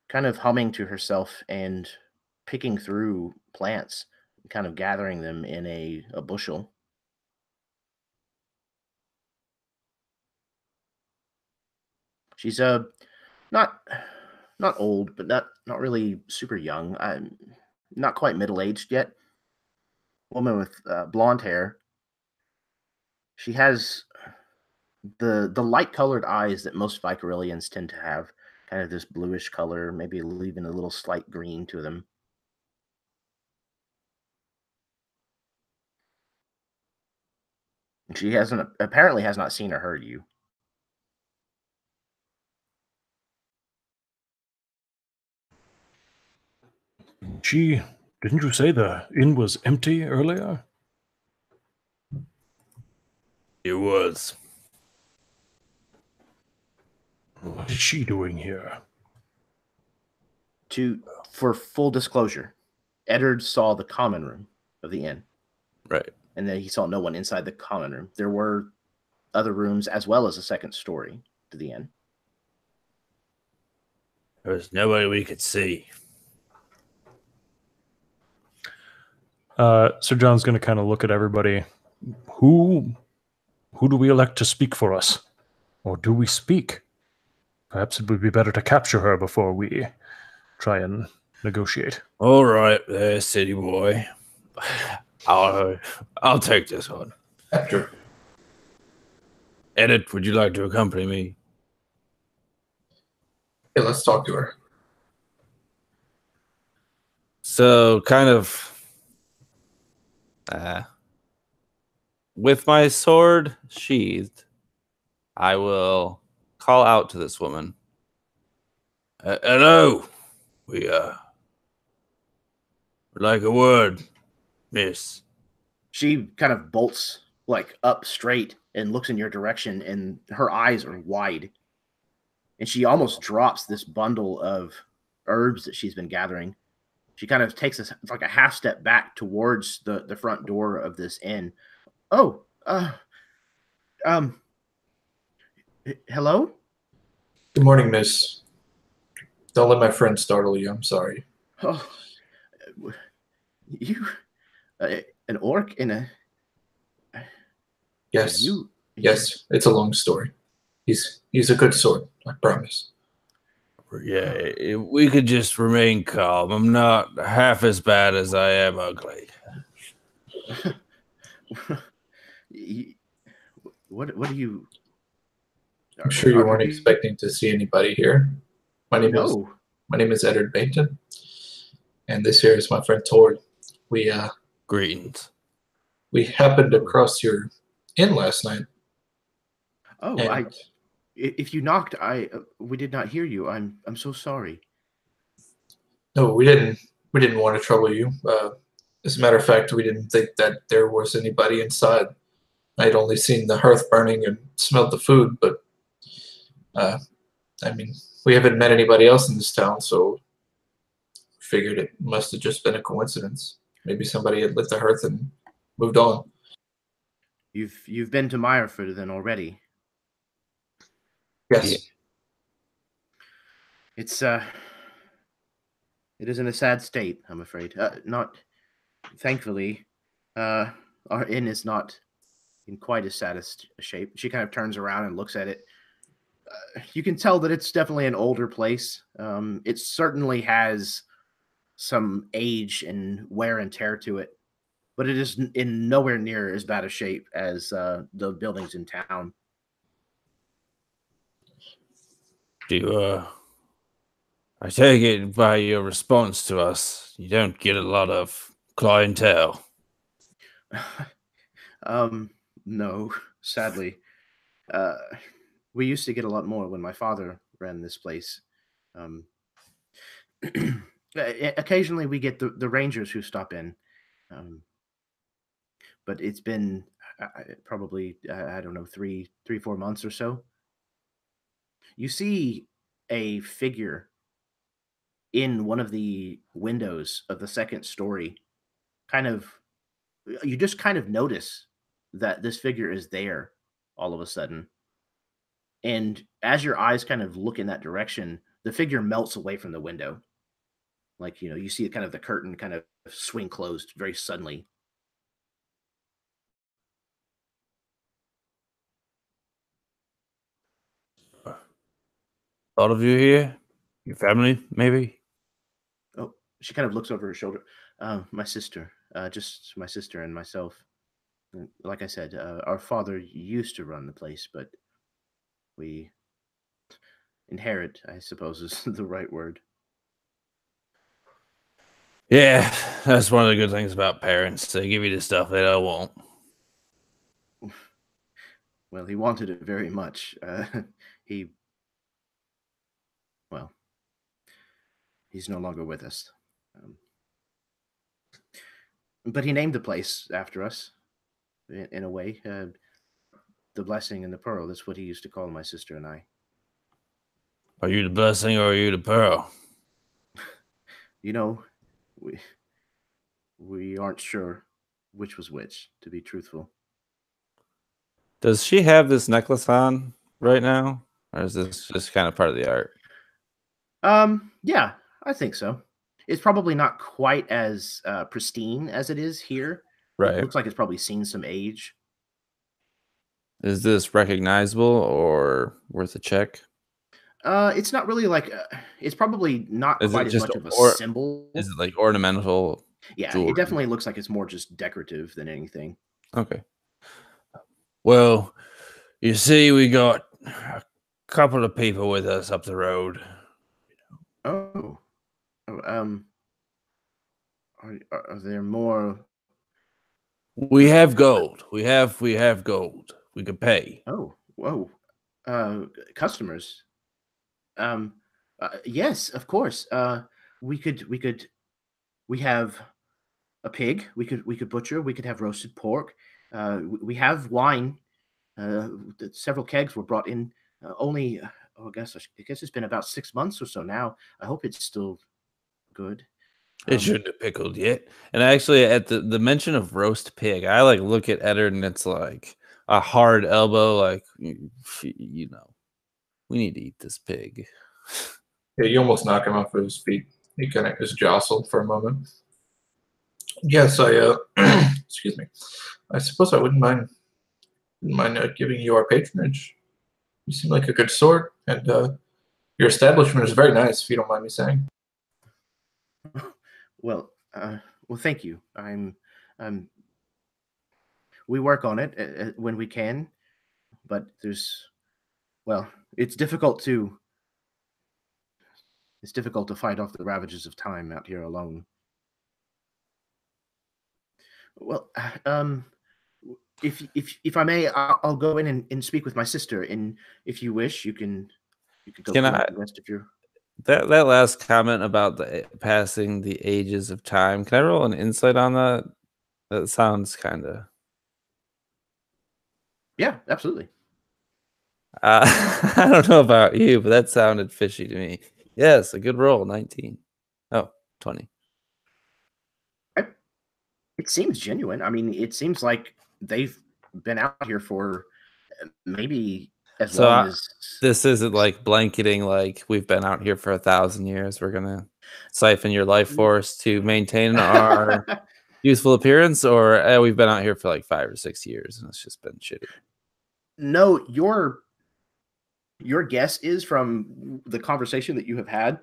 kind of humming to herself and picking through plants, kind of gathering them in a bushel. She's not old, but not really super young. Not quite middle-aged yet. Woman with blonde hair. She has the light-colored eyes that most Vykarilians tend to have, kind of this bluish color, maybe leaving a little slight green to them. She apparently has not seen or heard you. Didn't you say the inn was empty earlier? It was. What is she doing here? For full disclosure, Eddard saw the common room of the inn. Right. And then he saw no one inside the common room. There were other rooms as well as a second story to the inn. There was nobody we could see. Sir John's going to kind of look at everybody. Who do we elect to speak for us? Or do we speak? Perhaps it would be better to capture her before we try and negotiate. All right, there, city boy. I'll take this one. After. Edit, would you like to accompany me? Yeah, let's talk to her. So, kind of with my sword sheathed, I will call out to this woman. Hello. We'd like a word, miss. She kind of bolts up straight and looks in your direction, and her eyes are wide. And she almost drops this bundle of herbs that she's been gathering. She kind of takes a half step back towards the front door of this inn. Oh, hello? Good morning, miss. Don't let my friend startle you. I'm sorry. Oh, you, an orc in a... Yes. You... Yes, it's a long story. He's a good sword, I promise. Yeah, we could just remain calm. I'm not half as bad as I am ugly. What do you? I'm sure you weren't you- expecting to see anybody here. My name No. is Edward Bainton, and this here is my friend Tord. Greetings. We happened across your inn last night. Oh, and if you knocked, we did not hear you. I'm so sorry. No, we didn't want to trouble you. As a matter of fact, we didn't think that there was anybody inside. I'd only seen the hearth burning and smelled the food, but I mean, we haven't met anybody else in this town, so figured it must have just been a coincidence. Maybe somebody had lit the hearth and moved on. You've been to Meyerford then already. Yes. Yeah. It is in a sad state, I'm afraid. Thankfully, our inn is not in quite as sad a shape. She kind of turns around and looks at it. You can tell that it's definitely an older place. It certainly has some age and wear and tear to it, but it is in nowhere near as bad a shape as the buildings in town. I take it by your response to us, you don't get a lot of clientele. No, sadly. We used to get a lot more when my father ran this place. Occasionally we get the rangers who stop in. But it's been probably, I don't know, 4 months or so. You see a figure in one of the windows of the second story. You just kind of notice that this figure is there all of a sudden. And as your eyes kind of look in that direction, the figure melts away from the window. Like, you see kind of the curtain kind of swing closed very suddenly. All of you here? Your family, maybe? Oh, she kind of looks over her shoulder. My sister, just my sister and myself. Like I said, our father used to run the place, but we inherit, I suppose is the right word. Yeah, that's one of the good things about parents. They give you the stuff they don't want. Well, he wanted it very much. He's no longer with us. But he named the place after us, in a way. The Blessing and the Pearl. That's what he used to call my sister and I. Are you the blessing or are you the pearl? We aren't sure which was which, to be truthful. Does she have this necklace on right now? Or is this just kind of part of the art? Yeah, I think so. It's probably not quite as pristine as it is here. Right. It looks like it's probably seen some age. Is this recognizable or worth a check? It's not really like it's probably not Is it quite as just much of a or- symbol. Is it like ornamental? Yeah, jewelry? it definitely looks like it's more just decorative than anything. Okay. Well, you see, we got a couple of people with us up the road. Oh, are there more? We have gold. We have gold. We can pay. Oh, whoa, customers. Yes, of course. We have a pig. We could butcher. We could have roasted pork. We have wine. Several kegs were brought in. Only, I guess it's been about 6 months or so now. I hope it's still good. It shouldn't have pickled yet. And actually, at the mention of roast pig, I like look at Eddard and it's like a hard elbow. Like, we need to eat this pig. Yeah, you almost knock him off of his feet. He kind of is jostled for a moment. Yes, I excuse me. I suppose I wouldn't mind giving you our patronage. You seem like a good sort, and your establishment is very nice, if you don't mind me saying. Well, thank you. we work on it when we can, but it's difficult to fight off the ravages of time out here alone. Well, if I may, I'll go in and speak with my sister, and if you wish, you can go Can collect I- the rest of your. That last comment about the passing the ages of time. Can I roll an insight on that? That sounds kind of. Yeah, absolutely. I don't know about you, but that sounded fishy to me. Yes, a good roll. 19. Oh, 20. It seems genuine. I mean, it seems like they've been out here for maybe as So long as. This isn't like blanketing like we've been out here for 1,000 years. We're gonna siphon your life force to maintain our youthful appearance, or we've been out here for like 5 or 6 years and it's just been shitty. No, your guess is from the conversation that you have had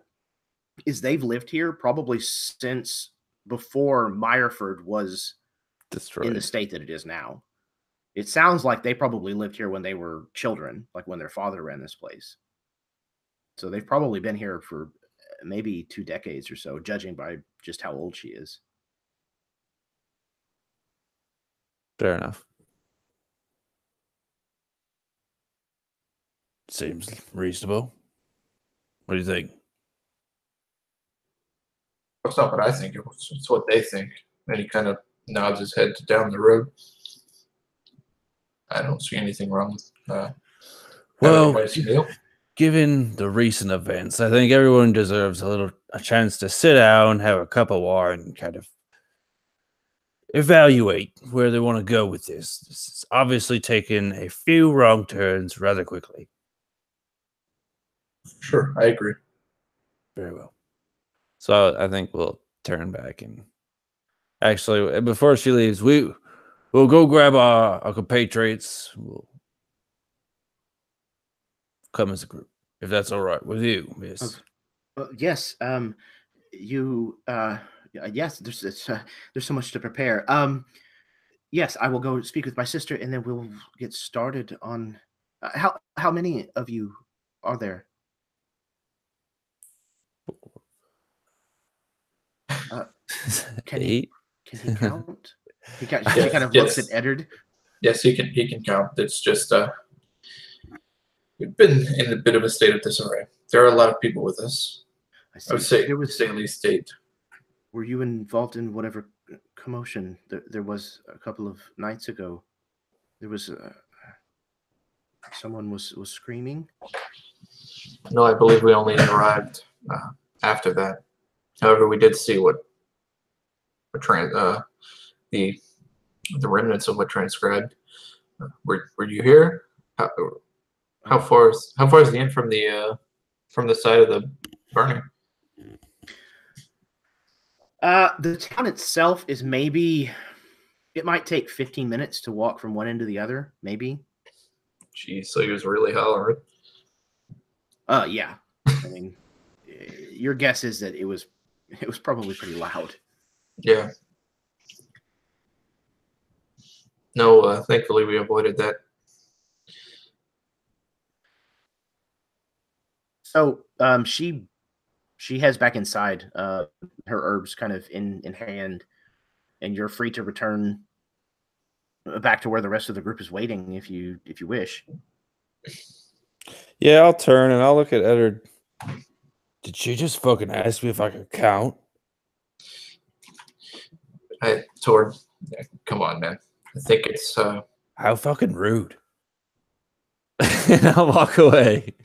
is they've lived here probably since before Meyerford was Destroyed. in the state that it is now. It sounds like they probably lived here when they were children, like when their father ran this place. So they've probably been here for maybe 2 decades or so, judging by just how old she is. Fair enough. Seems reasonable. What do you think? That's not what I think. It's what they think. And he kind of nods his head to down the road. I don't see anything wrong with Well, nice meal. given the recent events, I think everyone deserves a chance to sit down, have a cup of wine, and kind of evaluate where they want to go with this. This is obviously taken a few wrong turns rather quickly. Sure, I agree. Very well. So I think we'll turn back and actually before she leaves, we'll go grab our compatriots. We'll come as a group, if that's all right with you, miss. Yes. Yes. There's so much to prepare. Yes, I will go speak with my sister, and then we'll get started on. How many of you are there? Can he 8. Can he count? She kind of looks at Eddard. Yes, he can count. It's just we've been in a bit of a state of disarray. There are a lot of people with us. I would say there was at least 8. Were you involved in whatever commotion there was a couple of nights ago? There was someone was screaming. No, I believe we only arrived after that. However, we did see the remnants of what transcribed. Were you here? How far is the end from the side of the burning? The town itself is it might take 15 minutes to walk from one end to the other, maybe. Geez, so he was really hollering. Yeah. I mean, your guess is that it was probably pretty loud. Yeah. No, thankfully we avoided that. So, she heads back inside, her herbs kind of in hand, and you're free to return back to where the rest of the group is waiting if you wish. Yeah, I'll turn and I'll look at Eddard. Did she just fucking ask me if I could count? Tord, come on, man. I think it's How fucking rude. And I'll walk away.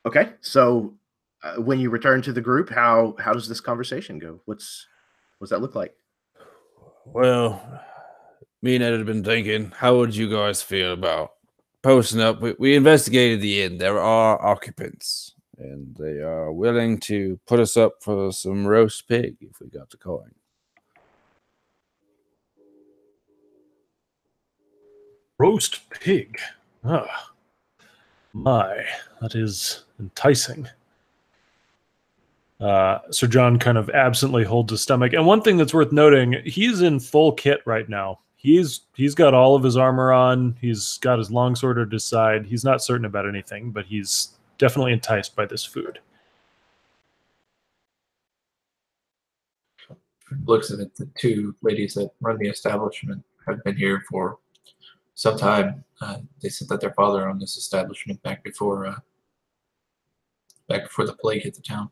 Okay, so when you return to the group, how does this conversation go? What's that look like? Well, me and Ed had been thinking, how would you guys feel about posting up? We investigated the inn. There are occupants, and they are willing to put us up for some roast pig if we got the coin. Roast pig. My, that is enticing. Sir John kind of absently holds his stomach. And one thing that's worth noting, he's in full kit right now. He's got all of his armor on. He's got his longsword at his side. He's not certain about anything, but he's definitely enticed by this food. Looks at it, the two ladies that run the establishment have been here for some time. They said that their father owned this establishment back before the plague hit the town.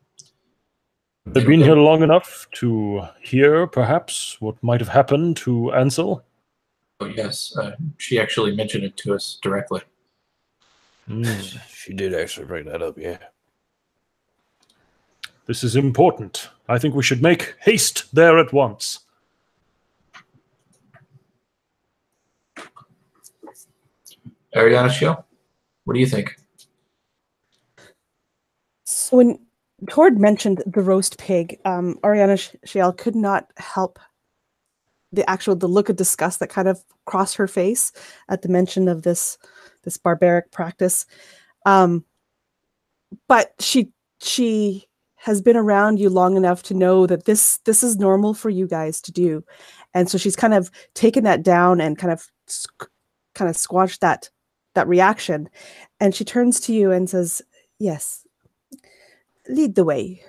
They've been here long enough to hear, perhaps, what might have happened to Ansel? Oh, yes. She actually mentioned it to us directly. She did actually bring that up, yeah. This is important. I think we should make haste there at once. Ariana Shiel, what do you think? So when Tord mentioned the roast pig, Ariana Shiel could not help the look of disgust that kind of crossed her face at the mention of this barbaric practice. But she has been around you long enough to know that this is normal for you guys to do. And so she's kind of taken that down and kind of squashed that reaction. And she turns to you and says, yes, lead the way.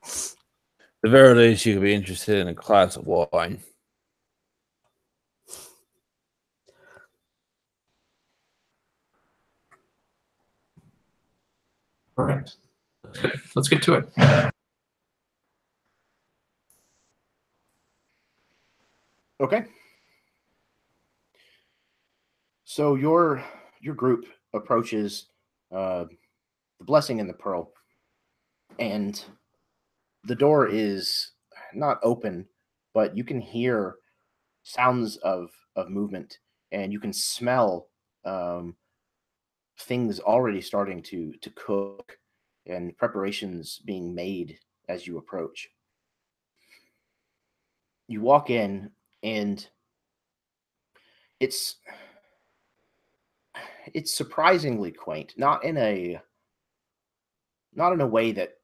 At the very least, you could be interested in a glass of wine. All right. Let's get to it. Okay. So your group approaches the Blessing and the Pearl, and the door is not open, but you can hear sounds of movement, and you can smell things already starting to cook and preparations being made as you approach. You walk in, and it's surprisingly quaint, not in a way that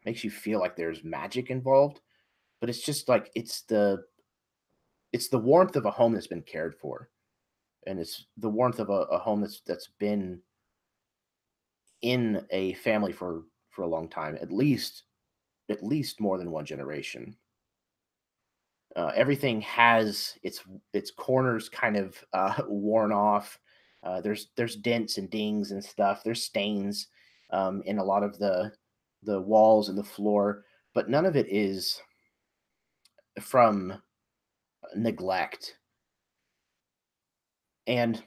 makes you feel like there's magic involved, but it's just like it's the warmth of a home that's been cared for, and it's the warmth of a home that's been in a family for a long time, at least more than one generation. Everything has its corners kind of worn off. There's dents and dings and stuff. There's stains in a lot of the walls and the floor, but none of it is from neglect. And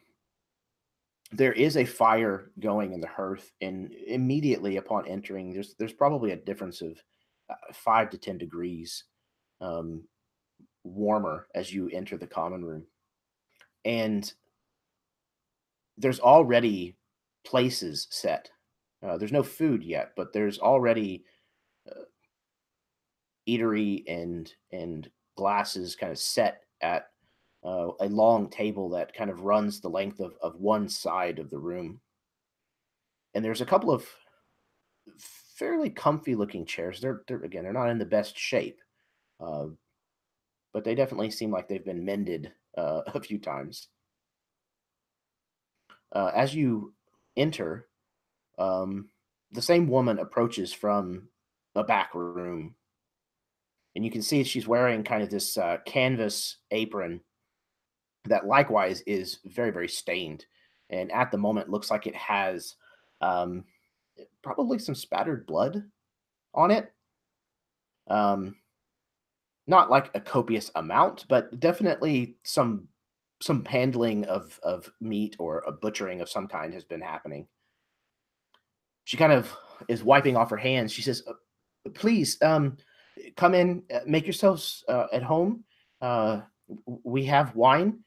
there is a fire going in the hearth, and immediately upon entering, there's probably a difference of 5 to 10 degrees warmer as you enter the common room. And there's already places set. There's no food yet, but there's already eatery and glasses kind of set at a long table that kind of runs the length of one side of the room. And there's a couple of fairly comfy looking chairs. They're not in the best shape, but they definitely seem like they've been mended a few times. As you enter, the same woman approaches from a back room, and you can see she's wearing kind of this canvas apron that likewise is very, very stained, and at the moment looks like it has probably some spattered blood on it. Not like a copious amount, but definitely some handling of meat or a butchering of some kind has been happening. She kind of is wiping off her hands. She says, please, come in, make yourselves at home. We have wine.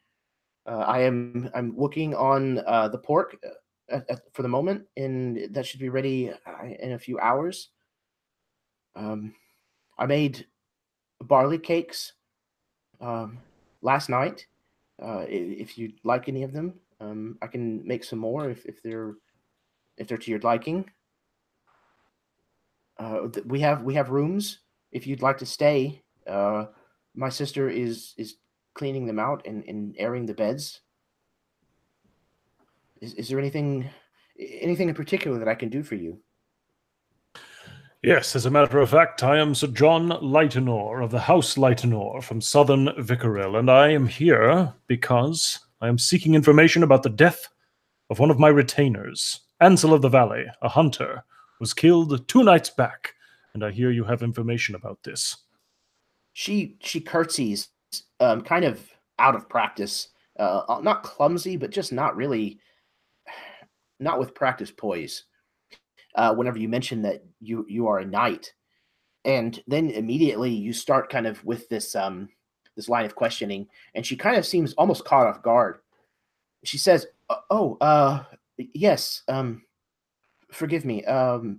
I'm working on the pork for the moment, and that should be ready in a few hours. I made barley cakes last night. If you like any of them, I can make some more if they're to your liking. We have rooms if you'd like to stay. My sister is cleaning them out and airing the beds. Is there anything in particular that I can do for you? Yes, as a matter of fact, I am Sir John Lightenor of the House Lightenor from southern Vykaril, and I am here because I am seeking information about the death of one of my retainers. Ansel of the Valley, a hunter, was killed 2 nights back, and I hear you have information about this. She curtsies, kind of out of practice, not clumsy, but just not really, not with practice poise. Whenever you mention that you are a knight, and then immediately you start kind of with this this line of questioning, and she kind of seems almost caught off guard. She says, yes, forgive me,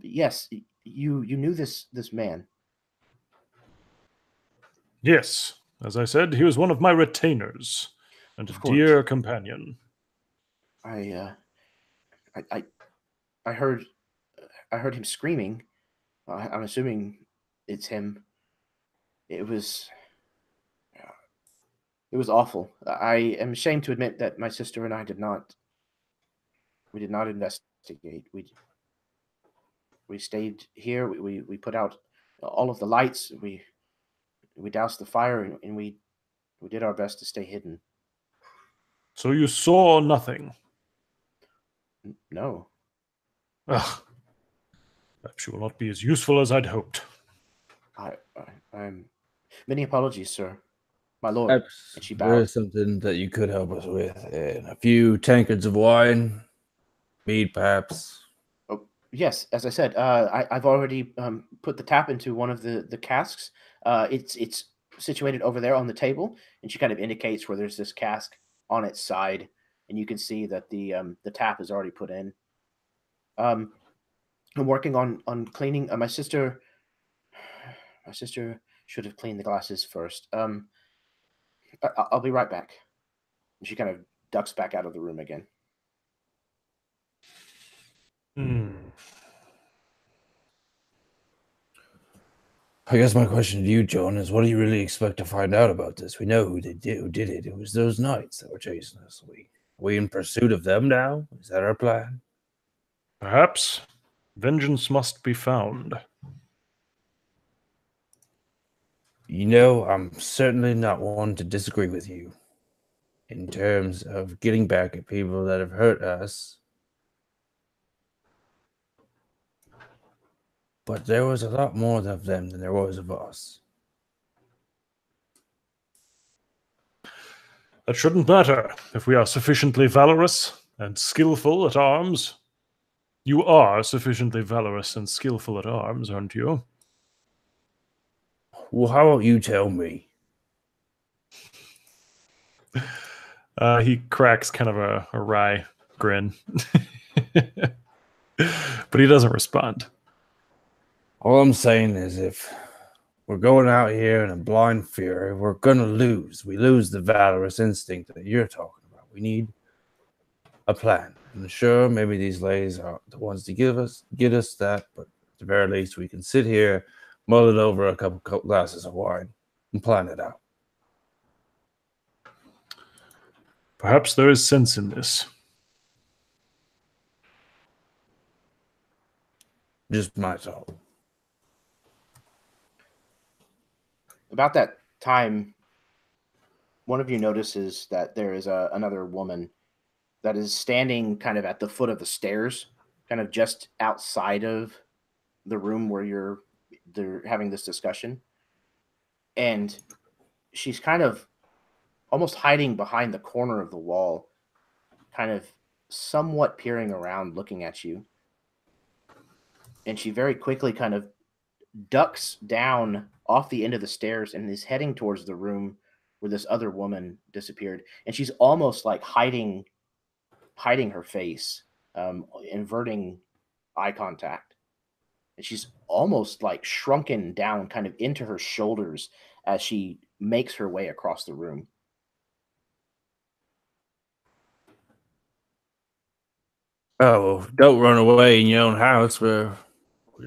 yes, you knew this man. Yes, as I said, he was one of my retainers, and a dear companion. I heard him screaming. I'm assuming it's him. It was awful. I am ashamed to admit that my sister and I did not investigate. We stayed here. We put out all of the lights. We doused the fire, and we did our best to stay hidden. So you saw nothing? No. Ugh. Perhaps you will not be as useful as I'd hoped. I'm many apologies, sir. My lord. Perhaps and she there bowed. is something that you could help us with. And a few tankards of wine, mead, perhaps. Oh, yes, as I said, I've already put the tap into one of the casks. It's situated over there on the table, and she kind of indicates where there's this cask on its side, and you can see that the tap is already put in. I'm working on cleaning. My sister should have cleaned the glasses first. I'll be right back. And she kind of ducks back out of the room again. I guess my question to you, John, is what do you really expect to find out about this? We know who did it. It was those knights that were chasing us. Are we in pursuit of them now? Is that our plan? Perhaps. Vengeance must be found. You know, I'm certainly not one to disagree with you in terms of getting back at people that have hurt us. But there was a lot more of them than there was of us. That shouldn't matter if we are sufficiently valorous and skillful at arms. You are sufficiently valorous and skillful at arms, aren't you? Well, how about you tell me? He cracks kind of a wry grin. But he doesn't respond. All I'm saying is if we're going out here in a blind fury, we're going to lose. We lose the valorous instinct that you're talking about. We need a plan. And sure, maybe these ladies are the ones to get us that, but at the very least, we can sit here, mull it over a couple glasses of wine, and plan it out. Perhaps there is sense in this. Just my thought. About that time, one of you notices that there is another woman that is standing kind of at the foot of the stairs, kind of just outside of the room where they're having this discussion. And she's kind of almost hiding behind the corner of the wall, kind of somewhat peering around, looking at you. And she very quickly kind of ducks down off the end of the stairs and is heading towards the room where this other woman disappeared. And she's almost like hiding her face, inverting eye contact. And she's almost like shrunken down kind of into her shoulders as she makes her way across the room. Oh, well, don't run away in your own house. We're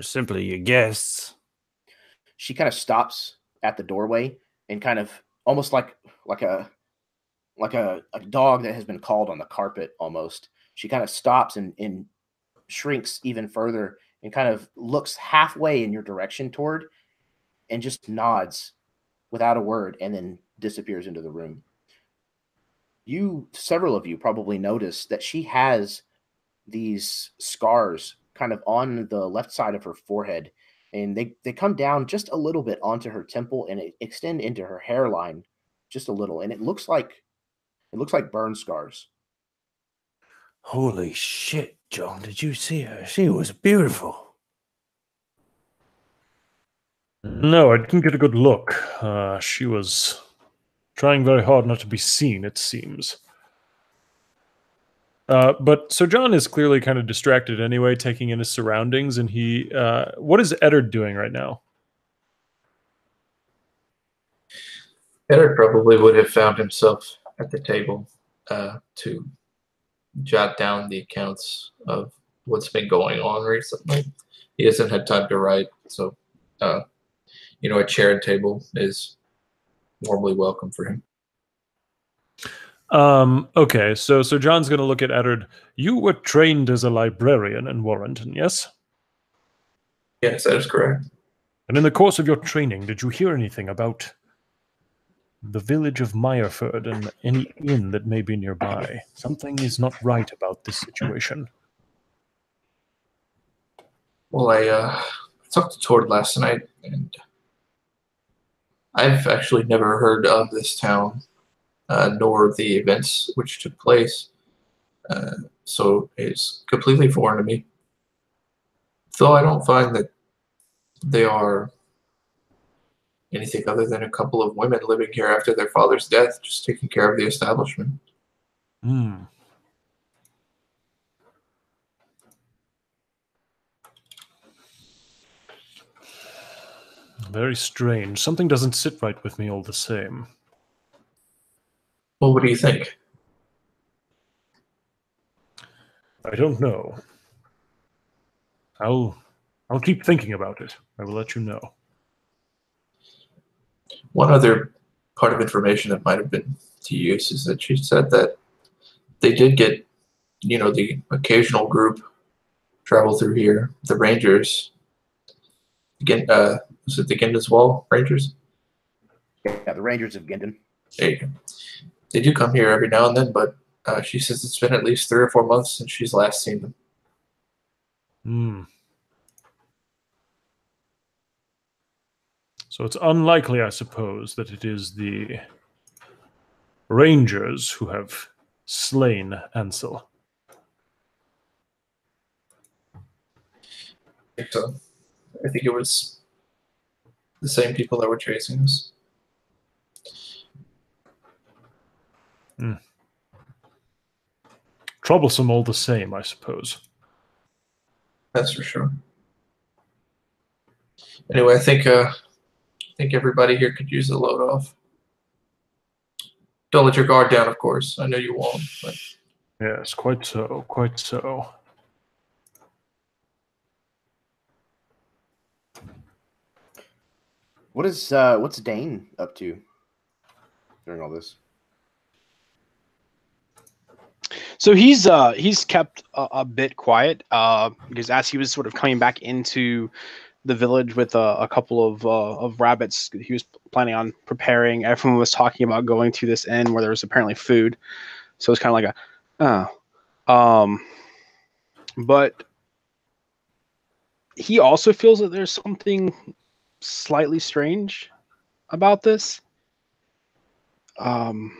simply your guests. She kind of stops at the doorway and kind of almost like a dog that has been called on the carpet almost. She kind of stops and shrinks even further and kind of looks halfway in your direction toward and just nods without a word and then disappears into the room. Several of you probably notice that she has these scars kind of on the left side of her forehead, and they come down just a little bit onto her temple and it extend into her hairline just a little, and it looks like burn scars. Holy shit, John, did you see her? She was beautiful. No, I didn't get a good look. She was trying very hard not to be seen, it seems. But Sir John is clearly kind of distracted anyway, taking in his surroundings, and what is Eddard doing right now? Eddard probably would have found himself at the table to jot down the accounts of what's been going on recently. He hasn't had time to write, so a chair and table is warmly welcome for him. Okay, so John's going to look at Eddard. You were trained as a librarian in Warrenton, yes? Yes, that is correct. And in the course of your training, did you hear anything about the village of Meyerford and any inn that may be nearby? Something is not right about this situation. Well, I talked to Tord last night, and I've actually never heard of this town, nor the events which took place. So it's completely foreign to me. Though I don't find that they are anything other than a couple of women living here after their father's death, just taking care of the establishment. Hmm. Very strange. Something doesn't sit right with me all the same. Well, what do you think? I don't know. I'll keep thinking about it. I will let you know. One other part of information that might have been to use is that she said that they did get, the occasional group travel through here. The Rangers, again, was it the Ginden's Wall Rangers? Yeah, the Rangers of Ginden. There you go. They do come here every now and then, but she says it's been at least 3 or 4 months since she's last seen them. Hmm. So it's unlikely, I suppose, that it is the Rangers who have slain Ansel. I think so. I think it was the same people that were chasing us. Hmm. Troublesome all the same, I suppose. That's for sure. Anyway, I think everybody here could use a load off. Don't let your guard down, of course. I know you won't, but Yes, quite so, quite so. What's Dane up to during all this? So he's kept a bit quiet because as he was sort of coming back into the village with a couple of rabbits, he was planning on preparing. Everyone was talking about going to this inn where there was apparently food, so it's kind of like but he also feels that there's something slightly strange about this. The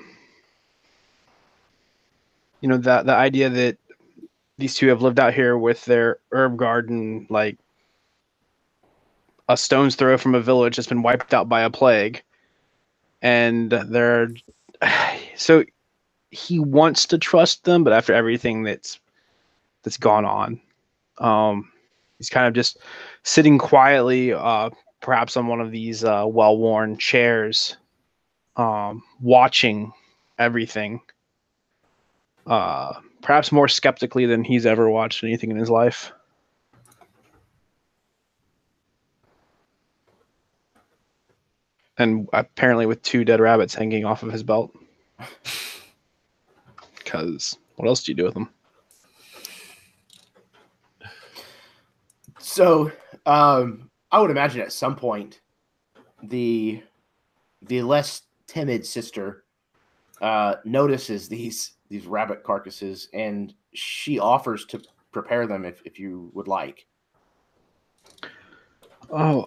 idea that these two have lived out here with their herb garden, like a stone's throw from a village that's been wiped out by a plague, and so he wants to trust them, but after everything that's gone on, he's kind of just sitting quietly, perhaps on one of these well-worn chairs, perhaps more skeptically than he's ever watched anything in his life. And apparently with 2 dead rabbits hanging off of his belt. Because what else do you do with them? So, I would imagine at some point, the less timid sister notices these rabbit carcasses, and she offers to prepare them if you would like. Oh,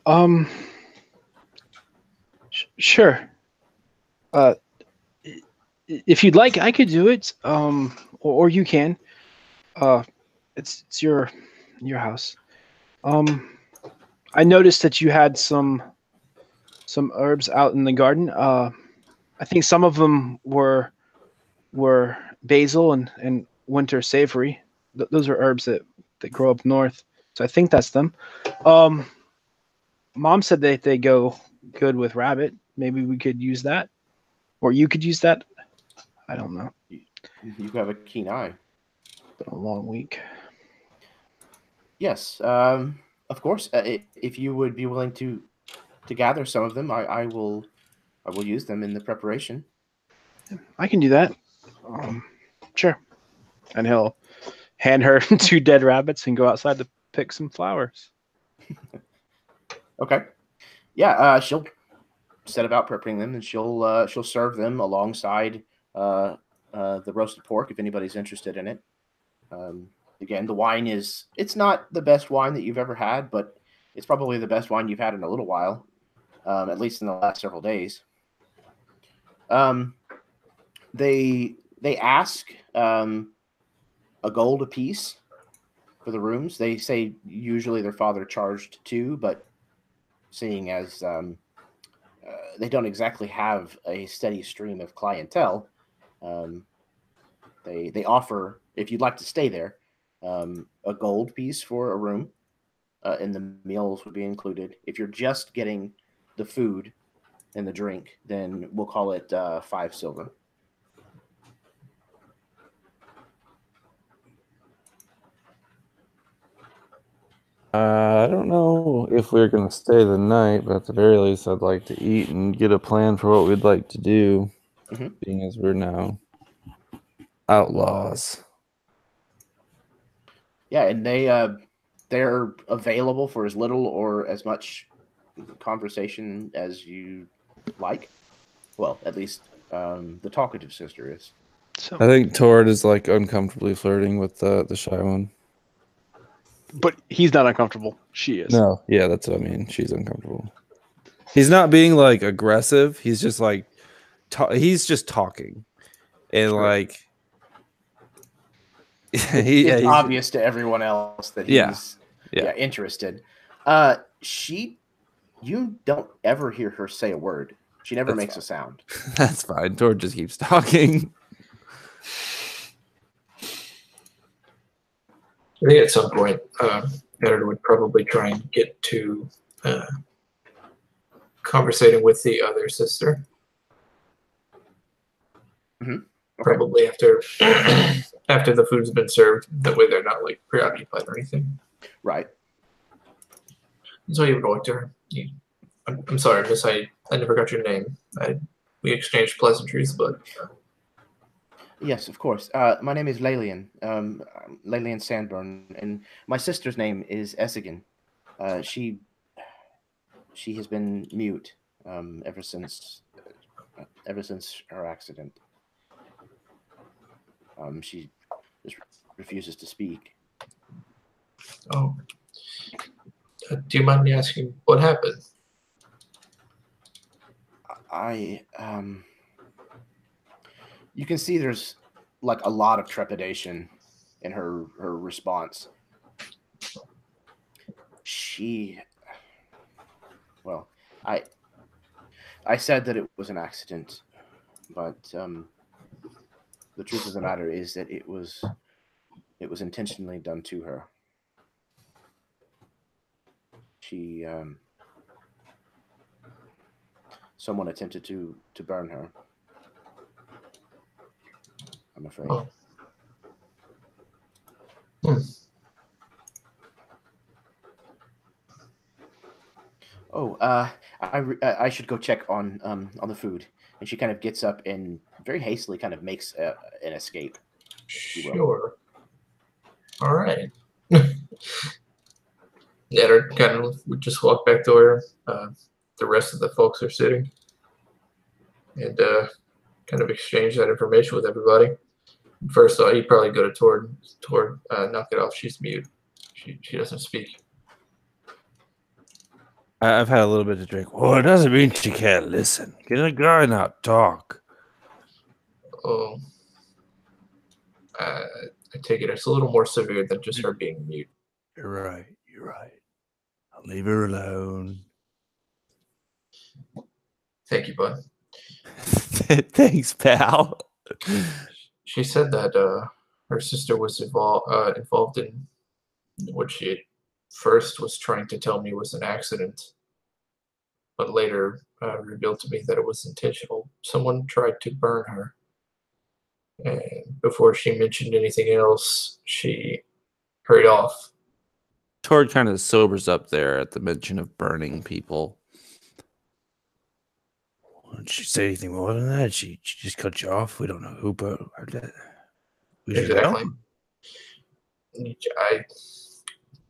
sure. If you'd like, I could do it. Or you can. It's your house. I noticed that you had some herbs out in the garden. I think some of them were basil and winter savory. Those are herbs that grow up north. So I think that's them. Mom said that they go good with rabbit. Maybe we could use that, or you could use that. I don't know. You have a keen eye. Been a long week. Yes, of course. If you would be willing to gather some of them, I will use them in the preparation. I can do that. Sure. And he'll hand her 2 dead rabbits and go outside to pick some flowers. Okay. Yeah, she'll set about preparing them, and she'll serve them alongside the roasted pork if anybody's interested in it. Again, the wine it's not the best wine that you've ever had, but it's probably the best wine you've had in a little while, at least in the last several days. They ask a gold apiece for the rooms. They say usually their father charged 2, but seeing as they don't exactly have a steady stream of clientele, they offer, if you'd like to stay there, a gold piece for a room, and the meals would be included. If you're just getting the food and the drink, then we'll call it 5 silver. I don't know if we're going to stay the night, but at the very least, I'd like to eat and get a plan for what we'd like to do, being as we're now outlaws. Yeah, and they're available for as little or as much conversation as you like. Well, at least the talkative sister is. So, I think Tord is like uncomfortably flirting with the shy one. but he's not uncomfortable. She is. No, yeah, that's what I mean. She's uncomfortable. He's not being like aggressive. He's just like he's just talking, and like it's obvious to everyone else that he's interested. You don't ever hear her say a word. She never makes a sound. That's fine. Tord just keeps talking. I think at some point, Edward would probably try and get to conversating with the other sister. Mm-hmm. Okay. Probably after after the food's been served. That way they're not like preoccupied or anything. Right. So you would walk to her. I'm sorry, miss. I never got your name. We exchanged pleasantries, but Yes, of course. My name is Lelian, Lelian Sandburn, and my sister's name is Essigan. She has been mute ever since her accident. She just refuses to speak. oh, do you mind me asking what happened? You can see there's like a lot of trepidation in her response. I said that it was an accident, but the truth of the matter is that it was intentionally done to her. Someone attempted to burn her, I'm afraid. Oh. Oh, I should go check on the food. And she kind of gets up and very hastily kind of makes an escape. Sure. All right. Eddard kind of would just walk back to where the rest of the folks are sitting and kind of exchange that information with everybody. First, he'd probably go to Tord, knock it off. She's mute. She doesn't speak. I've had a little bit to drink. Well, it doesn't mean she can't listen. Can a guy not talk? Oh, I take it it's a little more severe than just her being mute. You're right. You're right. I'll leave her alone. Thank you, bud. Thanks, pal. She said that her sister was involved in what she at first was trying to tell me was an accident, but later revealed to me that it was intentional. Someone tried to burn her, and before she mentioned anything else, she hurried off. Tord kind of sobers up there at the mention of burning people. Did she say anything more than that? She just cut you off. We don't know who, but Exactly.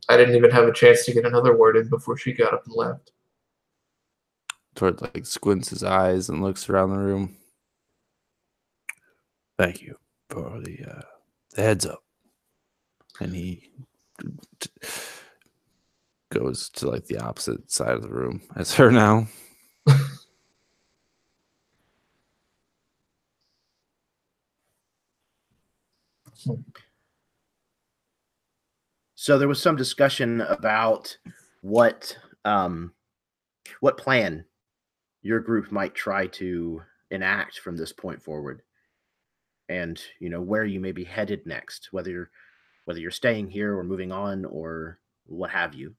I didn't even have a chance to get another word in before she got up and left. Tord like squints his eyes and looks around the room. Thank you for the heads up. And he goes to like the opposite side of the room as her now. So there was some discussion about what plan your group might try to enact from this point forward, and where you may be headed next, whether you're staying here or moving on or what have you.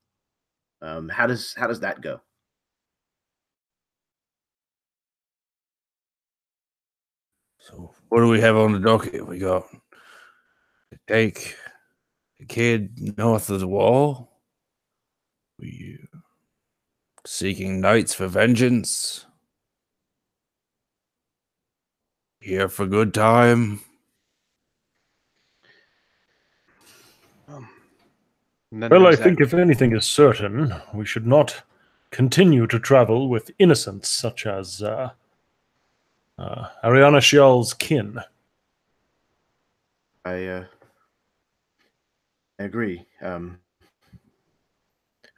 How does that go? So what do we have on the docket? We got to take the kid north of the wall. We seeking knights for vengeance. Here for good time. Well, I think if anything is certain, we should not continue to travel with innocents such as Ariana Shial's kin. I agree.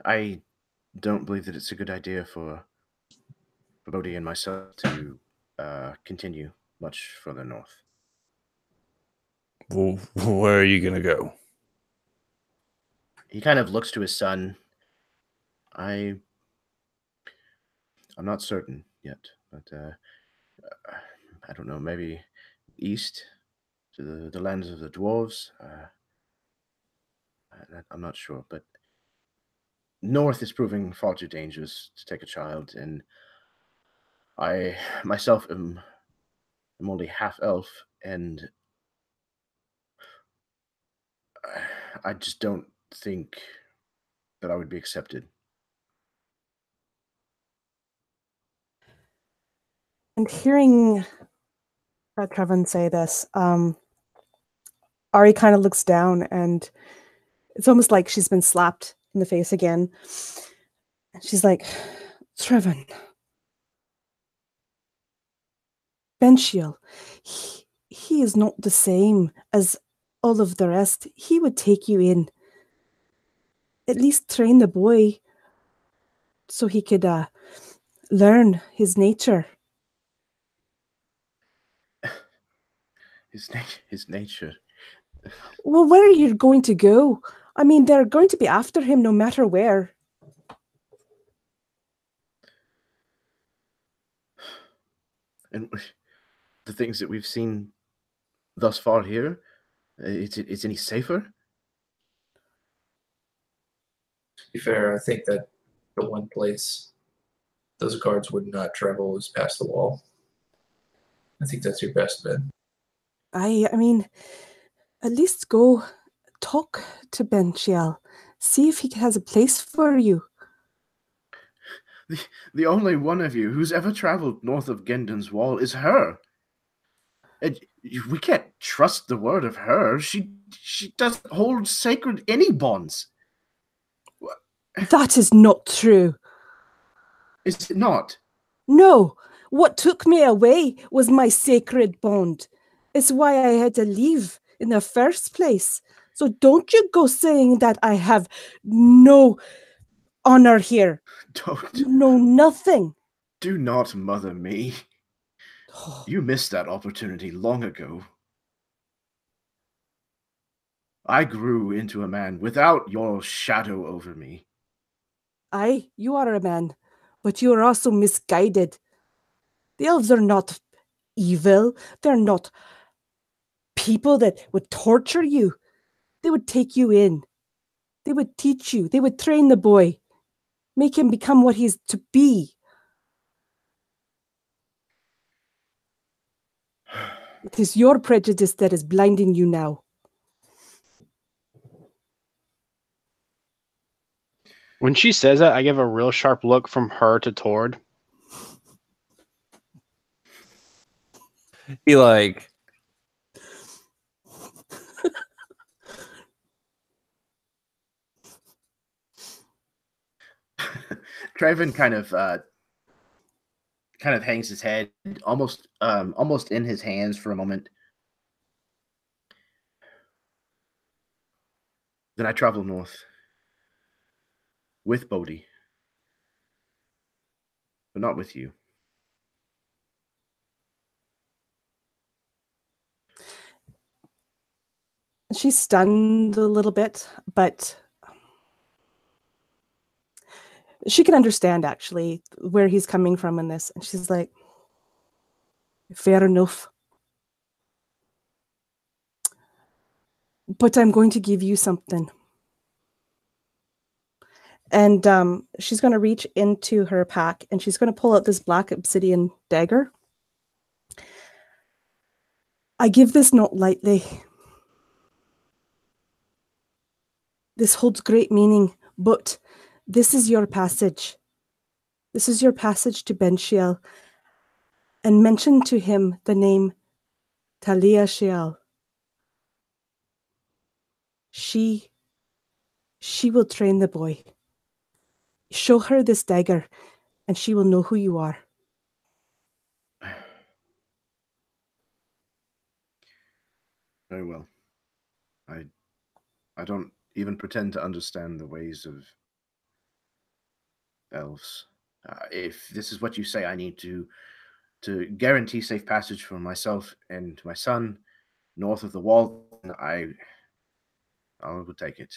I don't believe that it's a good idea for Bodhi and myself to continue much further north. Well, where are you going to go? He kind of looks to his son. I'm not certain yet, but I don't know, maybe east to the lands of the dwarves. I'm not sure, but north is proving far too dangerous to take a child, and I myself am only half elf, and I just don't think that I would be accepted. And hearing Trevin say this, Ari kind of looks down, and it's almost like she's been slapped in the face again. And she's like, Trevin, Benshiel, he is not the same as all of the rest. He would take you in. At least train the boy so he could learn his nature. His nature. Well, where are you going to go? I mean, they're going to be after him no matter where. And the things that we've seen thus far here, it's any safer? To be fair, I think that the one place those guards would not travel is past the wall. I think that's your best bet. I mean, at least go talk to Benchiel. See if he has a place for you. The only one of you who's ever traveled north of Gendon's wall is her. We can't trust the word of her. She doesn't hold sacred any bonds. That is not true. Is it not? No. What took me away was my sacred bond. It's why I had to leave in the first place. So don't you go saying that I have no honor here. Don't. No, nothing. Do not mother me. You missed that opportunity long ago. I grew into a man without your shadow over me. Aye, you are a man, but you are also misguided. The elves are not evil. They're not people that would torture you. They would take you in. They would teach you. They would train the boy. Make him become what he's to be. It is your prejudice that is blinding you now. When she says that, I give a real sharp look from her to Tord. He like Traven kind of hangs his head, almost in his hands for a moment. Then I travel north with Bodhi, but not with you. She's stunned a little bit, but she can understand actually where he's coming from in this. And she's like, fair enough. But I'm going to give you something. And she's going to reach into her pack and she's going to pull out this black obsidian dagger. I give this not lightly. This holds great meaning, but this is your passage. This is your passage to Benchiel. And mention to him the name Talia Shiel. She will train the boy. Show her this dagger, and she will know who you are. Very well. I don't even pretend to understand the ways of elves. If this is what you say, I need to guarantee safe passage for myself and my son north of the wall. I will take it.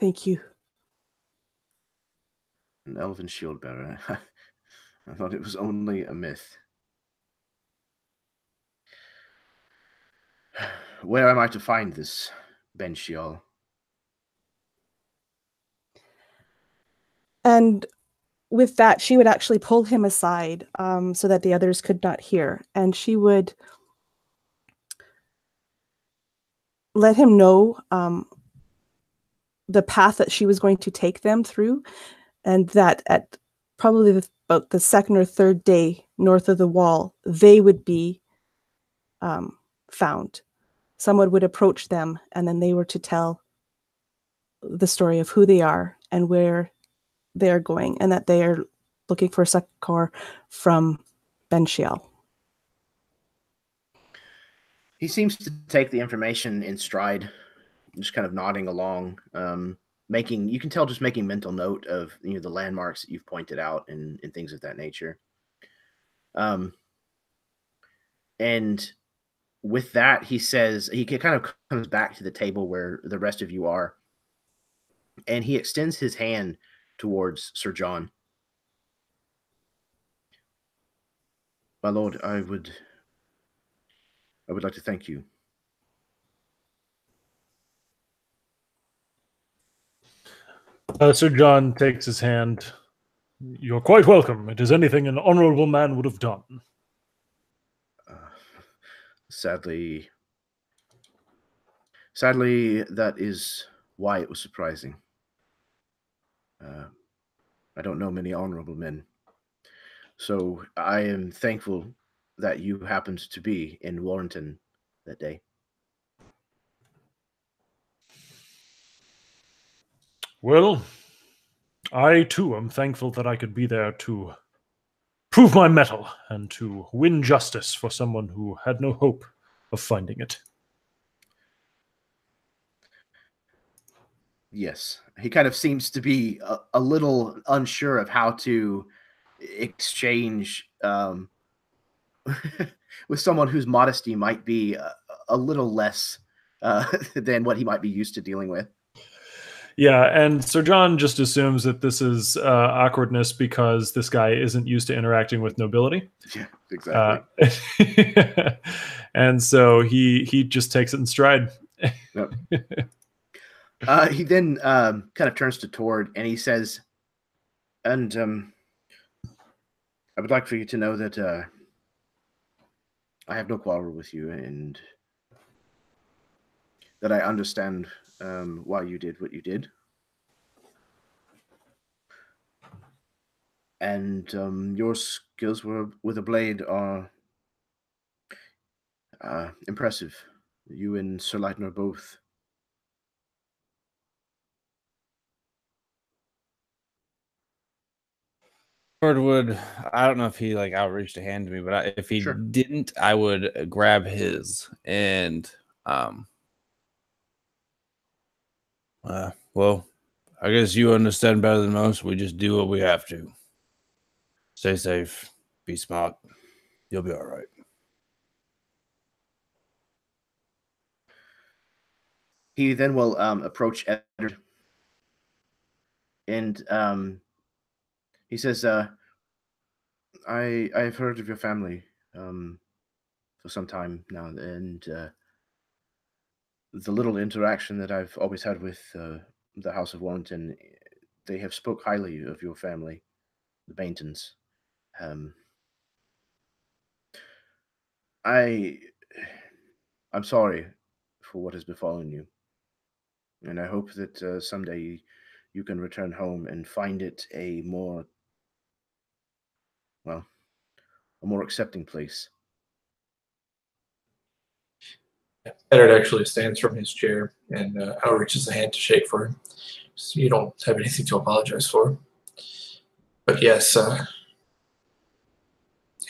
Thank you. An elven shield bearer. I thought it was only a myth. Where am I to find this Benchiel? And with that, she would actually pull him aside so that the others could not hear. And she would let him know the path that she was going to take them through. And that at probably about the second or third day north of the wall, they would be found. Someone would approach them, and then they were to tell the story of who they are and where they are going, and that they are looking for succor from Benchiel. He seems to take the information in stride, just kind of nodding along, you can tell just making mental note of the landmarks that you've pointed out and things of that nature. And with that, he says, he kind of comes back to the table where the rest of you are, and he extends his hand towards Sir John. My lord, I would like to thank you. Sir John takes his hand. You're quite welcome. It is anything an honorable man would have done. Sadly, Sadly, that is why it was surprising. I don't know many honorable men. So I am thankful that you happened to be in Warrington that day. Well, I too am thankful that I could be there to prove my mettle and to win justice for someone who had no hope of finding it. Yes, he kind of seems to be a little unsure of how to exchange with someone whose modesty might be a little less than what he might be used to dealing with. Yeah, and Sir John just assumes that this is awkwardness because this guy isn't used to interacting with nobility. Yeah, exactly. And so he just takes it in stride. Yep. He then kind of turns to Tord and he says, and I would like for you to know that I have no quarrel with you and that I understand why you did what you did. And your skills with a blade are impressive. You and Sir Lightner both. Would, I don't know if he like outreached a hand to me, but if he Sure. didn't, I would grab his and Well, I guess you understand better than most. We just do what we have to. Stay safe. Be smart. You'll be all right. He then will approach Edward and he says, I've heard of your family for some time now, and the little interaction that I've always had with the House of Warrington, they have spoke highly of your family, the Baintons. I'm sorry for what has befallen you, and I hope that someday you can return home and find it a more accepting place. Eddard actually stands from his chair and outreaches a hand to shake for him. So you don't have anything to apologize for. But yes,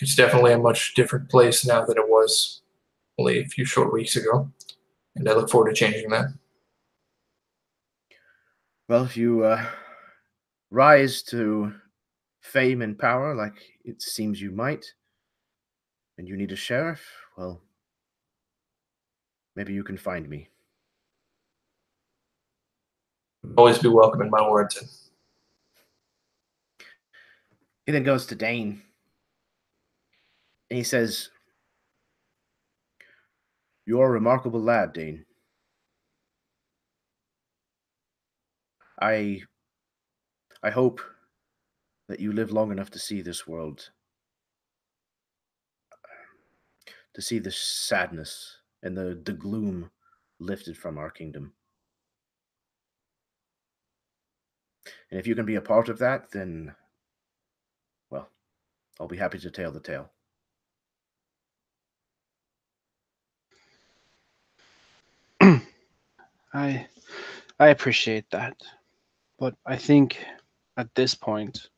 it's definitely a much different place now than it was only a few short weeks ago. And I look forward to changing that. Well, if you rise to fame and power like it seems you might, and you need a sheriff, well, maybe you can find me. Always be welcome in my Warrington. He then goes to Dane, and he says, "You're a remarkable lad, Dane. I hope that you live long enough to see this world, to see the sadness and the gloom lifted from our kingdom. And if you can be a part of that, then, well, I'll be happy to tell the tale." I appreciate that, but I think at this point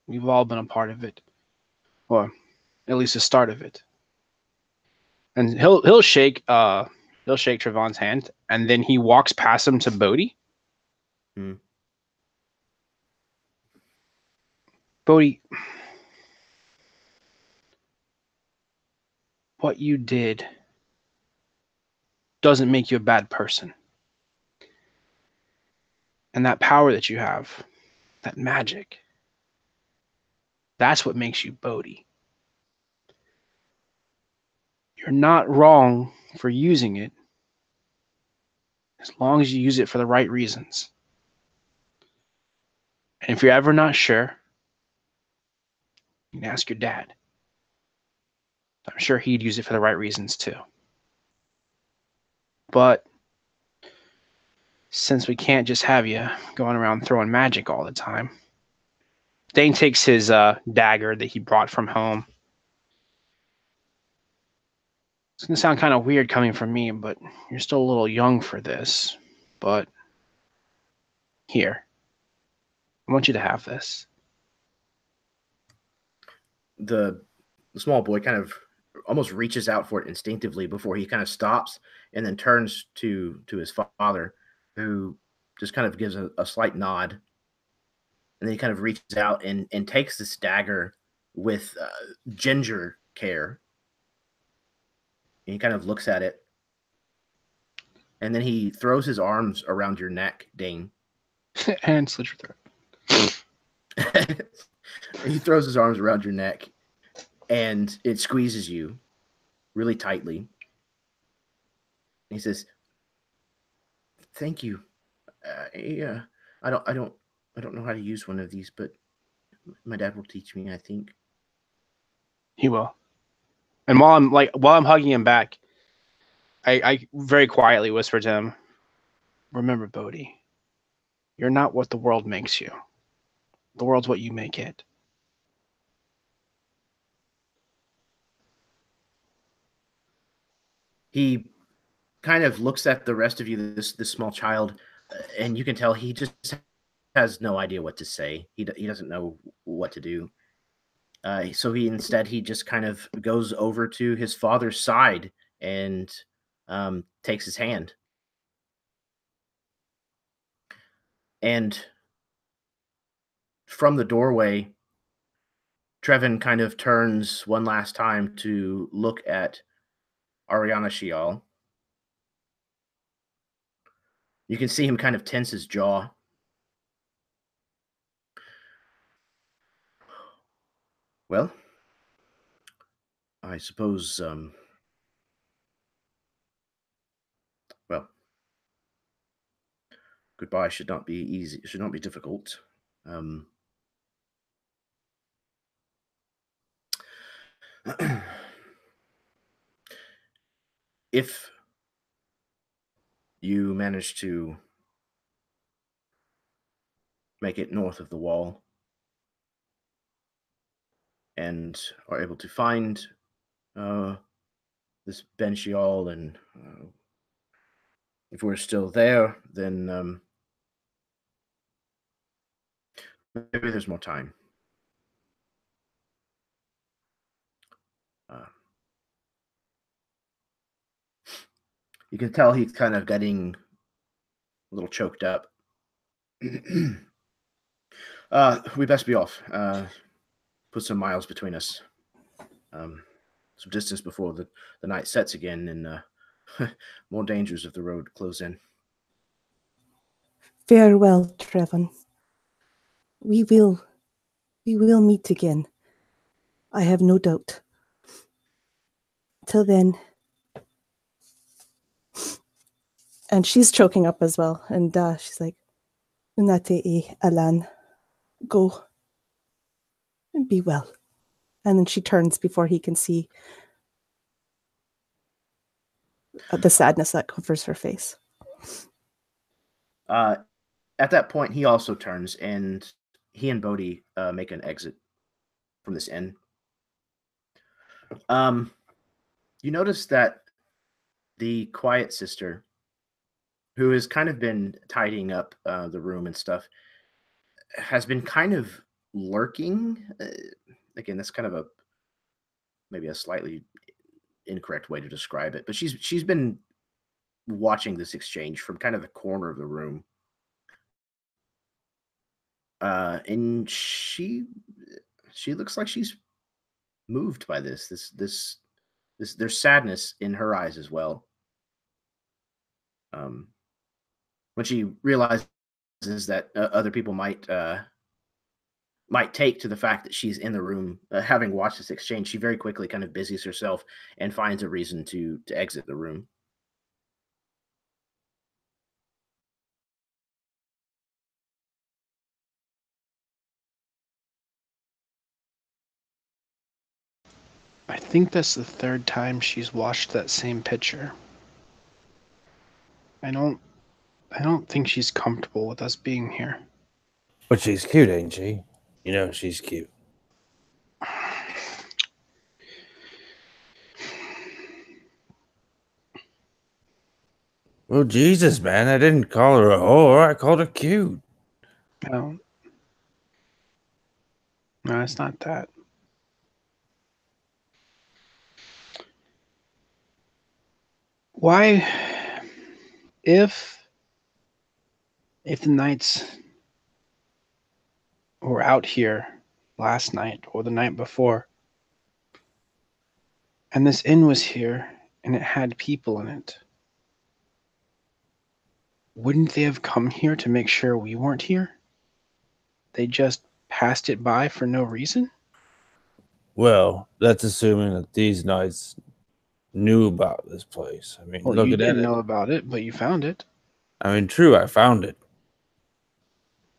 we've all been a part of it, or at least the start of it. And he'll shake Trevon's hand, and then he walks past him to Bodhi. Bodhi, what you did doesn't make you a bad person. And that power that you have, that magic, that's what makes you Bodhi. You're not wrong for using it as long as you use it for the right reasons. And if you're ever not sure, you can ask your dad. I'm sure he'd use it for the right reasons too. But since we can't just have you going around throwing magic all the time, Dane takes his dagger that he brought from home. It's going to sound kind of weird coming from me, but you're still a little young for this. But here, I want you to have this. The small boy kind of almost reaches out for it instinctively before he kind of stops and then turns to his father, who just kind of gives a slight nod. And then he kind of reaches out and takes this dagger with ginger care. And he kind of looks at it. And then he throws his arms around your neck, Dane. And slit your throat. He throws his arms around your neck, and it squeezes you really tightly. And he says, "Thank you. I don't know how to use one of these, but my dad will teach me, I think." He will. And while I'm hugging him back, I very quietly whisper to him, "Remember, Bodhi, you're not what the world makes you. The world's what you make it." He kind of looks at the rest of you, this small child, and you can tell he just has no idea what to say. He doesn't know what to do. So he just kind of goes over to his father's side and takes his hand. And from the doorway, Trevin kind of turns one last time to look at Ariana Shial. You can see him kind of tense his jaw. Well, I suppose, goodbye should not be easy, should not be difficult. If you manage to make it north of the wall and are able to find this Ben Shial, and if we're still there, then maybe there's more time. You can tell he's kind of getting a little choked up. We best be off. Put some miles between us. Some distance before the night sets again, and more dangers if the road close in. Farewell, Trevin. We will meet again. I have no doubt. Till then. And she's choking up as well. And she's like, Unate Alan, go and be well. And then she turns before he can see the sadness that covers her face. At that point, he also turns, and he and Bodhi make an exit from this inn. You notice that the quiet sister, who has kind of been tidying up the room and stuff, has been kind of lurking. Again, that's kind of maybe a slightly incorrect way to describe it, but she's been watching this exchange from kind of the corner of the room. And she looks like she's moved by this. There's sadness in her eyes as well. When she realizes that other people might take to the fact that she's in the room, having watched this exchange, she very quickly kind of busies herself and finds a reason to exit the room. I think that's the third time she's watched that same picture. I don't think she's comfortable with us being here. But she's cute, ain't she? You know she's cute. Well, Jesus, man, I didn't call her a whore. I called her cute. No, it's not that. Why, if the knights were out here last night or the night before, and this inn was here and it had people in it, wouldn't they have come here to make sure we weren't here? They just passed it by for no reason? Well, that's assuming that these knights knew about this place. I mean, Well, look you at didn't it. know about it, but you found it. I mean, true, I found it.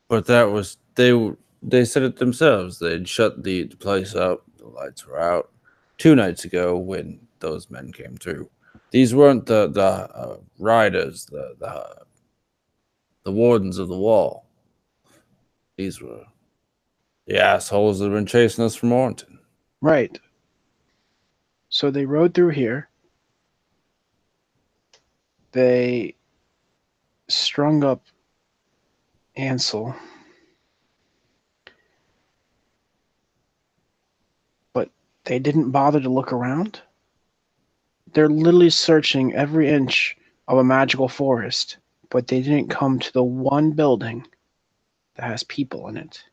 But that was they said it themselves. They'd shut the place up. The lights were out 2 nights ago when those men came through. These weren't the riders, the wardens of the wall. These were the assholes that have been chasing us from Orrington. Right. So they rode through here. They strung up Ansel. But they didn't bother to look around. They're literally searching every inch of a magical forest, but they didn't come to the one building that has people in it.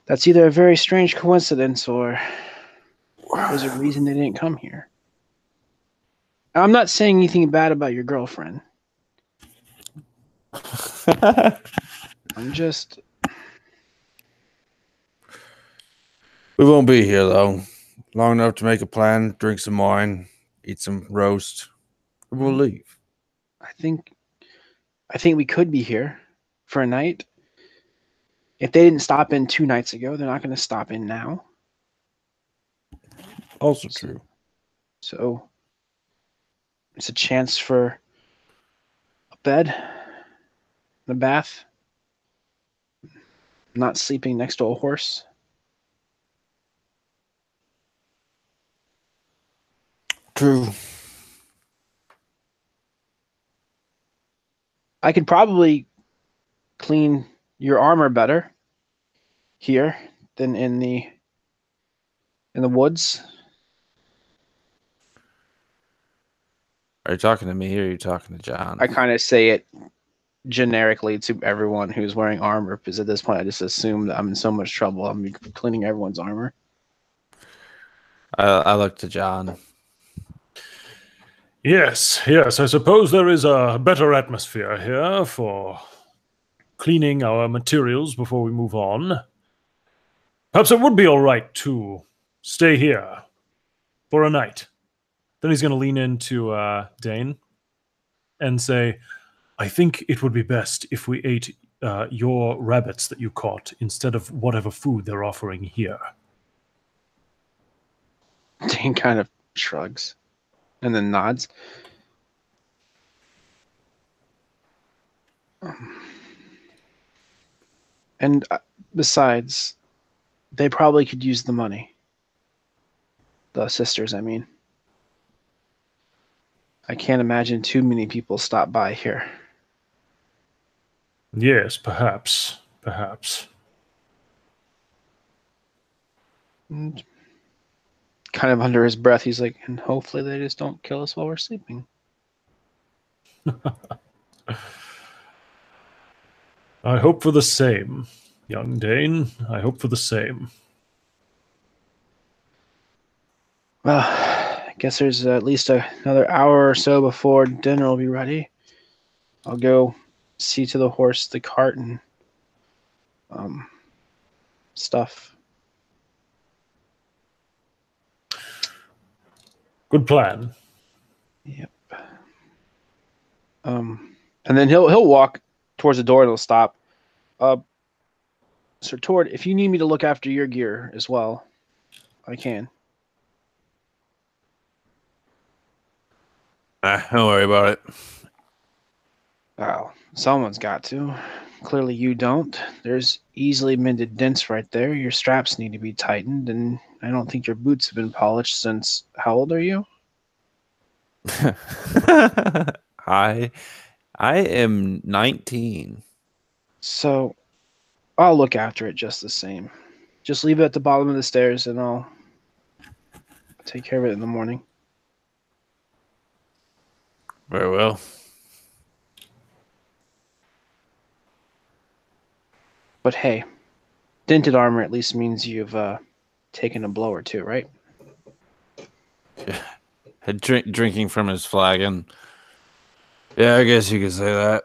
That's either a very strange coincidence or there's a reason they didn't come here. I'm not saying anything bad about your girlfriend. I'm just... We won't be here, though. Long enough to make a plan, drink some wine, eat some roast. We'll leave. I think we could be here for a night. If they didn't stop in 2 nights ago, they're not going to stop in now. Also true. So it's a chance for a bed, and a bath, not sleeping next to a horse. True. I could probably clean your armor better here than in the woods. Are you talking to me or are you talking to John? I kind of say it generically to everyone who's wearing armor, because at this point I just assume that I'm in so much trouble. I'm cleaning everyone's armor. I look to John. Yes, I suppose there is a better atmosphere here for cleaning our materials before we move on. Perhaps it would be all right to stay here for a night. Then he's going to lean into Dane and say, I think it would be best if we ate your rabbits that you caught instead of whatever food they're offering here. Dane kind of shrugs and then nods. And besides, they probably could use the money. The sisters, I mean. I can't imagine too many people stop by here. Yes, perhaps. And kind of under his breath, he's like, and hopefully they just don't kill us while we're sleeping. I hope for the same, young Dane. I hope for the same. Well, I guess there's at least another hour or so before dinner will be ready. I'll go see to the horse, the cart, and stuff. Good plan. Yep. And then he'll walk towards the door and he'll stop. Sir Tord, if you need me to look after your gear as well, I can. Don't worry about it. Well, someone's got to. Clearly you don't. There's easily mended dents right there. Your straps need to be tightened, and I don't think your boots have been polished since... How old are you? I am 19. So, I'll look after it just the same. Just leave it at the bottom of the stairs, and I'll take care of it in the morning. Very well. But hey, dented armor at least means you've taken a blow or two, right? Drinking from his flagon. Yeah, I guess you could say that.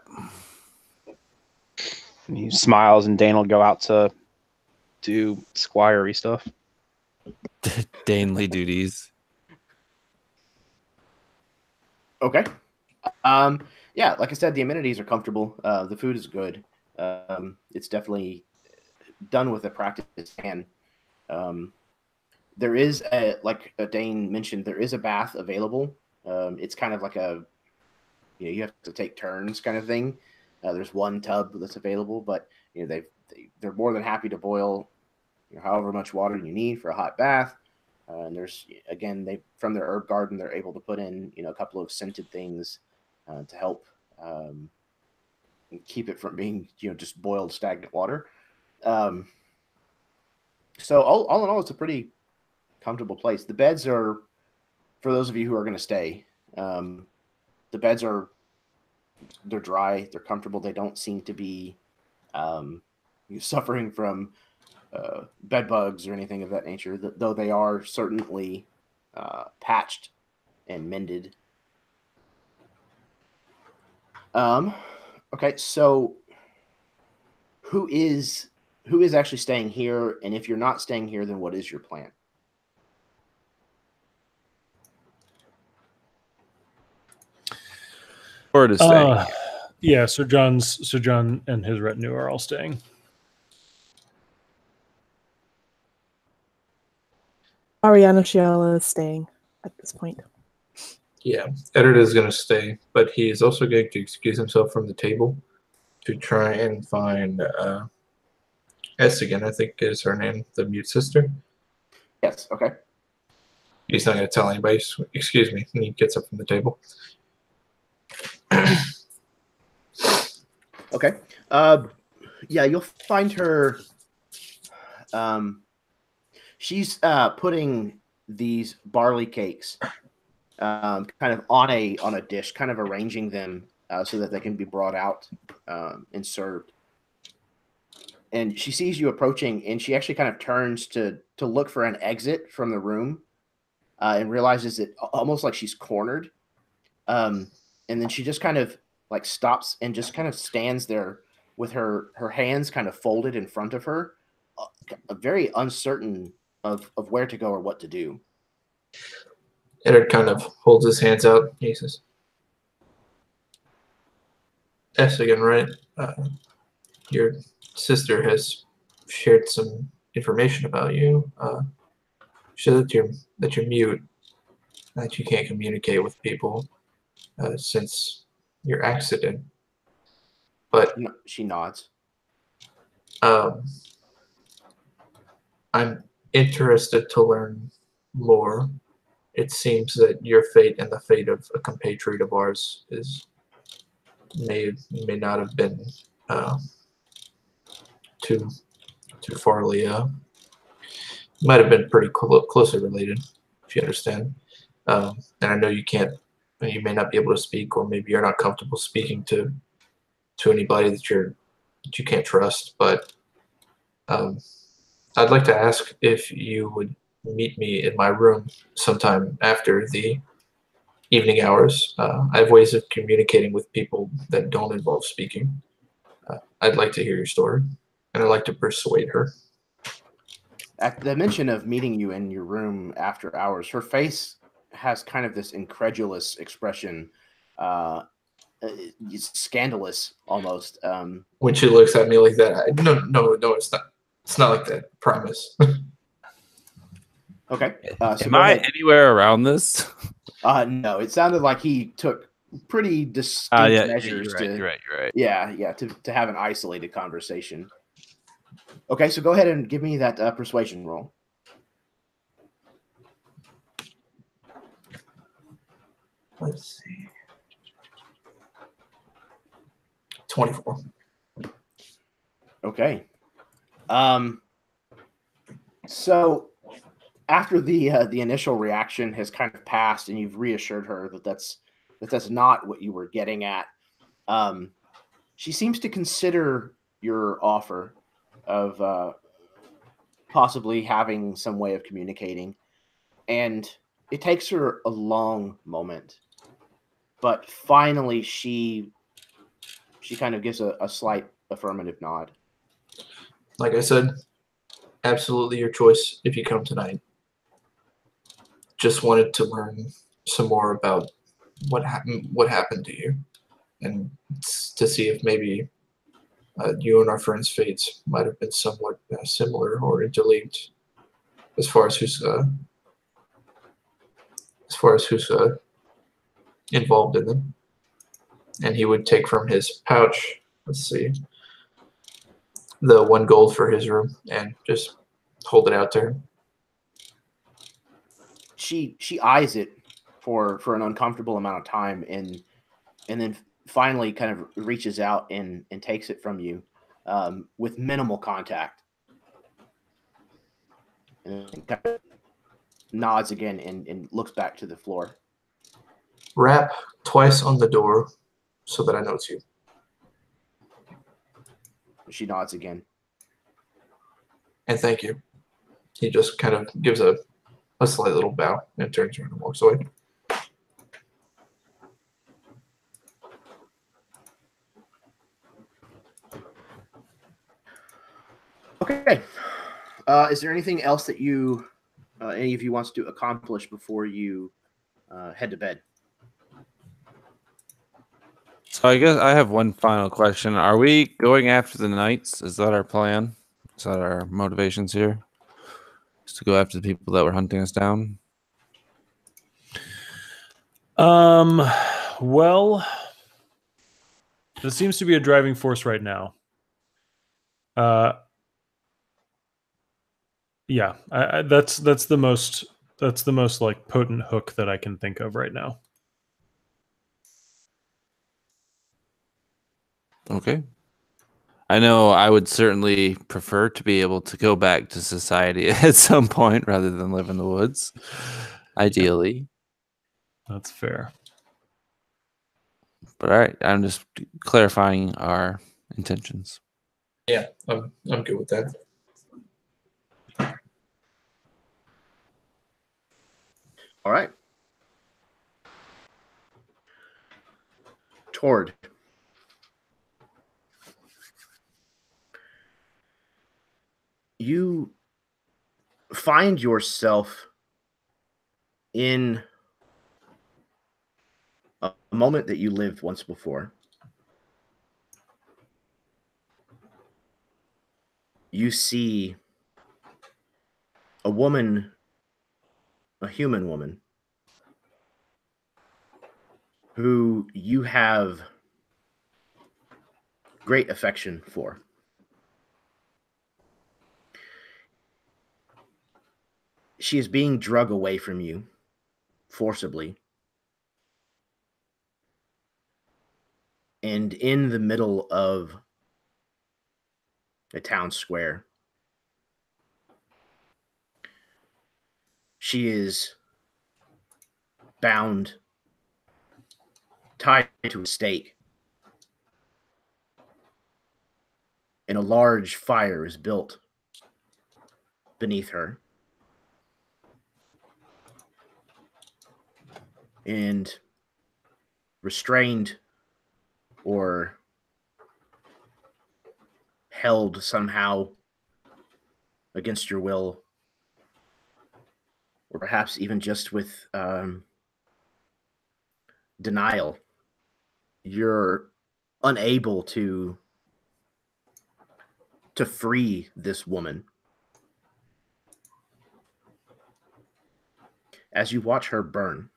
And he smiles, and Dane will go out to do squirery stuff. Danely duties. Okay. Yeah, like I said, the amenities are comfortable. The food is good. It's definitely done with a practiced hand. There is like Dane mentioned, there is a bath available. It's kind of like you have to take turns kind of thing. There's one tub that's available, but they're more than happy to boil however much water you need for a hot bath. And there's, again, from their herb garden, they're able to put in a couple of scented things to help keep it from being just boiled stagnant water. So all in all, it's a pretty comfortable place. The beds are, for those of you who are going to stay, the beds they're dry, they're comfortable. They don't seem to be suffering from bed bugs or anything of that nature, though they are certainly patched and mended. Okay, so who is actually staying here? And if you're not staying here, then what is your plan? Or to stay. Yeah, Sir John and his retinue are all staying. Ariana Chiala is staying at this point. Yeah, Eddard is going to stay, but he is also going to excuse himself from the table to try and find Estigan, I think is her name, the mute sister. Yes, okay. He's not going to tell anybody. Excuse me. And he gets up from the table. Okay. Yeah, you'll find her. She's putting these barley cakes kind of on a dish, kind of arranging them so that they can be brought out and served. And she sees you approaching, and she actually kind of turns to look for an exit from the room, and realizes it almost like she's cornered. And then she just kind of like stops and just kind of stands there with her hands kind of folded in front of her, very uncertain of where to go or what to do. Eddard kind of holds his hands out. He says, Estigan, right? Your sister has shared some information about you. She said that you're mute, that you can't communicate with people since your accident. But she nods. I'm interested to learn more. It seems that your fate and the fate of a compatriot of ours may not have been too farly. Might have been pretty closely related, if you understand. And I know you may not be able to speak, or maybe you're not comfortable speaking to anybody that you can't trust. But I'd like to ask if you would meet me in my room sometime after the evening hours. I have ways of communicating with people that don't involve speaking. I'd like to hear your story, and I'd like to persuade her. At the mention of meeting you in your room after hours, her face has kind of this incredulous expression. It's scandalous almost. When she looks at me like that, no, it's not. It's not like that. Promise. Okay. Am I anywhere around this? No, it sounded like he took pretty distinct Yeah, measures you're right. to You're right. You're right. yeah to have an isolated conversation. Okay, so go ahead and give me that persuasion roll. Let's see. 24. Okay. So after the initial reaction has kind of passed, and you've reassured her that that's not what you were getting at, she seems to consider your offer of possibly having some way of communicating, and it takes her a long moment, but finally she kind of gives a slight affirmative nod. Like I said, absolutely your choice if you come tonight. Just wanted to learn some more about what happened to you, and to see if maybe you and our friends' fates might have been somewhat similar or interlinked, as far as who's involved in them. And he would take from his pouch, let's see, the 1 gold for his room, and just hold it out to her. She eyes it for an uncomfortable amount of time, and then finally kind of reaches out and takes it from you with minimal contact, and kind of nods again and looks back to the floor. Rap twice on the door so that I know it's you. She nods again. And thank you. He just kind of gives a slight little bow and turns around and walks away. Okay. Is there anything else that you, any of you wants to accomplish before you head to bed? So I guess I have one final question. Are we going after the knights? Is that our plan? Is that our motivations here? Is to go after the people that were hunting us down? Well, that seems to be a driving force right now. Yeah, that's the most like potent hook that I can think of right now. Okay. I know I would certainly prefer to be able to go back to society at some point rather than live in the woods. Ideally. That's fair. But all right, I'm just clarifying our intentions. Yeah, I'm good with that. All right. Tord. You find yourself in a moment that you lived once before. You see a woman, a human woman, who you have great affection for. She is being dragged away from you forcibly. And in the middle of a town square, she is bound, tied to a stake, and a large fire is built beneath her. And restrained or held somehow against your will, or perhaps even just with denial, you're unable to free this woman. As you watch her burn,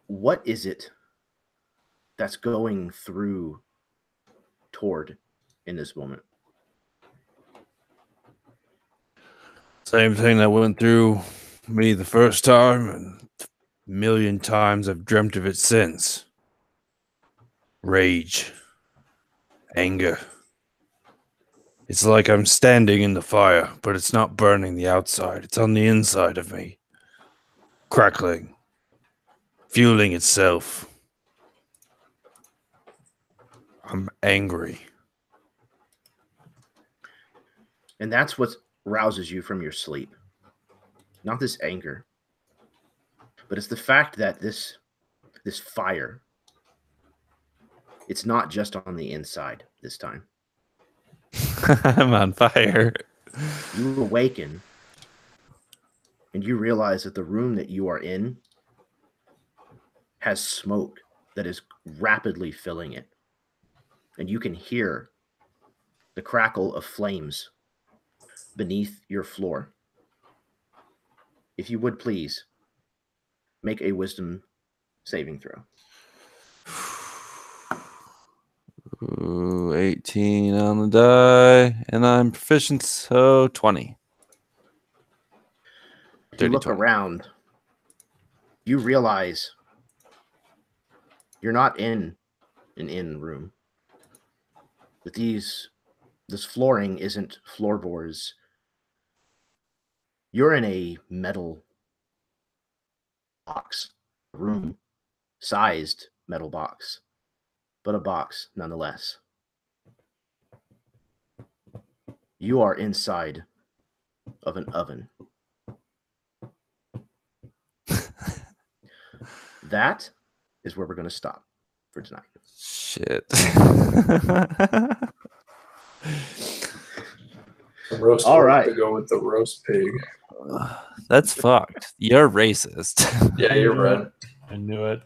What is it that's going through Tord in this moment? Same thing that went through me the first time, and a million times I've dreamt of it since. Rage. Anger. It's like I'm standing in the fire, but it's not burning the outside. It's on the inside of me. Crackling. Fueling itself. I'm angry. And that's what rouses you from your sleep. Not this anger, but it's the fact that this fire, it's not just on the inside this time. I'm on fire. You awaken and you realize that the room that you are in has smoke that is rapidly filling it. And you can hear the crackle of flames beneath your floor. If you would please make a wisdom saving throw. Ooh, 18 on the die, and I'm proficient, so 20. If you look around, you realize you're not in an inn room. But this flooring isn't floorboards. You're in a metal box, room-sized metal box, but a box nonetheless. You are inside of an oven. That is where we're going to stop for tonight. Shit. Roast All pork right. to go with the roast pig. That's fucked. You're racist. Yeah, you're right. I knew it.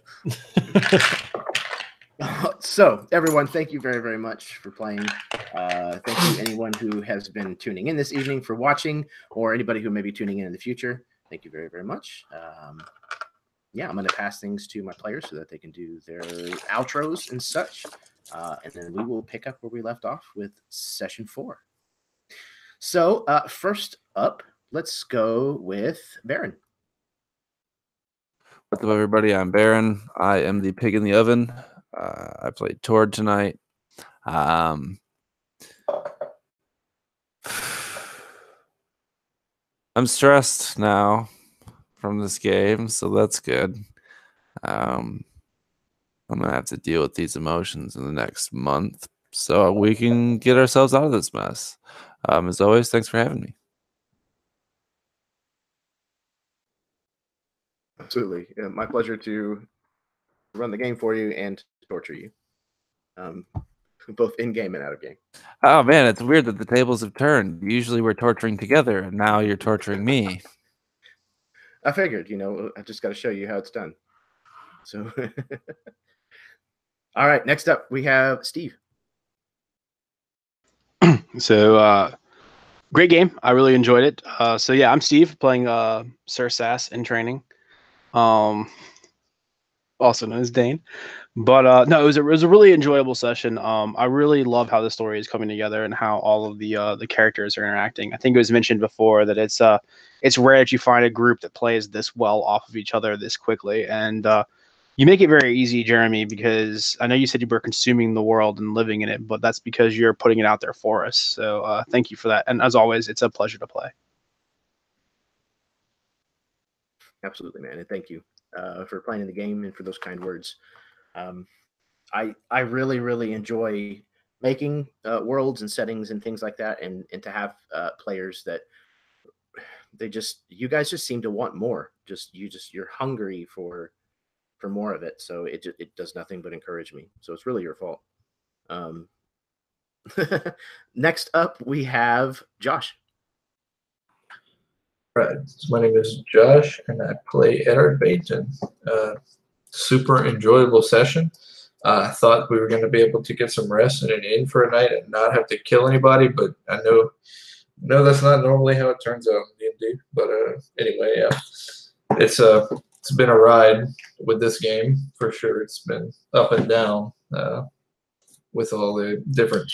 So, everyone, thank you very, very much for playing. Thank you, anyone who has been tuning in this evening for watching, or anybody who may be tuning in the future. Thank you very, very much. Yeah, I'm going to pass things to my players so that they can do their outros and such. And then we will pick up where we left off with session 4. So, first up, let's go with Baron. What's up, everybody? I'm Baron. I am the pig in the oven. I played Tord tonight. I'm stressed now from this game, so that's good. I'm gonna have to deal with these emotions in the next month so we can get ourselves out of this mess. As always, thanks for having me. Absolutely. My pleasure to run the game for you and to torture you. Both in-game and out of game. Oh, man, it's weird that the tables have turned. Usually we're torturing together, and now you're torturing me. I figured, I just got to show you how it's done. So, all right, next up we have Steve. So, great game. I really enjoyed it. So yeah, I'm Steve, playing Sir Sass in training, also known as Dane. But no, it was a really enjoyable session. I really love how the story is coming together and how all of the characters are interacting. I think it was mentioned before that it's rare that you find a group that plays this well off of each other this quickly, and you make it very easy, Jeremy, because I know you said you were consuming the world and living in it, but that's because you're putting it out there for us. So thank you for that. And as always, it's a pleasure to play. Absolutely, man. And thank you for playing the game and for those kind words. I really, really enjoy making worlds and settings and things like that. And to have players that you guys just seem to want more. You're hungry for more of it, so it does nothing but encourage me. So it's really your fault. Next up, we have Josh. Right. My name is Josh, and I play Eddard Bainton. Super enjoyable session. I thought we were going to be able to get some rest in an inn for a night and not have to kill anybody, but I know that's not normally how it turns out in D&D. But anyway, yeah. it's been a ride with this game for sure. It's been up and down with all the different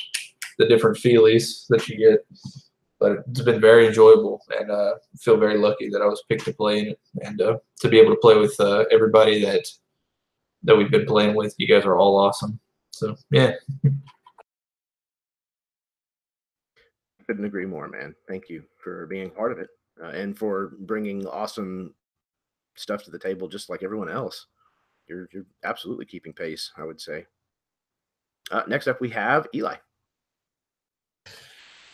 feelies that you get, but it's been very enjoyable, and feel very lucky that I was picked to play in it, and to be able to play with everybody that we've been playing with. You guys are all awesome. So yeah. Couldn't agree more, man. Thank you for being part of it and for bringing awesome stuff to the table, just like everyone else. You're absolutely keeping pace, I would say. Next up, we have Eli.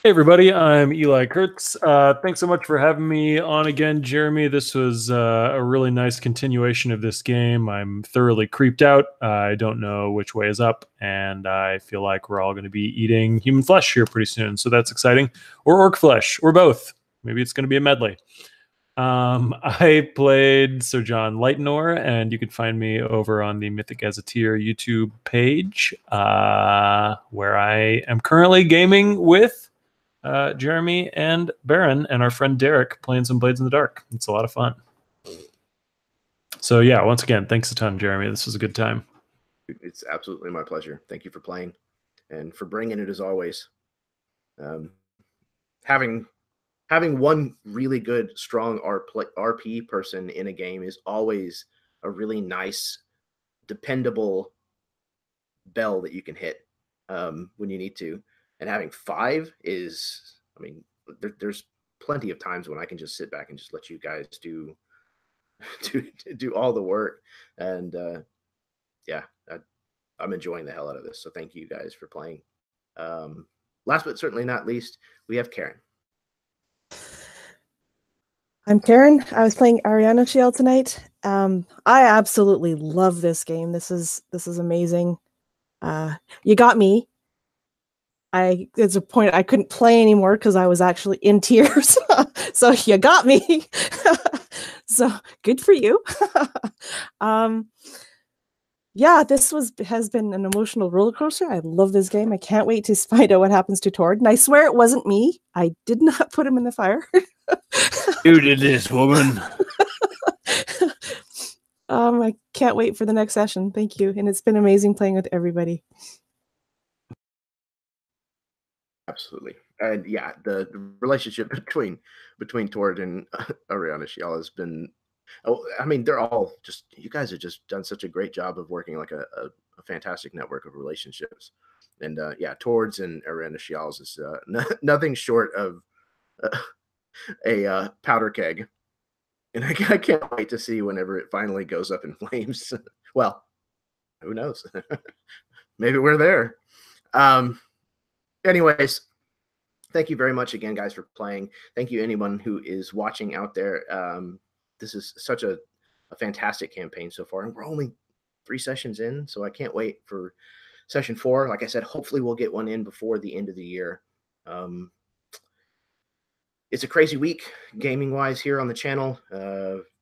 Hey everybody, I'm Eli Kurtz. Thanks so much for having me on again, Jeremy. This was a really nice continuation of this game. I'm thoroughly creeped out. I don't know which way is up, and I feel like we're all going to be eating human flesh here pretty soon, so that's exciting. Or orc flesh, or both. Maybe it's going to be a medley. I played Sir John Lightenor, and you can find me over on the Mythic Gazetteer YouTube page, where I am currently gaming with Jeremy and Baron and our friend Derek playing some Blades in the Dark. It's a lot of fun. So yeah, once again, thanks a ton, Jeremy. This was a good time. It's absolutely my pleasure. Thank you for playing and for bringing it as always. Having one really good, strong RP person in a game is always a really nice, dependable bell that you can hit when you need to. And having 5 is, I mean, there's plenty of times when I can just sit back and just let you guys do all the work. And yeah, I'm enjoying the hell out of this. So thank you guys for playing. Last but certainly not least, we have Karen. I'm Karen. I was playing Ariana Shield tonight. I absolutely love this game. This is amazing. You got me. There's a point I couldn't play anymore because I was actually in tears. So you got me. So good for you. Yeah, this has been an emotional roller coaster. I love this game. I can't wait to find out what happens to Tord. And I swear it wasn't me. I did not put him in the fire. You did this, woman. I can't wait for the next session. Thank you. And it's been amazing playing with everybody. Absolutely. And yeah, the relationship between Tord and Ariana Shial has been, I mean, they're all just, you guys have just done such a great job of working like a fantastic network of relationships. And yeah, Tord's and Ariana Shial's is nothing short of a powder keg. And I can't wait to see whenever it finally goes up in flames. Well, who knows? Maybe we're there. Anyways, thank you very much again, guys, for playing. Thank you, anyone who is watching out there. This is such a fantastic campaign so far, and we're only 3 sessions in, so I can't wait for session 4. Like I said, hopefully we'll get one in before the end of the year. It's a crazy week gaming-wise here on the channel.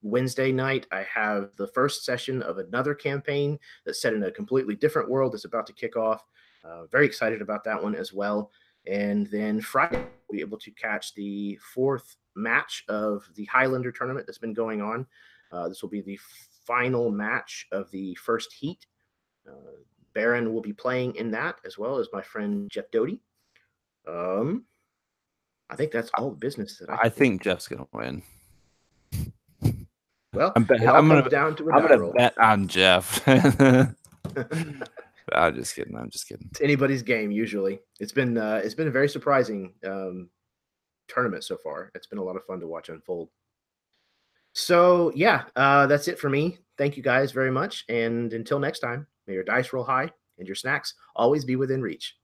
Wednesday night, I have the first session of another campaign that's set in a completely different world that's about to kick off. Very excited about that one as well. And then Friday, we'll be able to catch the 4th match of the Highlander tournament that's been going on. This will be the final match of the first heat. Baron will be playing in that, as well as my friend Jeff Doty. I think that's all the business that I think Jeff's gonna win. Well, I'm gonna bet on Jeff. I'm just kidding. It's anybody's game usually. It's been a very surprising tournament so far. It's been a lot of fun to watch unfold. So yeah, that's it for me. Thank you guys very much, and until next time, may your dice roll high and your snacks always be within reach.